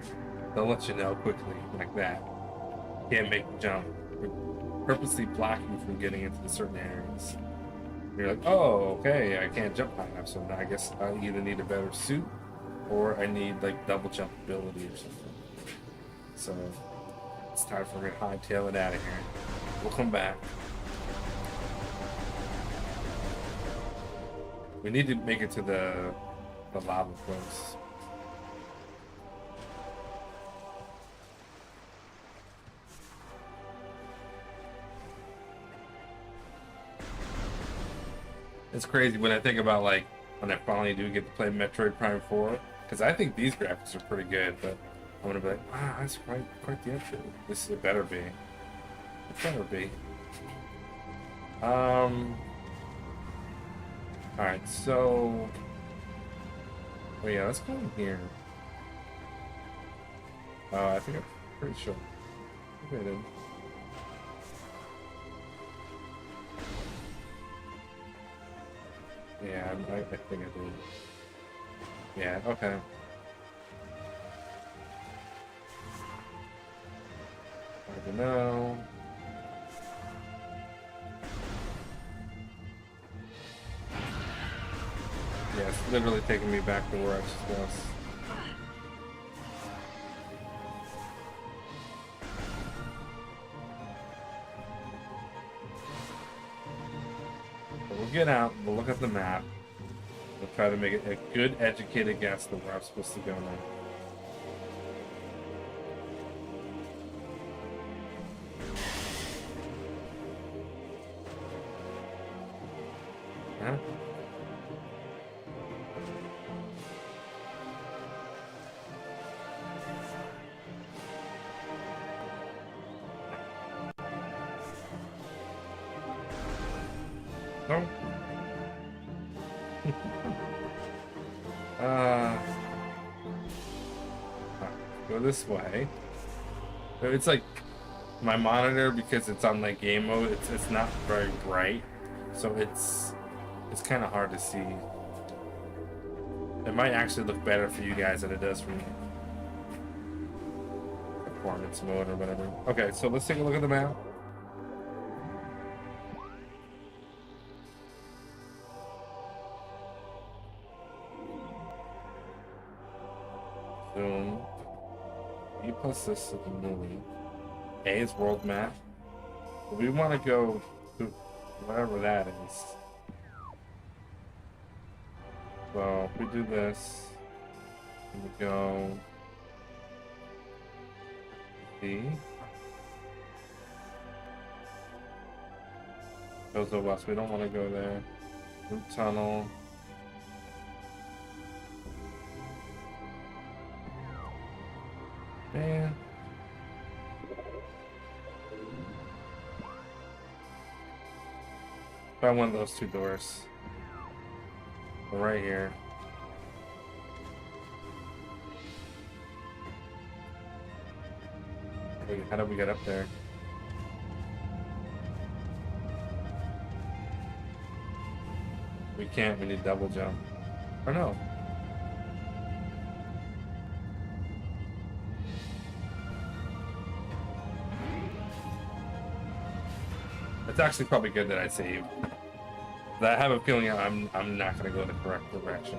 they'll let you know quickly, like that. Can't make the jump. We're purposely blocking you from getting into the certain areas. You're like, oh, okay, I can't jump high enough, so now I guess I either need a better suit, or I need, like, double jump ability or something. So, it's time for me to hightail it out of here. We'll come back. We need to make it to the lava place. It's crazy when I think about, like, when I finally do get to play Metroid Prime 4, because I think these graphics are pretty good, but I'm gonna be like, wow, that's quite the upgrade. This it better be. It better be. Alright, so... Oh yeah, let's go in here. I think I'm pretty sure. Okay, then. Yeah, I think I did. Yeah, okay. I don't know. Yeah, it's literally taking me back to where I just was. But we'll get out, we'll look at the map. We'll try to make it a good, educated guess of where I'm supposed to go now. Huh? No. Go this way. It's like my monitor, because it's on like game mode. It's not very bright, so it's kind of hard to see. It might actually look better for you guys than it does for me. Performance mode or whatever. Okay, so let's take a look at the map. Zoom. E plus this is the movie. A is world map. We want to go to whatever that is. So if we do this, we go D. Goes to west. We don't want to go there. Root tunnel. Man. By one of those two doors. Right here. Wait, how did we get up there? We can't, we need double jump. Or no. It's actually probably good that I saved. I have a feeling I'm not gonna go the correct direction.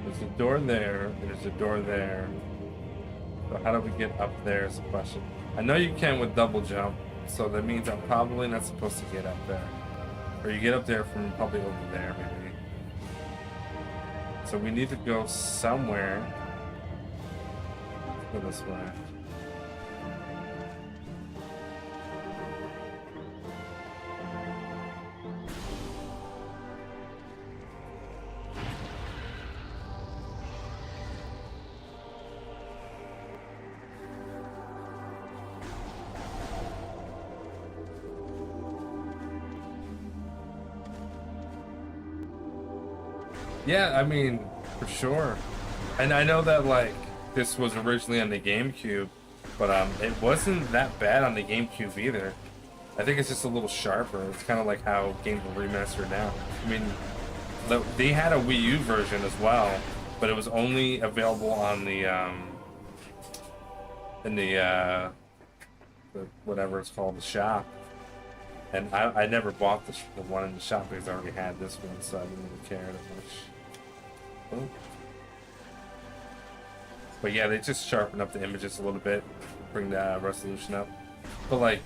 There's a door there, there's a door there. So how do we get up there is the question. I know you can with double jump, so that means I'm probably not supposed to get up there. Or you get up there from probably over there, maybe. So we need to go somewhere. Let's go this way. Yeah, I mean, for sure. And I know that like this was originally on the GameCube, but it wasn't that bad on the GameCube either. I think it's just a little sharper. It's kind of like how games are remastered now. I mean, they had a Wii U version as well, but it was only available on the in the whatever it's called, the shop. And I never bought the one in the shop because I already had this one, so I didn't really care that much. Oh. But yeah, they just sharpen up the images a little bit, bring the resolution up. But like,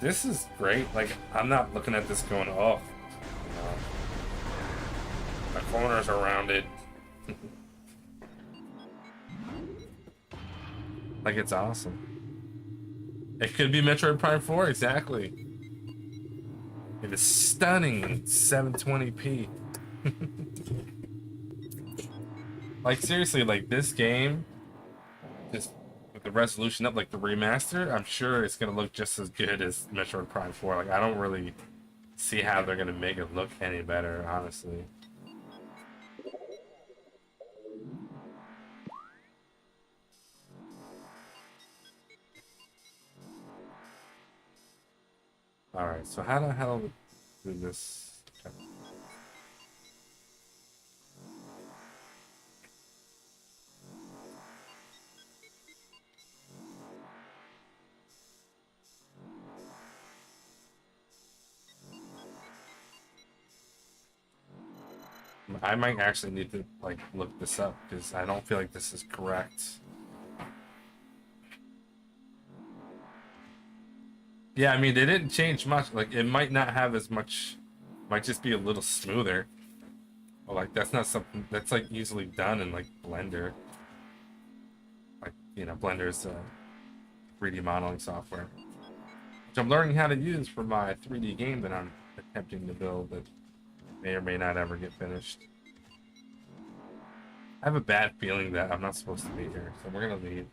this is great. Like, I'm not looking at this going, oh, my corners are rounded. Like, it's awesome. It could be Metroid Prime 4, exactly. It is stunning in 720p. Like, seriously, like, this game, just with the resolution up, like the remaster, I'm sure it's gonna look just as good as Metroid Prime 4. Like, I don't really see how they're gonna make it look any better, honestly. Alright, so how the hell do this? I might actually need to like look this up because I don't feel like this is correct. Yeah, I mean they didn't change much. Like it might not have as much, might just be a little smoother. But like that's not something that's like easily done in like Blender. Like, you know, Blender's 3D modeling software, which I'm learning how to use for my 3D game that I'm attempting to build that may or may not ever get finished. I have a bad feeling that I'm not supposed to be here, so we're gonna leave.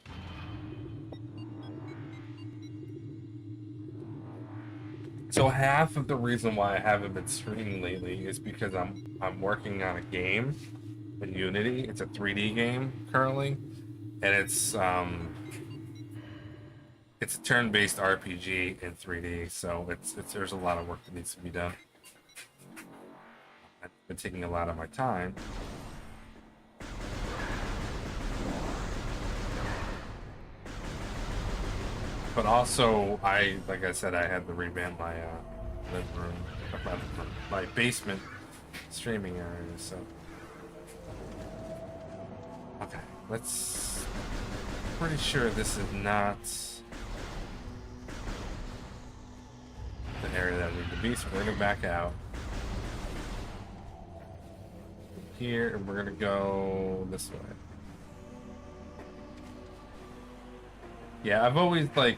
So half of the reason why I haven't been streaming lately is because I'm working on a game in Unity. It's a 3D game currently, and it's a turn-based RPG in 3D. So it's there's a lot of work that needs to be done. I've been taking a lot of my time. But also, like I said, I had to revamp my living room, my basement streaming area. So, okay, let's. Pretty sure this is not. area that I need to be, so we're gonna back out. Here, and we're gonna go this way. Yeah, I've always like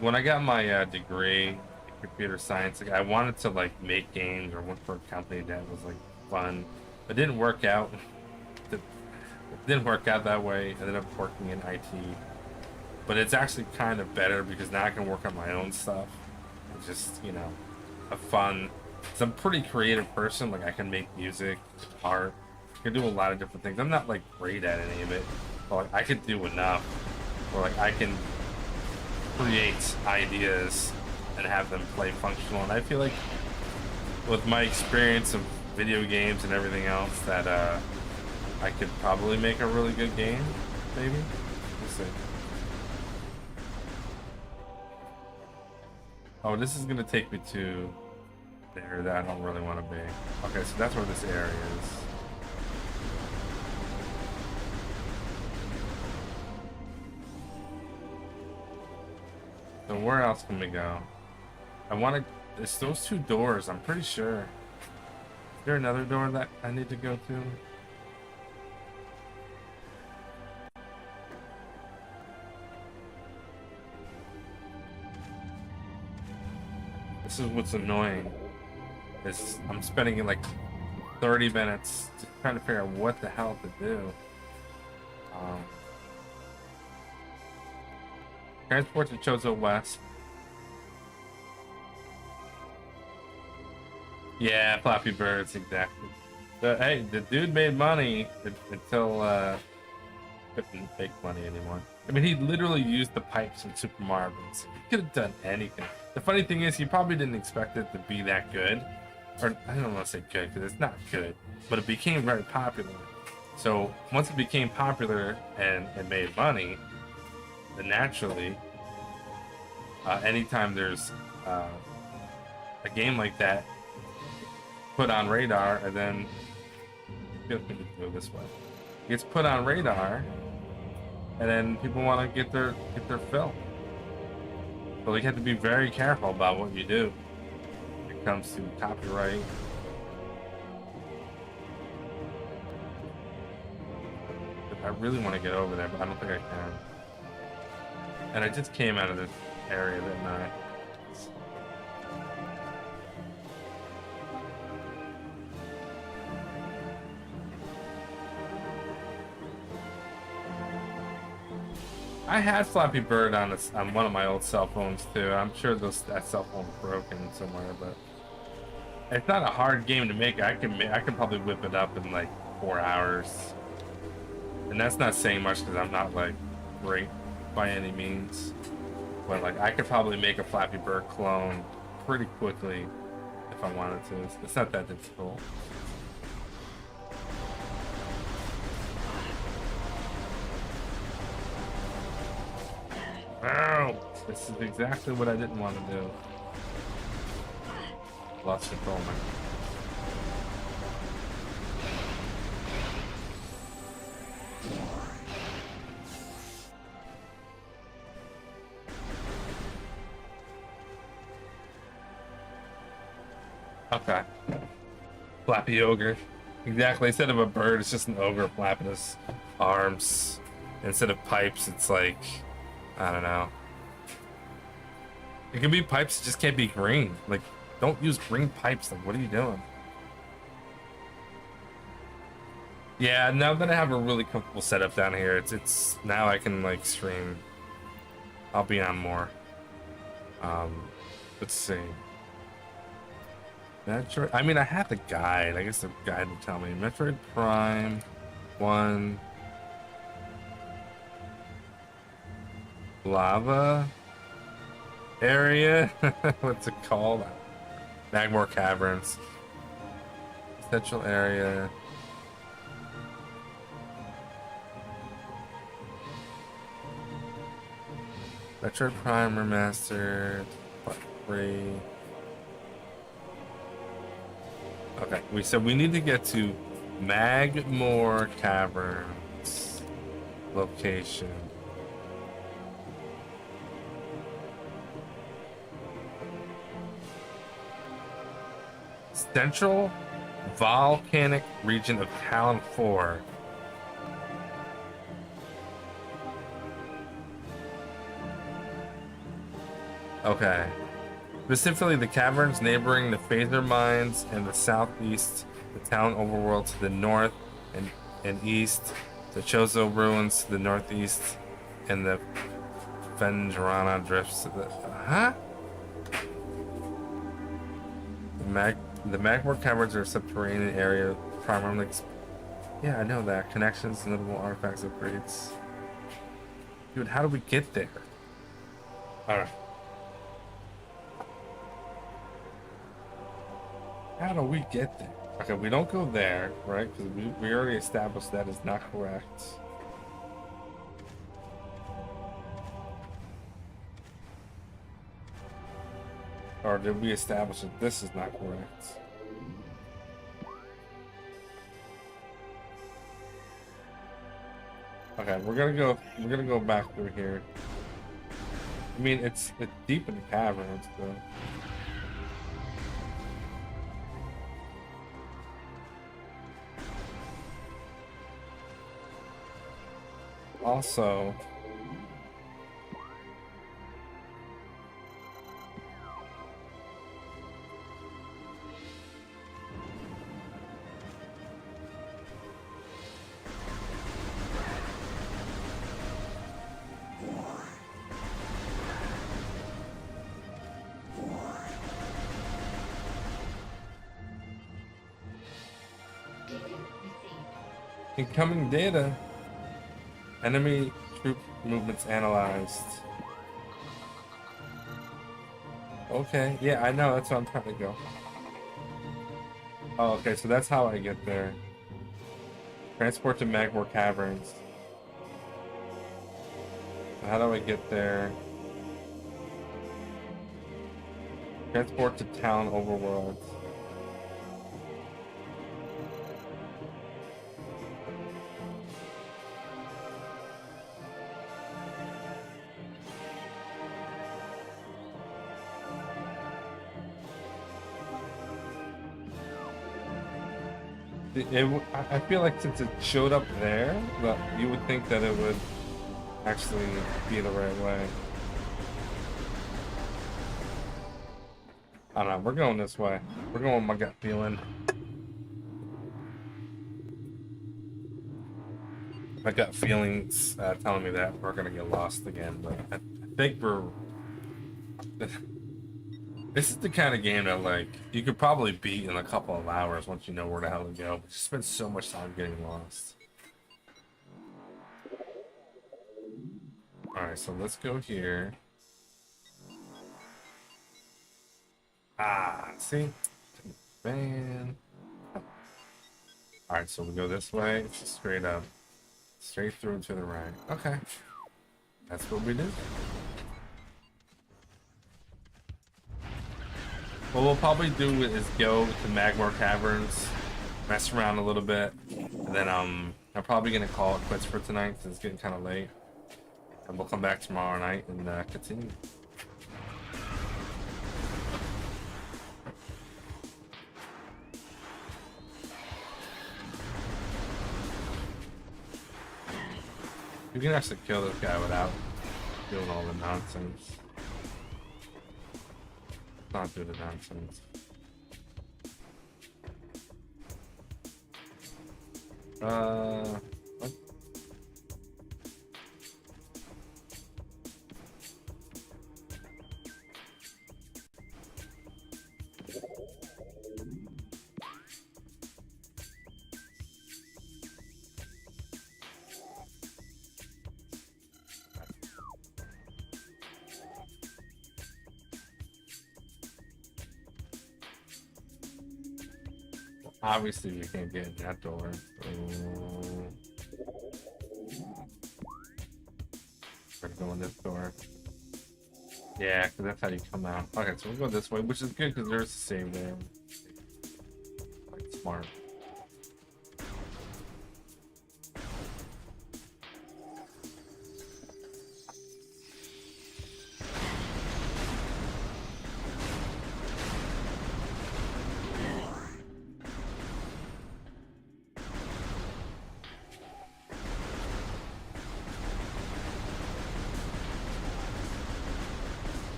when I got my degree in computer science, like I wanted to like make games or work for a company that was like fun. It didn't work out. It didn't work out that way. I ended up working in IT, but it's actually kind of better because now I can work on my own stuff. It's just, you know, have fun. Cause I'm a pretty creative person. Like I can make music, art. I can do a lot of different things. I'm not like great at any of it, but like I could do enough. Or like I can create ideas and have them play functional. And I feel like with my experience of video games and everything else that I could probably make a really good game, maybe. We'll see. Oh, this is gonna take me to there that I don't really want to be. Okay, so that's where this area is. So where else can we go? I want to. It's those two doors. I'm pretty sure. Is there another door that I need to go to? This is what's annoying. Is I'm spending like 30 minutes just trying to figure out what the hell to do. Transport to Chozo West. Yeah, Flappy Birds, exactly. Hey, the dude made money until couldn't make money anymore. I mean, he literally used the pipes in Super Mario Bros. He could have done anything. The funny thing is, he probably didn't expect it to be that good. Or, I don't want to say good, because it's not good. But it became very popular. So, once it became popular and made money, then naturally, anytime there's a game like that put on radar, and then go this way, it gets put on radar, and then people want to get their fill. So you have to be very careful about what you do when it comes to copyright. I really want to get over there, but I don't think I can. And I just came out of this area, didn't I? I had Flappy Bird on one of my old cell phones too. I'm sure that cell phone's broken somewhere, but it's not a hard game to make. I can probably whip it up in like 4 hours, and that's not saying much because I'm not like great by any means. But like I could probably make a Flappy Bird clone pretty quickly if I wanted to. It's not that difficult. Oh, this is exactly what I didn't want to do. Lost control, man. Okay. Flappy ogre. Exactly. Instead of a bird, it's just an ogre flapping his arms. Instead of pipes, it's like, I don't know. It can be pipes, it just can't be green. Like, don't use green pipes. Like, what are you doing? Yeah, now that I have a really comfortable setup down here, it's now I can like stream. I'll be on more. Let's see. Metroid. I mean, I had the guide. I guess the guide will tell me. Metroid Prime 1. Lava area. What's it called? Magmore Caverns. Central area. Metroid Prime Remastered. Part 3. Okay, we said we need to get to Magmore Caverns location. Central volcanic region of Talon 4. Okay. Specifically, the caverns neighboring the Phaser mines in the southeast, the Talon overworld to the north and east, the Chozo ruins to the northeast, and the Fendrana drifts to the... Huh? The Magmore caverns are a subterranean area primarily... Yeah, I know that. Connections, notable artifacts, upgrades. Dude, how do we get there? Alright. How do we get there? Okay, we don't go there, right? Because we already established that is not correct. Or did we establish that this is not correct? Okay, we're gonna go back through here. I mean, it's deep in the caverns, though. Also, incoming data. Enemy troop movements analyzed. Okay, yeah, I know, that's where I'm trying to go. Oh, okay, so that's how I get there. Transport to Magmore Caverns. So how do I get there? Transport to Town Overworld. I feel like since it showed up there, that you would think that it would actually be the right way. I don't know, we're going this way. We're going with my gut feeling. My gut feelings telling me that we're gonna get lost again, but I think we're... This is the kind of game that, like, you could probably beat in a couple of hours once you know where the hell to go. But you spend so much time getting lost. Alright, so let's go here. Ah, see? Man. Alright, so we go this way. It's just straight up. Straight through and to the right. Okay. That's what we do. What we'll probably do is go to Magmore Caverns, mess around a little bit, and then I'm probably gonna call it quits for tonight since it's getting kind of late, and we'll come back tomorrow night and continue. You can actually kill this guy without doing all the nonsense. Not do the nonsense. What? Obviously, we can't get in that door. We're gonna go in this door. Yeah, because that's how you come out. Okay, so we'll go this way, which is good because there's a save there. Like, smart.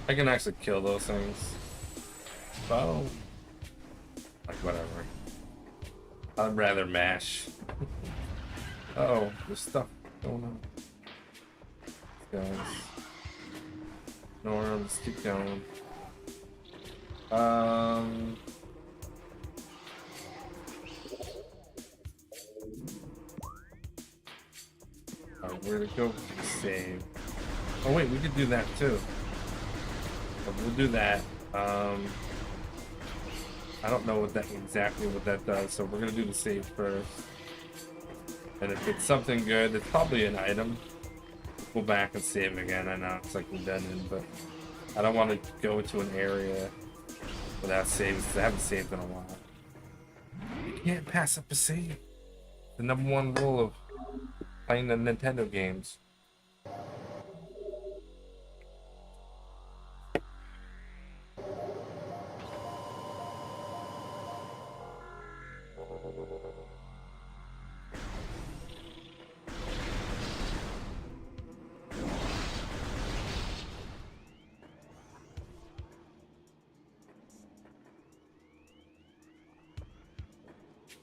I can actually kill those things. Oh, like whatever. I'd rather mash. Uh-oh, there's stuff going on. Guys. No, let's keep going. Alright, where to go to save? Oh wait, we could do that too. But we'll do that. I don't know exactly what that does, so we're gonna do the save first. And if it's something good, it's probably an item. Go back and save again. I know it's like redundant, but I don't want to go into an area without saving because I haven't saved in a while. You can't pass up a save. The #1 rule of playing the Nintendo games.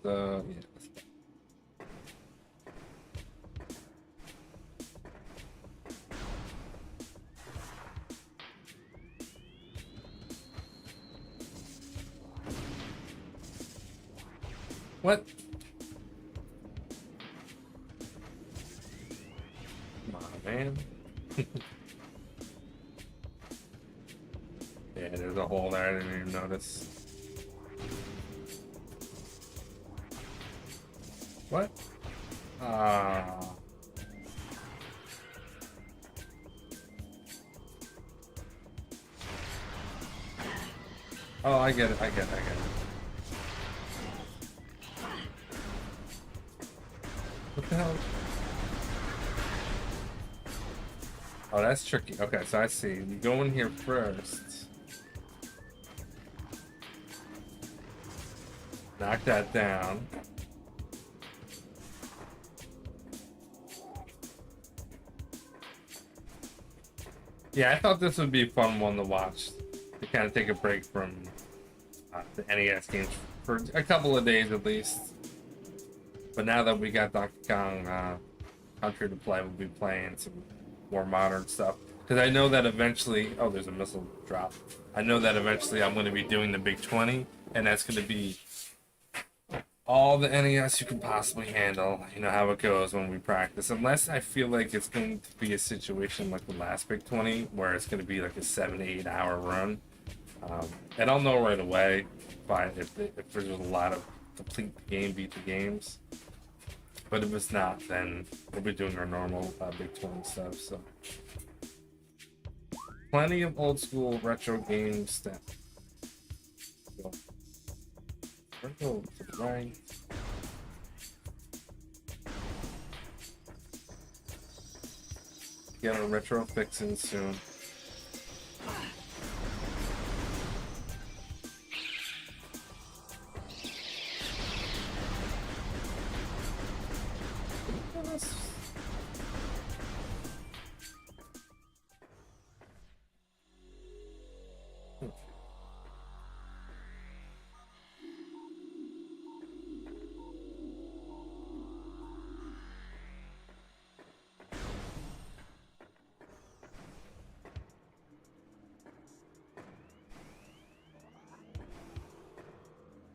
Yeah. What? Come on, man. Yeah, there's a hole there I didn't even notice. What? Ah. Oh, I get it. What the hell? Oh, that's tricky. Okay, so I see. You go in here first. Knock that down. Yeah, I thought this would be a fun one to watch. To kind of take a break from the NES games for a couple of days at least. But now that we got Donkey Kong Country to play, we'll be playing some more modern stuff. Because I know that eventually... Oh, there's a missile drop. I know that eventually I'm going to be doing the Big 20. And that's going to be all the NES you can possibly handle. You know how it goes when we practice. Unless I feel like it's going to be a situation like the last Big 20, where it's going to be like a 7 to 8 hour run. And I'll know right away if there's a lot of complete game, beat the games. But if it's not, then we'll be doing our normal Big 20 stuff. So, plenty of old school retro games that go to the right. Get a retro fixing soon.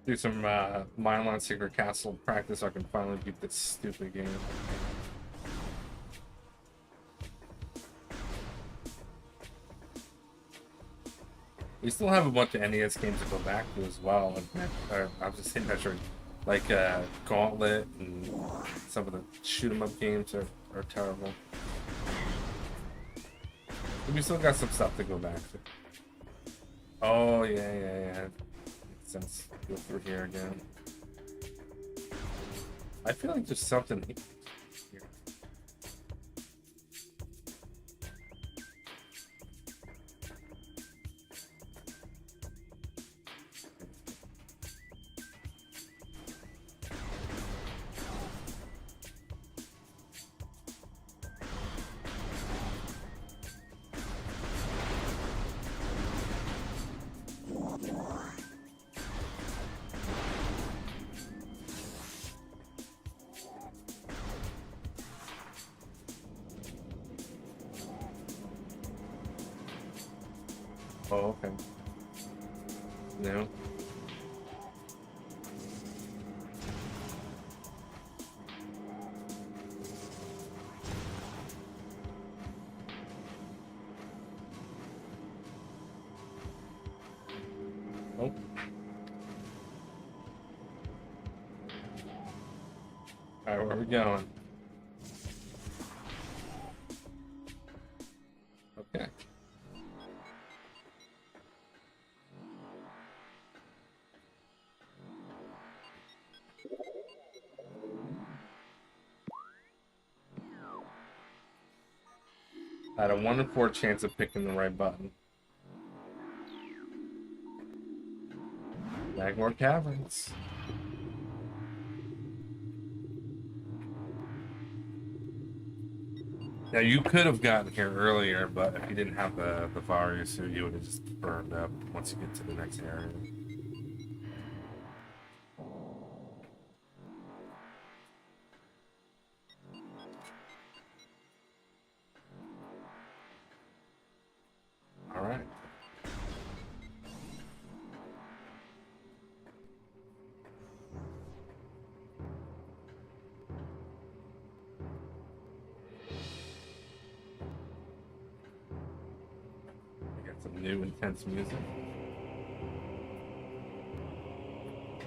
Do some Mile on Secret Castle practice so I can finally beat this stupid game. We still have a bunch of NES games to go back to as well. I was just hitting Metroid, like Gauntlet and some of the shoot 'em up games are terrible. But we still got some stuff to go back to. Oh yeah. Makes sense. Go through here again. I feel like there's something here. Oh, okay. No. Oh. Alright, where are we going? Okay. I had a 1 in 4 chance of picking the right button. Magmore Caverns. Now you could have gotten here earlier, but if you didn't have the Varia suit, you would have just burned up once you get to the next area. All right. I got some new intense music.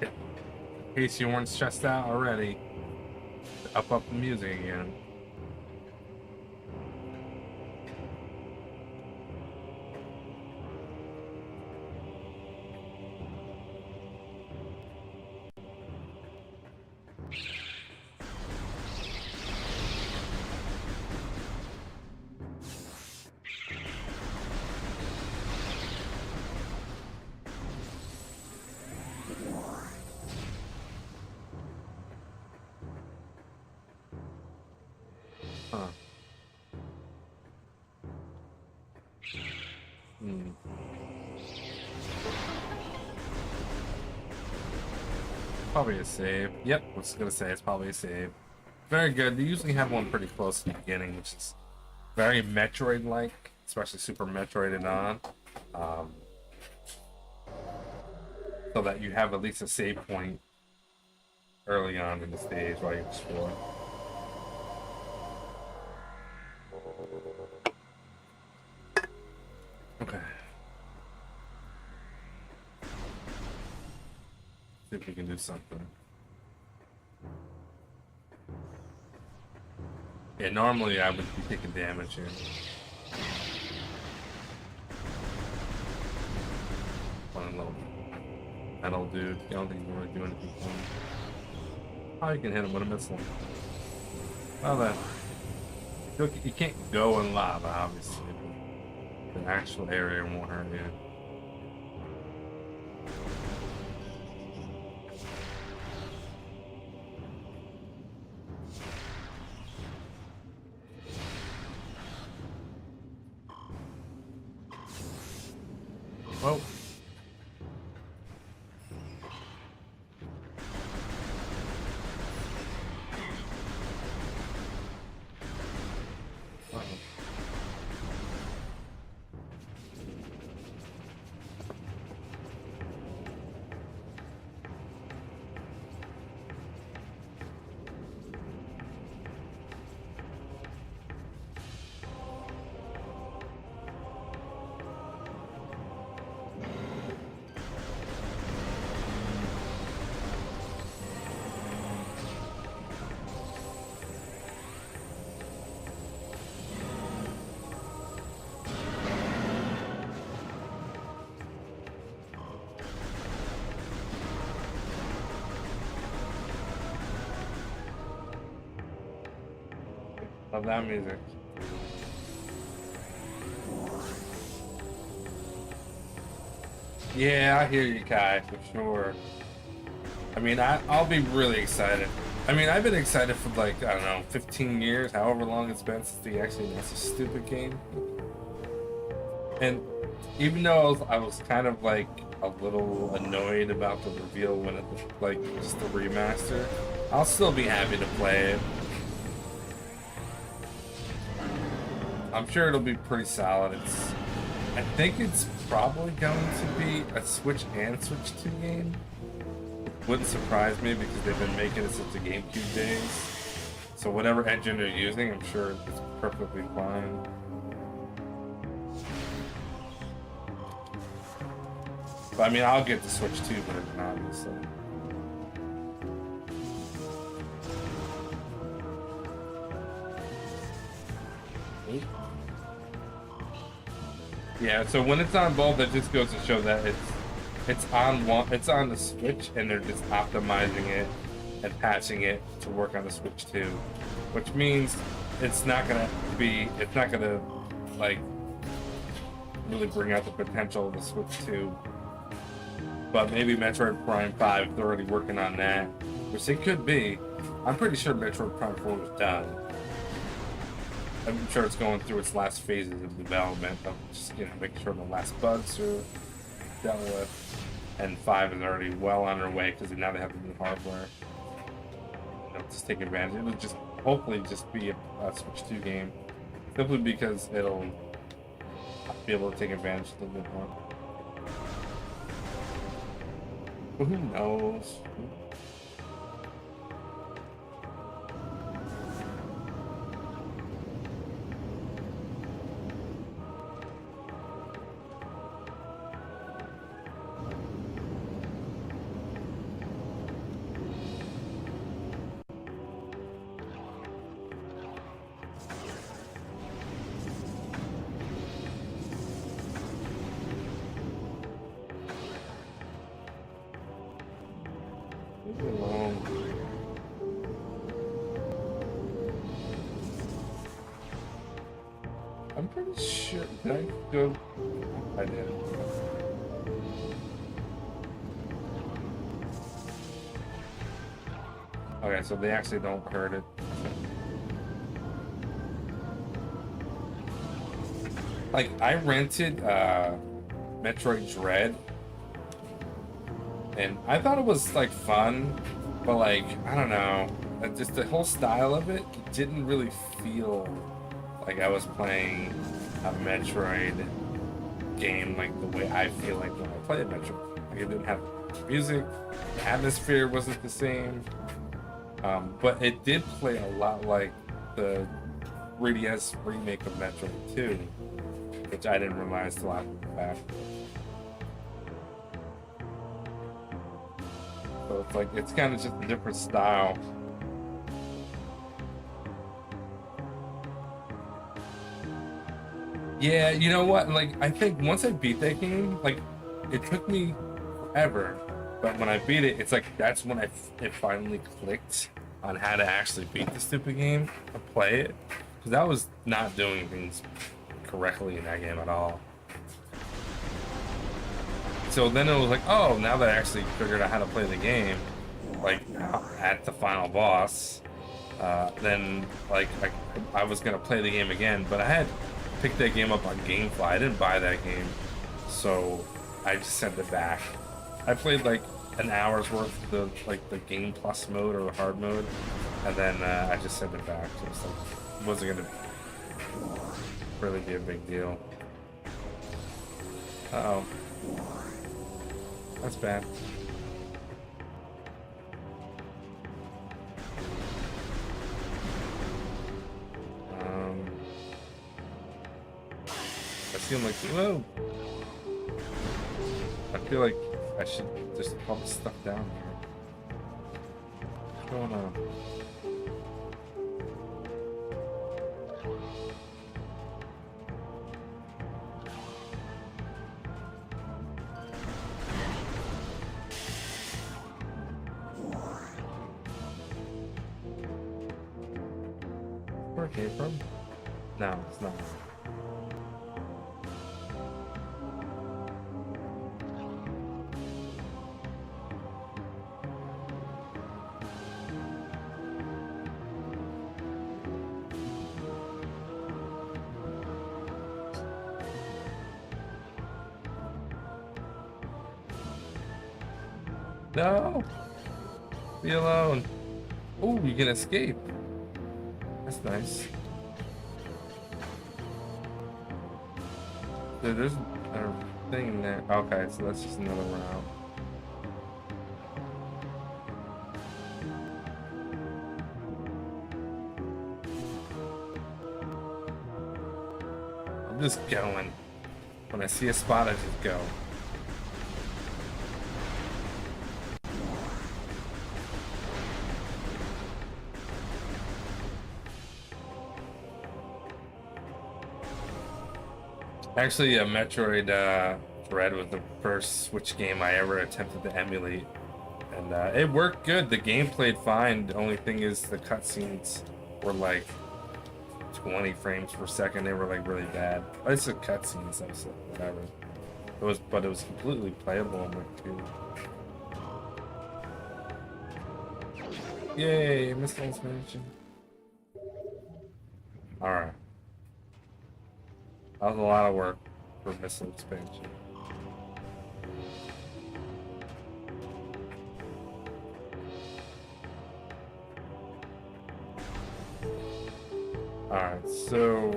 In case you weren't stressed out already, up the music again. Huh. Hmm. Probably a save. Yep, I was gonna say it's probably a save. Very good. They usually have one pretty close to the beginning, which is very Metroid-like, especially Super Metroid and on. So that you have at least a save point early on in the stage while you explore. Okay. See if we can do something. Yeah, normally I would be taking damage here. One little metal dude. I don't think you can really do anything for him. Oh, you can hit him with a missile. Well then. You can't go in lava, obviously. But the actual area won't hurt you. Whoa. Love that music. Yeah, I hear you, Kai, for sure. I mean, I'll be really excited. I mean, I've been excited for like, I don't know, 15 years, however long it's been since they actually announced a stupid game. And even though I was kind of like a little annoyed about the reveal when it was like just the remaster, I'll still be happy to play it. I'm sure it'll be pretty solid. I think it's probably going to be a Switch and Switch 2 game. Wouldn't surprise me because they've been making it since the GameCube days. So whatever engine they're using, I'm sure it's perfectly fine. But I mean, I'll get the Switch 2 version, obviously. Yeah, so when it's on both, that just goes to show that it's on the Switch, and they're just optimizing it and patching it to work on the Switch 2, which means it's not gonna like really bring out the potential of the Switch 2. But maybe Metroid Prime 5, they're already working on that, which it could be. I'm pretty sure Metroid Prime 4 is done. I'm sure it's going through its last phases of development of just, making sure the last bugs are dealt with. And 5 is already well on their way because now they have the new hardware. Just take advantage. It'll just hopefully just be a Switch 2 game. Simply because it'll be able to take advantage of the new one. But who knows? I'm pretty sure. Did I go? I did. Okay, so they actually don't hurt it. Like, I rented Metroid Dread, and I thought it was like fun, but like, I don't know, just the whole style of it didn't really feel like I was playing a Metroid game like the way I feel like when I play a Metroid. Like, it didn't have music, the atmosphere wasn't the same, but it did play a lot like the 3DS remake of Metroid 2, which I didn't realize till after the fact. So it's like, it's kind of just a different style. Yeah, you know what? Like, I think once I beat that game, like, it took me forever, but when I beat it, it's like that's when it finally clicked on how to actually beat the stupid game and play it, because I was not doing things correctly in that game at all. So then it was like, oh, now that I actually figured out how to play the game, like at the final boss, then like I was gonna play the game again, but I had picked that game up on GameFly. I didn't buy that game, so I just sent it back. I played like an hour's worth of the Game Plus mode or the hard mode, and then I just sent it back. So it's like, it wasn't gonna really be a big deal. Uh-oh. That's bad. I feel like, whoa! I feel like I should just pump stuff down here. What's going on? Where it came from? No, it's not. No! Be alone. Oh, you can escape. That's nice. Dude, there's a thing there. Okay, so that's just another route. I'm just going. When I see a spot, I just go. Actually, Metroid Dread was the first Switch game I ever attempted to emulate, and it worked good. The game played fine. The only thing is the cutscenes were like 20 frames per second. They were like really bad. It's a cutscenes, so whatever. But it was completely playable on my computer. Yay, missile expansion. All right. That was a lot of work for missile expansion. Alright, so...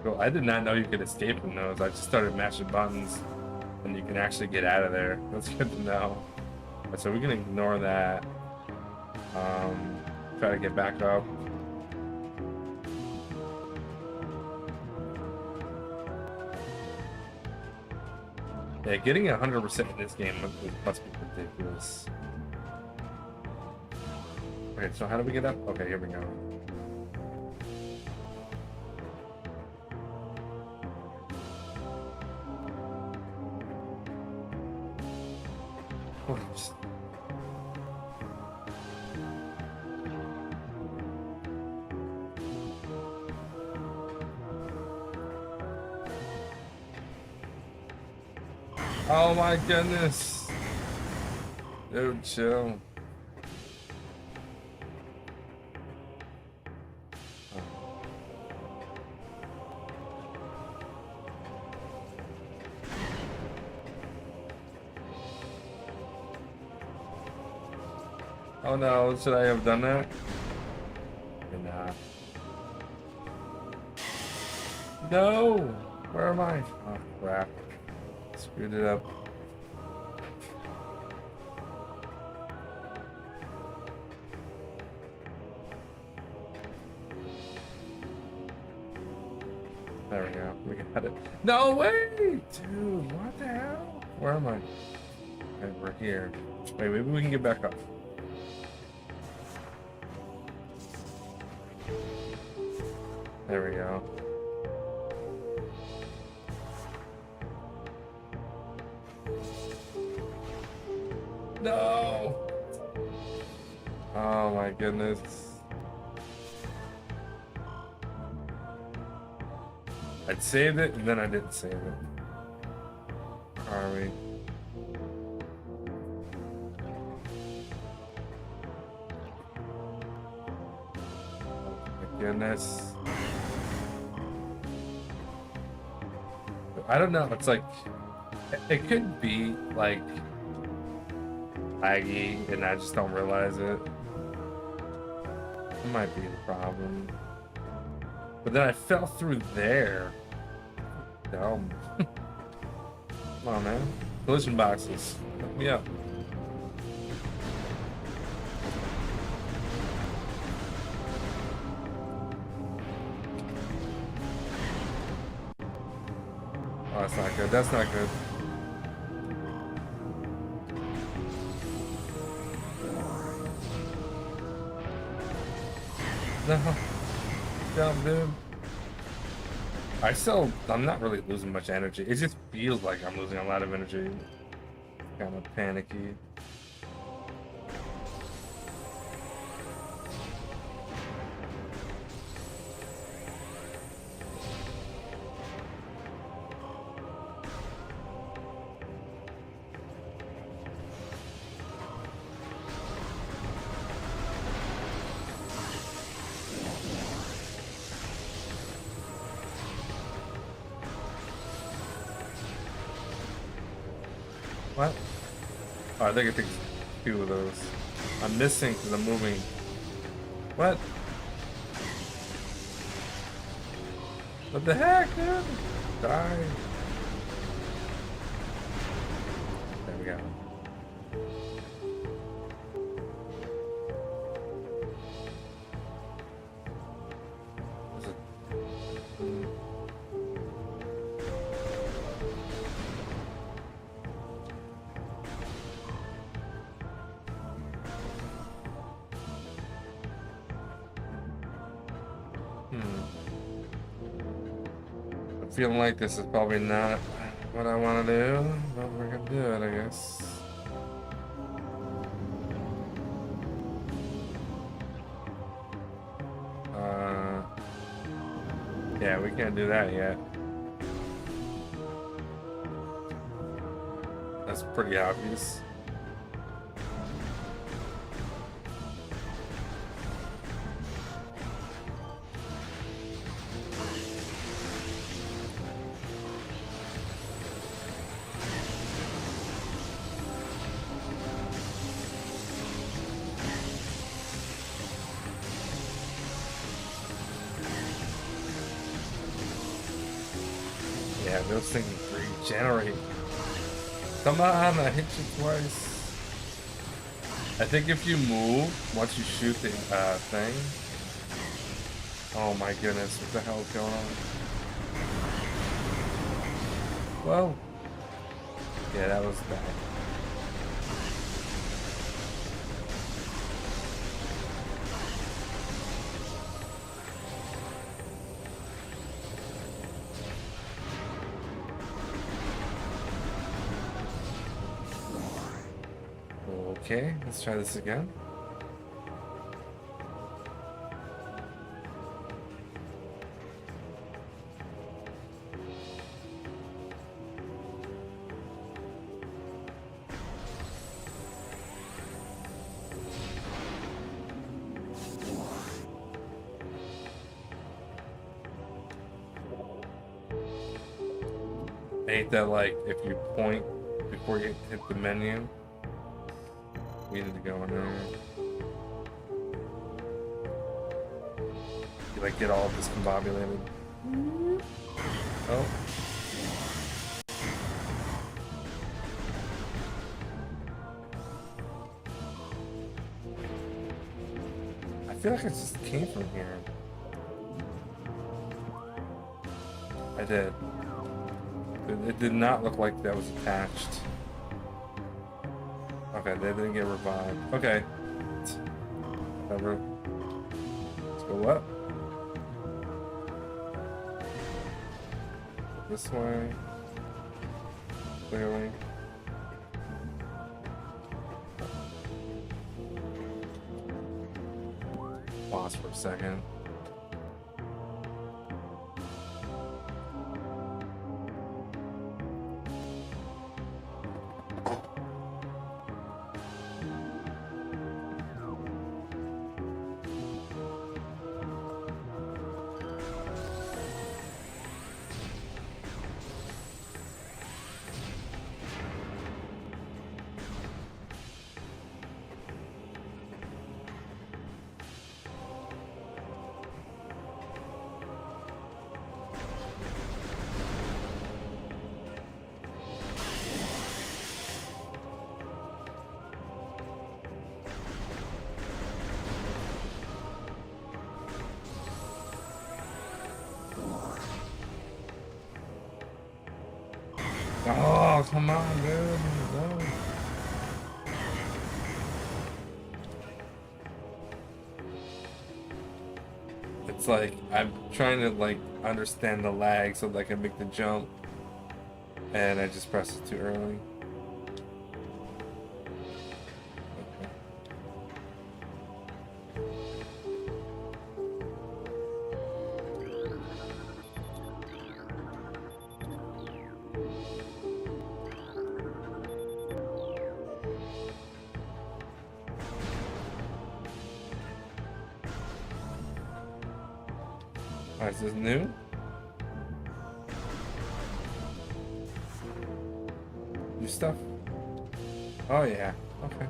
Well, I did not know you could escape from those. I just started mashing buttons and you can actually get out of there. That's good to know. So we can ignore that. Try to get back up. Yeah, getting 100% in this game must be ridiculous. Okay, so how do we get up? Okay, here we go. Oh my goodness. Dude, chill. Oh no, should I have done that? Nah. No! Where am I? Oh crap. Screwed it up. There we go. We got it. No way! Dude, what the hell? Where am I? Okay, we're here. Wait, maybe we can get back up. There we go. No! Oh my goodness. I'd saved it and then I didn't save it. Where are we? Oh my goodness. I don't know, it's like, it could be like laggy and I just don't realize it. That might be the problem. But then I fell through there. Dumb. Come on, man. Collision boxes. Hook me up. Oh, that's not good. That's not good. No. Jump, dude. I'm not really losing much energy. It just feels like I'm losing a lot of energy. Kind of panicky. What? Oh, I think it takes 2 of those. I'm missing because I'm moving. What? What the heck, dude? Die. There we go. Is it... I'm feeling like this is probably not what I want to do, but we're gonna do it, I guess. Yeah, we can't do that yet. That's pretty obvious. Yeah, those things regenerate. Come on, I hit you twice. I think if you move, once you shoot the thing. Oh my goodness, what the hell is going on? Whoa. Yeah, that was bad. Okay, let's try this again. I hate that, like, if you point before you hit the menu. We need to go in there. You like get all discombobulated. Oh. I feel like it just came from here. I did. It did not look like that was attached. Okay, they didn't get revived. Okay. Whatever. Let's go up. This way. Clearly. Pause for a second. Oh, come on, dude. No. It's like I'm trying to like understand the lag so that I can make the jump, and I just pressed it too early. Is this new? New stuff? Oh yeah. Okay.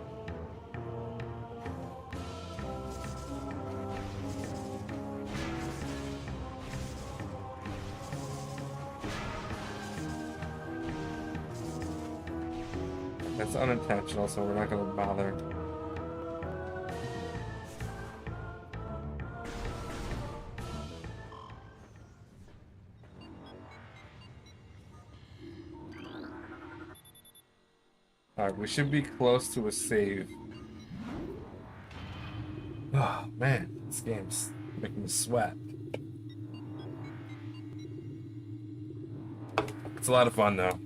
That's unintentional, so we're not gonna bother. Alright, we should be close to a save. Oh man, this game's making me sweat. It's a lot of fun though.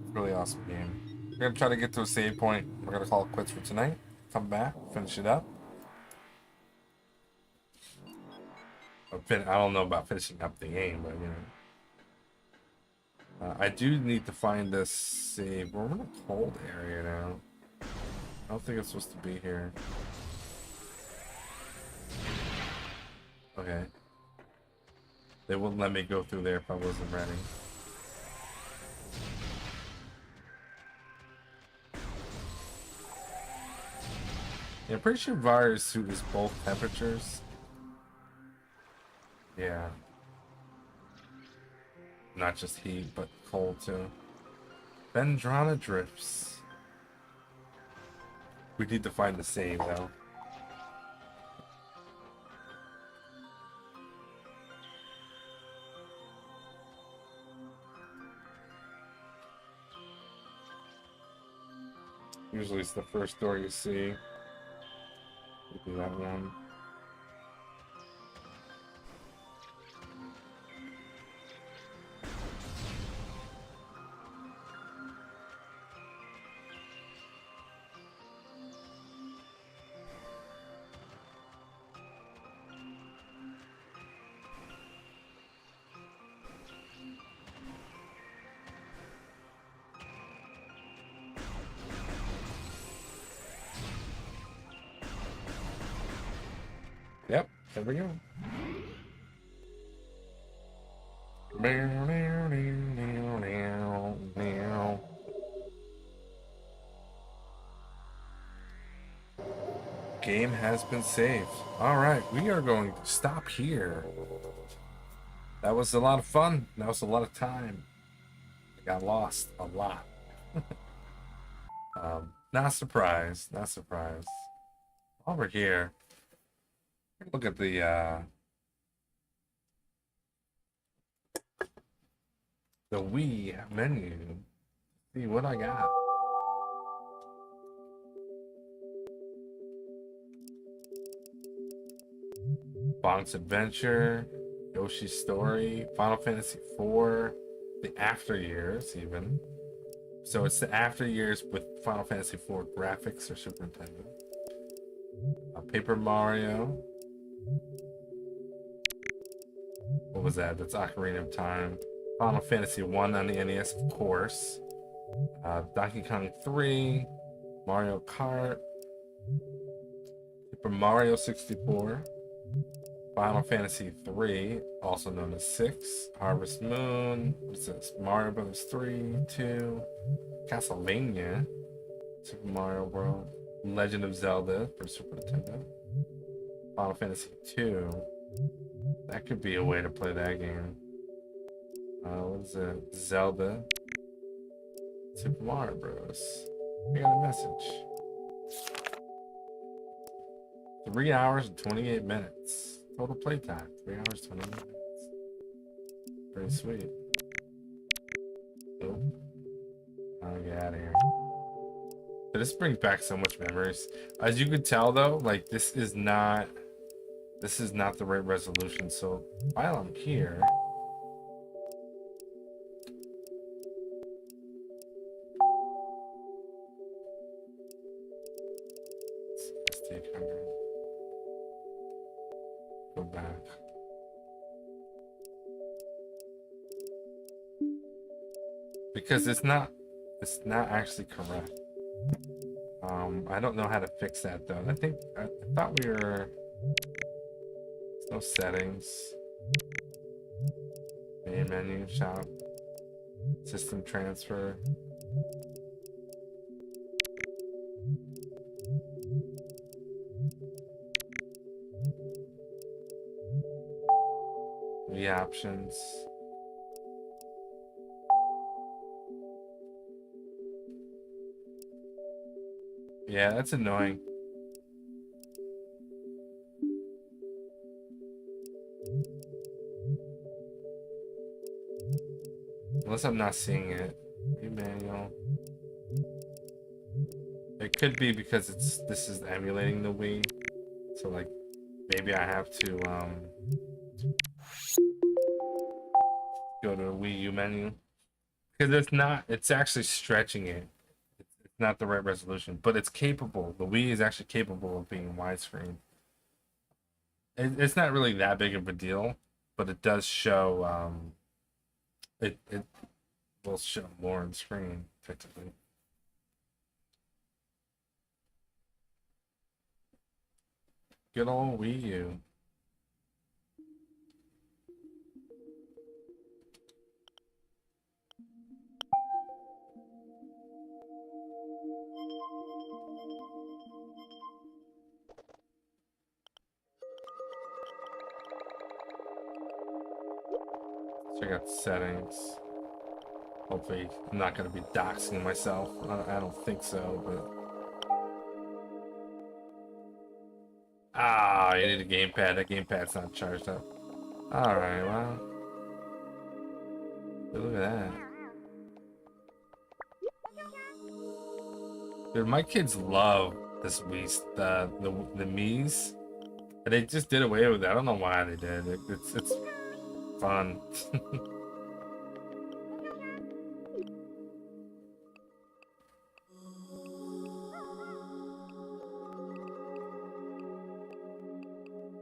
It's a really awesome game. We're gonna try to get to a save point. We're gonna call it quits for tonight. Come back, finish it up. I don't know about finishing up the game, but you know. I do need to find this save. We're in a cold area now. I don't think it's supposed to be here. Okay. They wouldn't let me go through there if I wasn't ready. Yeah, I'm pretty sure Var's suit is both temperatures. Yeah. Not just heat, but cold too. Vendrana drifts. We need to find the save though. Usually it's the first door you see. Maybe that one. Yep, there we go. Game has been saved. Alright, we are going to stop here. That was a lot of fun. That was a lot of time. I got lost a lot. Not surprised. Not surprised. Over here. Look at the Wii menu. See what I got. Bonk's Adventure, Yoshi's Story, Final Fantasy IV, the After Years even. So it's the After Years with Final Fantasy IV graphics or Super Nintendo. Paper Mario. What was that? That's Ocarina of Time. Final Fantasy 1 on the NES, of course. Donkey Kong 3. Mario Kart. Super Mario 64. Final Fantasy 3, also known as 6. Harvest Moon. What is this? Mario Brothers 3, 2. Castlevania. Super Mario World. Legend of Zelda for Super Nintendo. Final Fantasy 2. That could be a way to play that game. What is it? Zelda. Super Mario Bros. I got a message. 3 hours and 28 minutes. Total playtime. 3 hours, 20 minutes. Pretty sweet. Nope. I'll get out of here. This brings back so much memories. As you could tell though, like this is not the right resolution. So while I'm here, let's take 100. Go back. Because it's not actually correct. I don't know how to fix that though. I thought we were. There's no settings. Main menu, shop, system transfer. Wii options. Yeah, that's annoying. Unless I'm not seeing it. Hey, manual. It could be because this is emulating the Wii. So like maybe I have to go to the Wii U menu. Because it's actually stretching it. It's not the right resolution, but it's capable. The Wii is actually capable of being widescreen. It's not really that big of a deal, but it does show it will show more on screen effectively. Good old Wii U. Check out the settings. Hopefully, I'm not going to be doxing myself. I don't think so, but. Ah, you need a gamepad. That gamepad's not charged up. Alright, well. Look at that. Dude, my kids love this Wii, the Mii's. And they just did away with it. I don't know why they did. It's fun.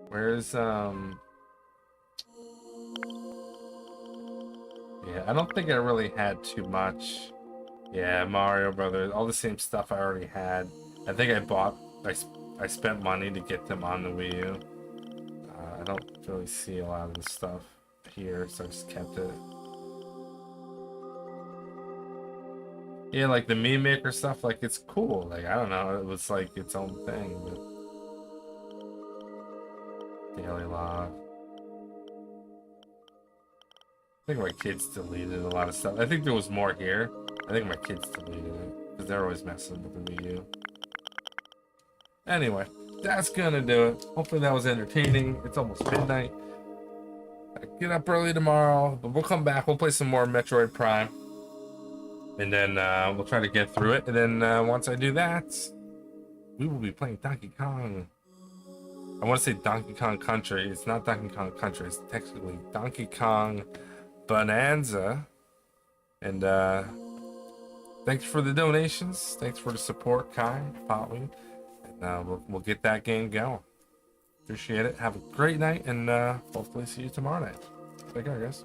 Where's yeah, I don't think I really had too much. Yeah, Mario Brothers, all the same stuff I already had. I think I spent money to get them on the Wii U. I don't really see a lot of the stuff here, so I just kept it. Yeah, like the meme maker stuff, like it's cool. Like I don't know, it was like its own thing, but daily log. I think my kids deleted a lot of stuff. I think there was more here. I think my kids deleted it because they're always messing with the Wii U. Anyway, that's gonna do it. Hopefully that was entertaining. It's almost midnight. I get up early tomorrow, but we'll come back. We'll play some more Metroid Prime, and then we'll try to get through it. And then once I do that, we will be playing Donkey Kong. I want to say Donkey Kong Country. It's not Donkey Kong Country. It's technically Donkey Kong Bonanza. And thanks for the donations. Thanks for the support, Kai, Potwing. And we'll get that game going. Appreciate it. Have a great night, and hopefully see you tomorrow night. Take care, guys.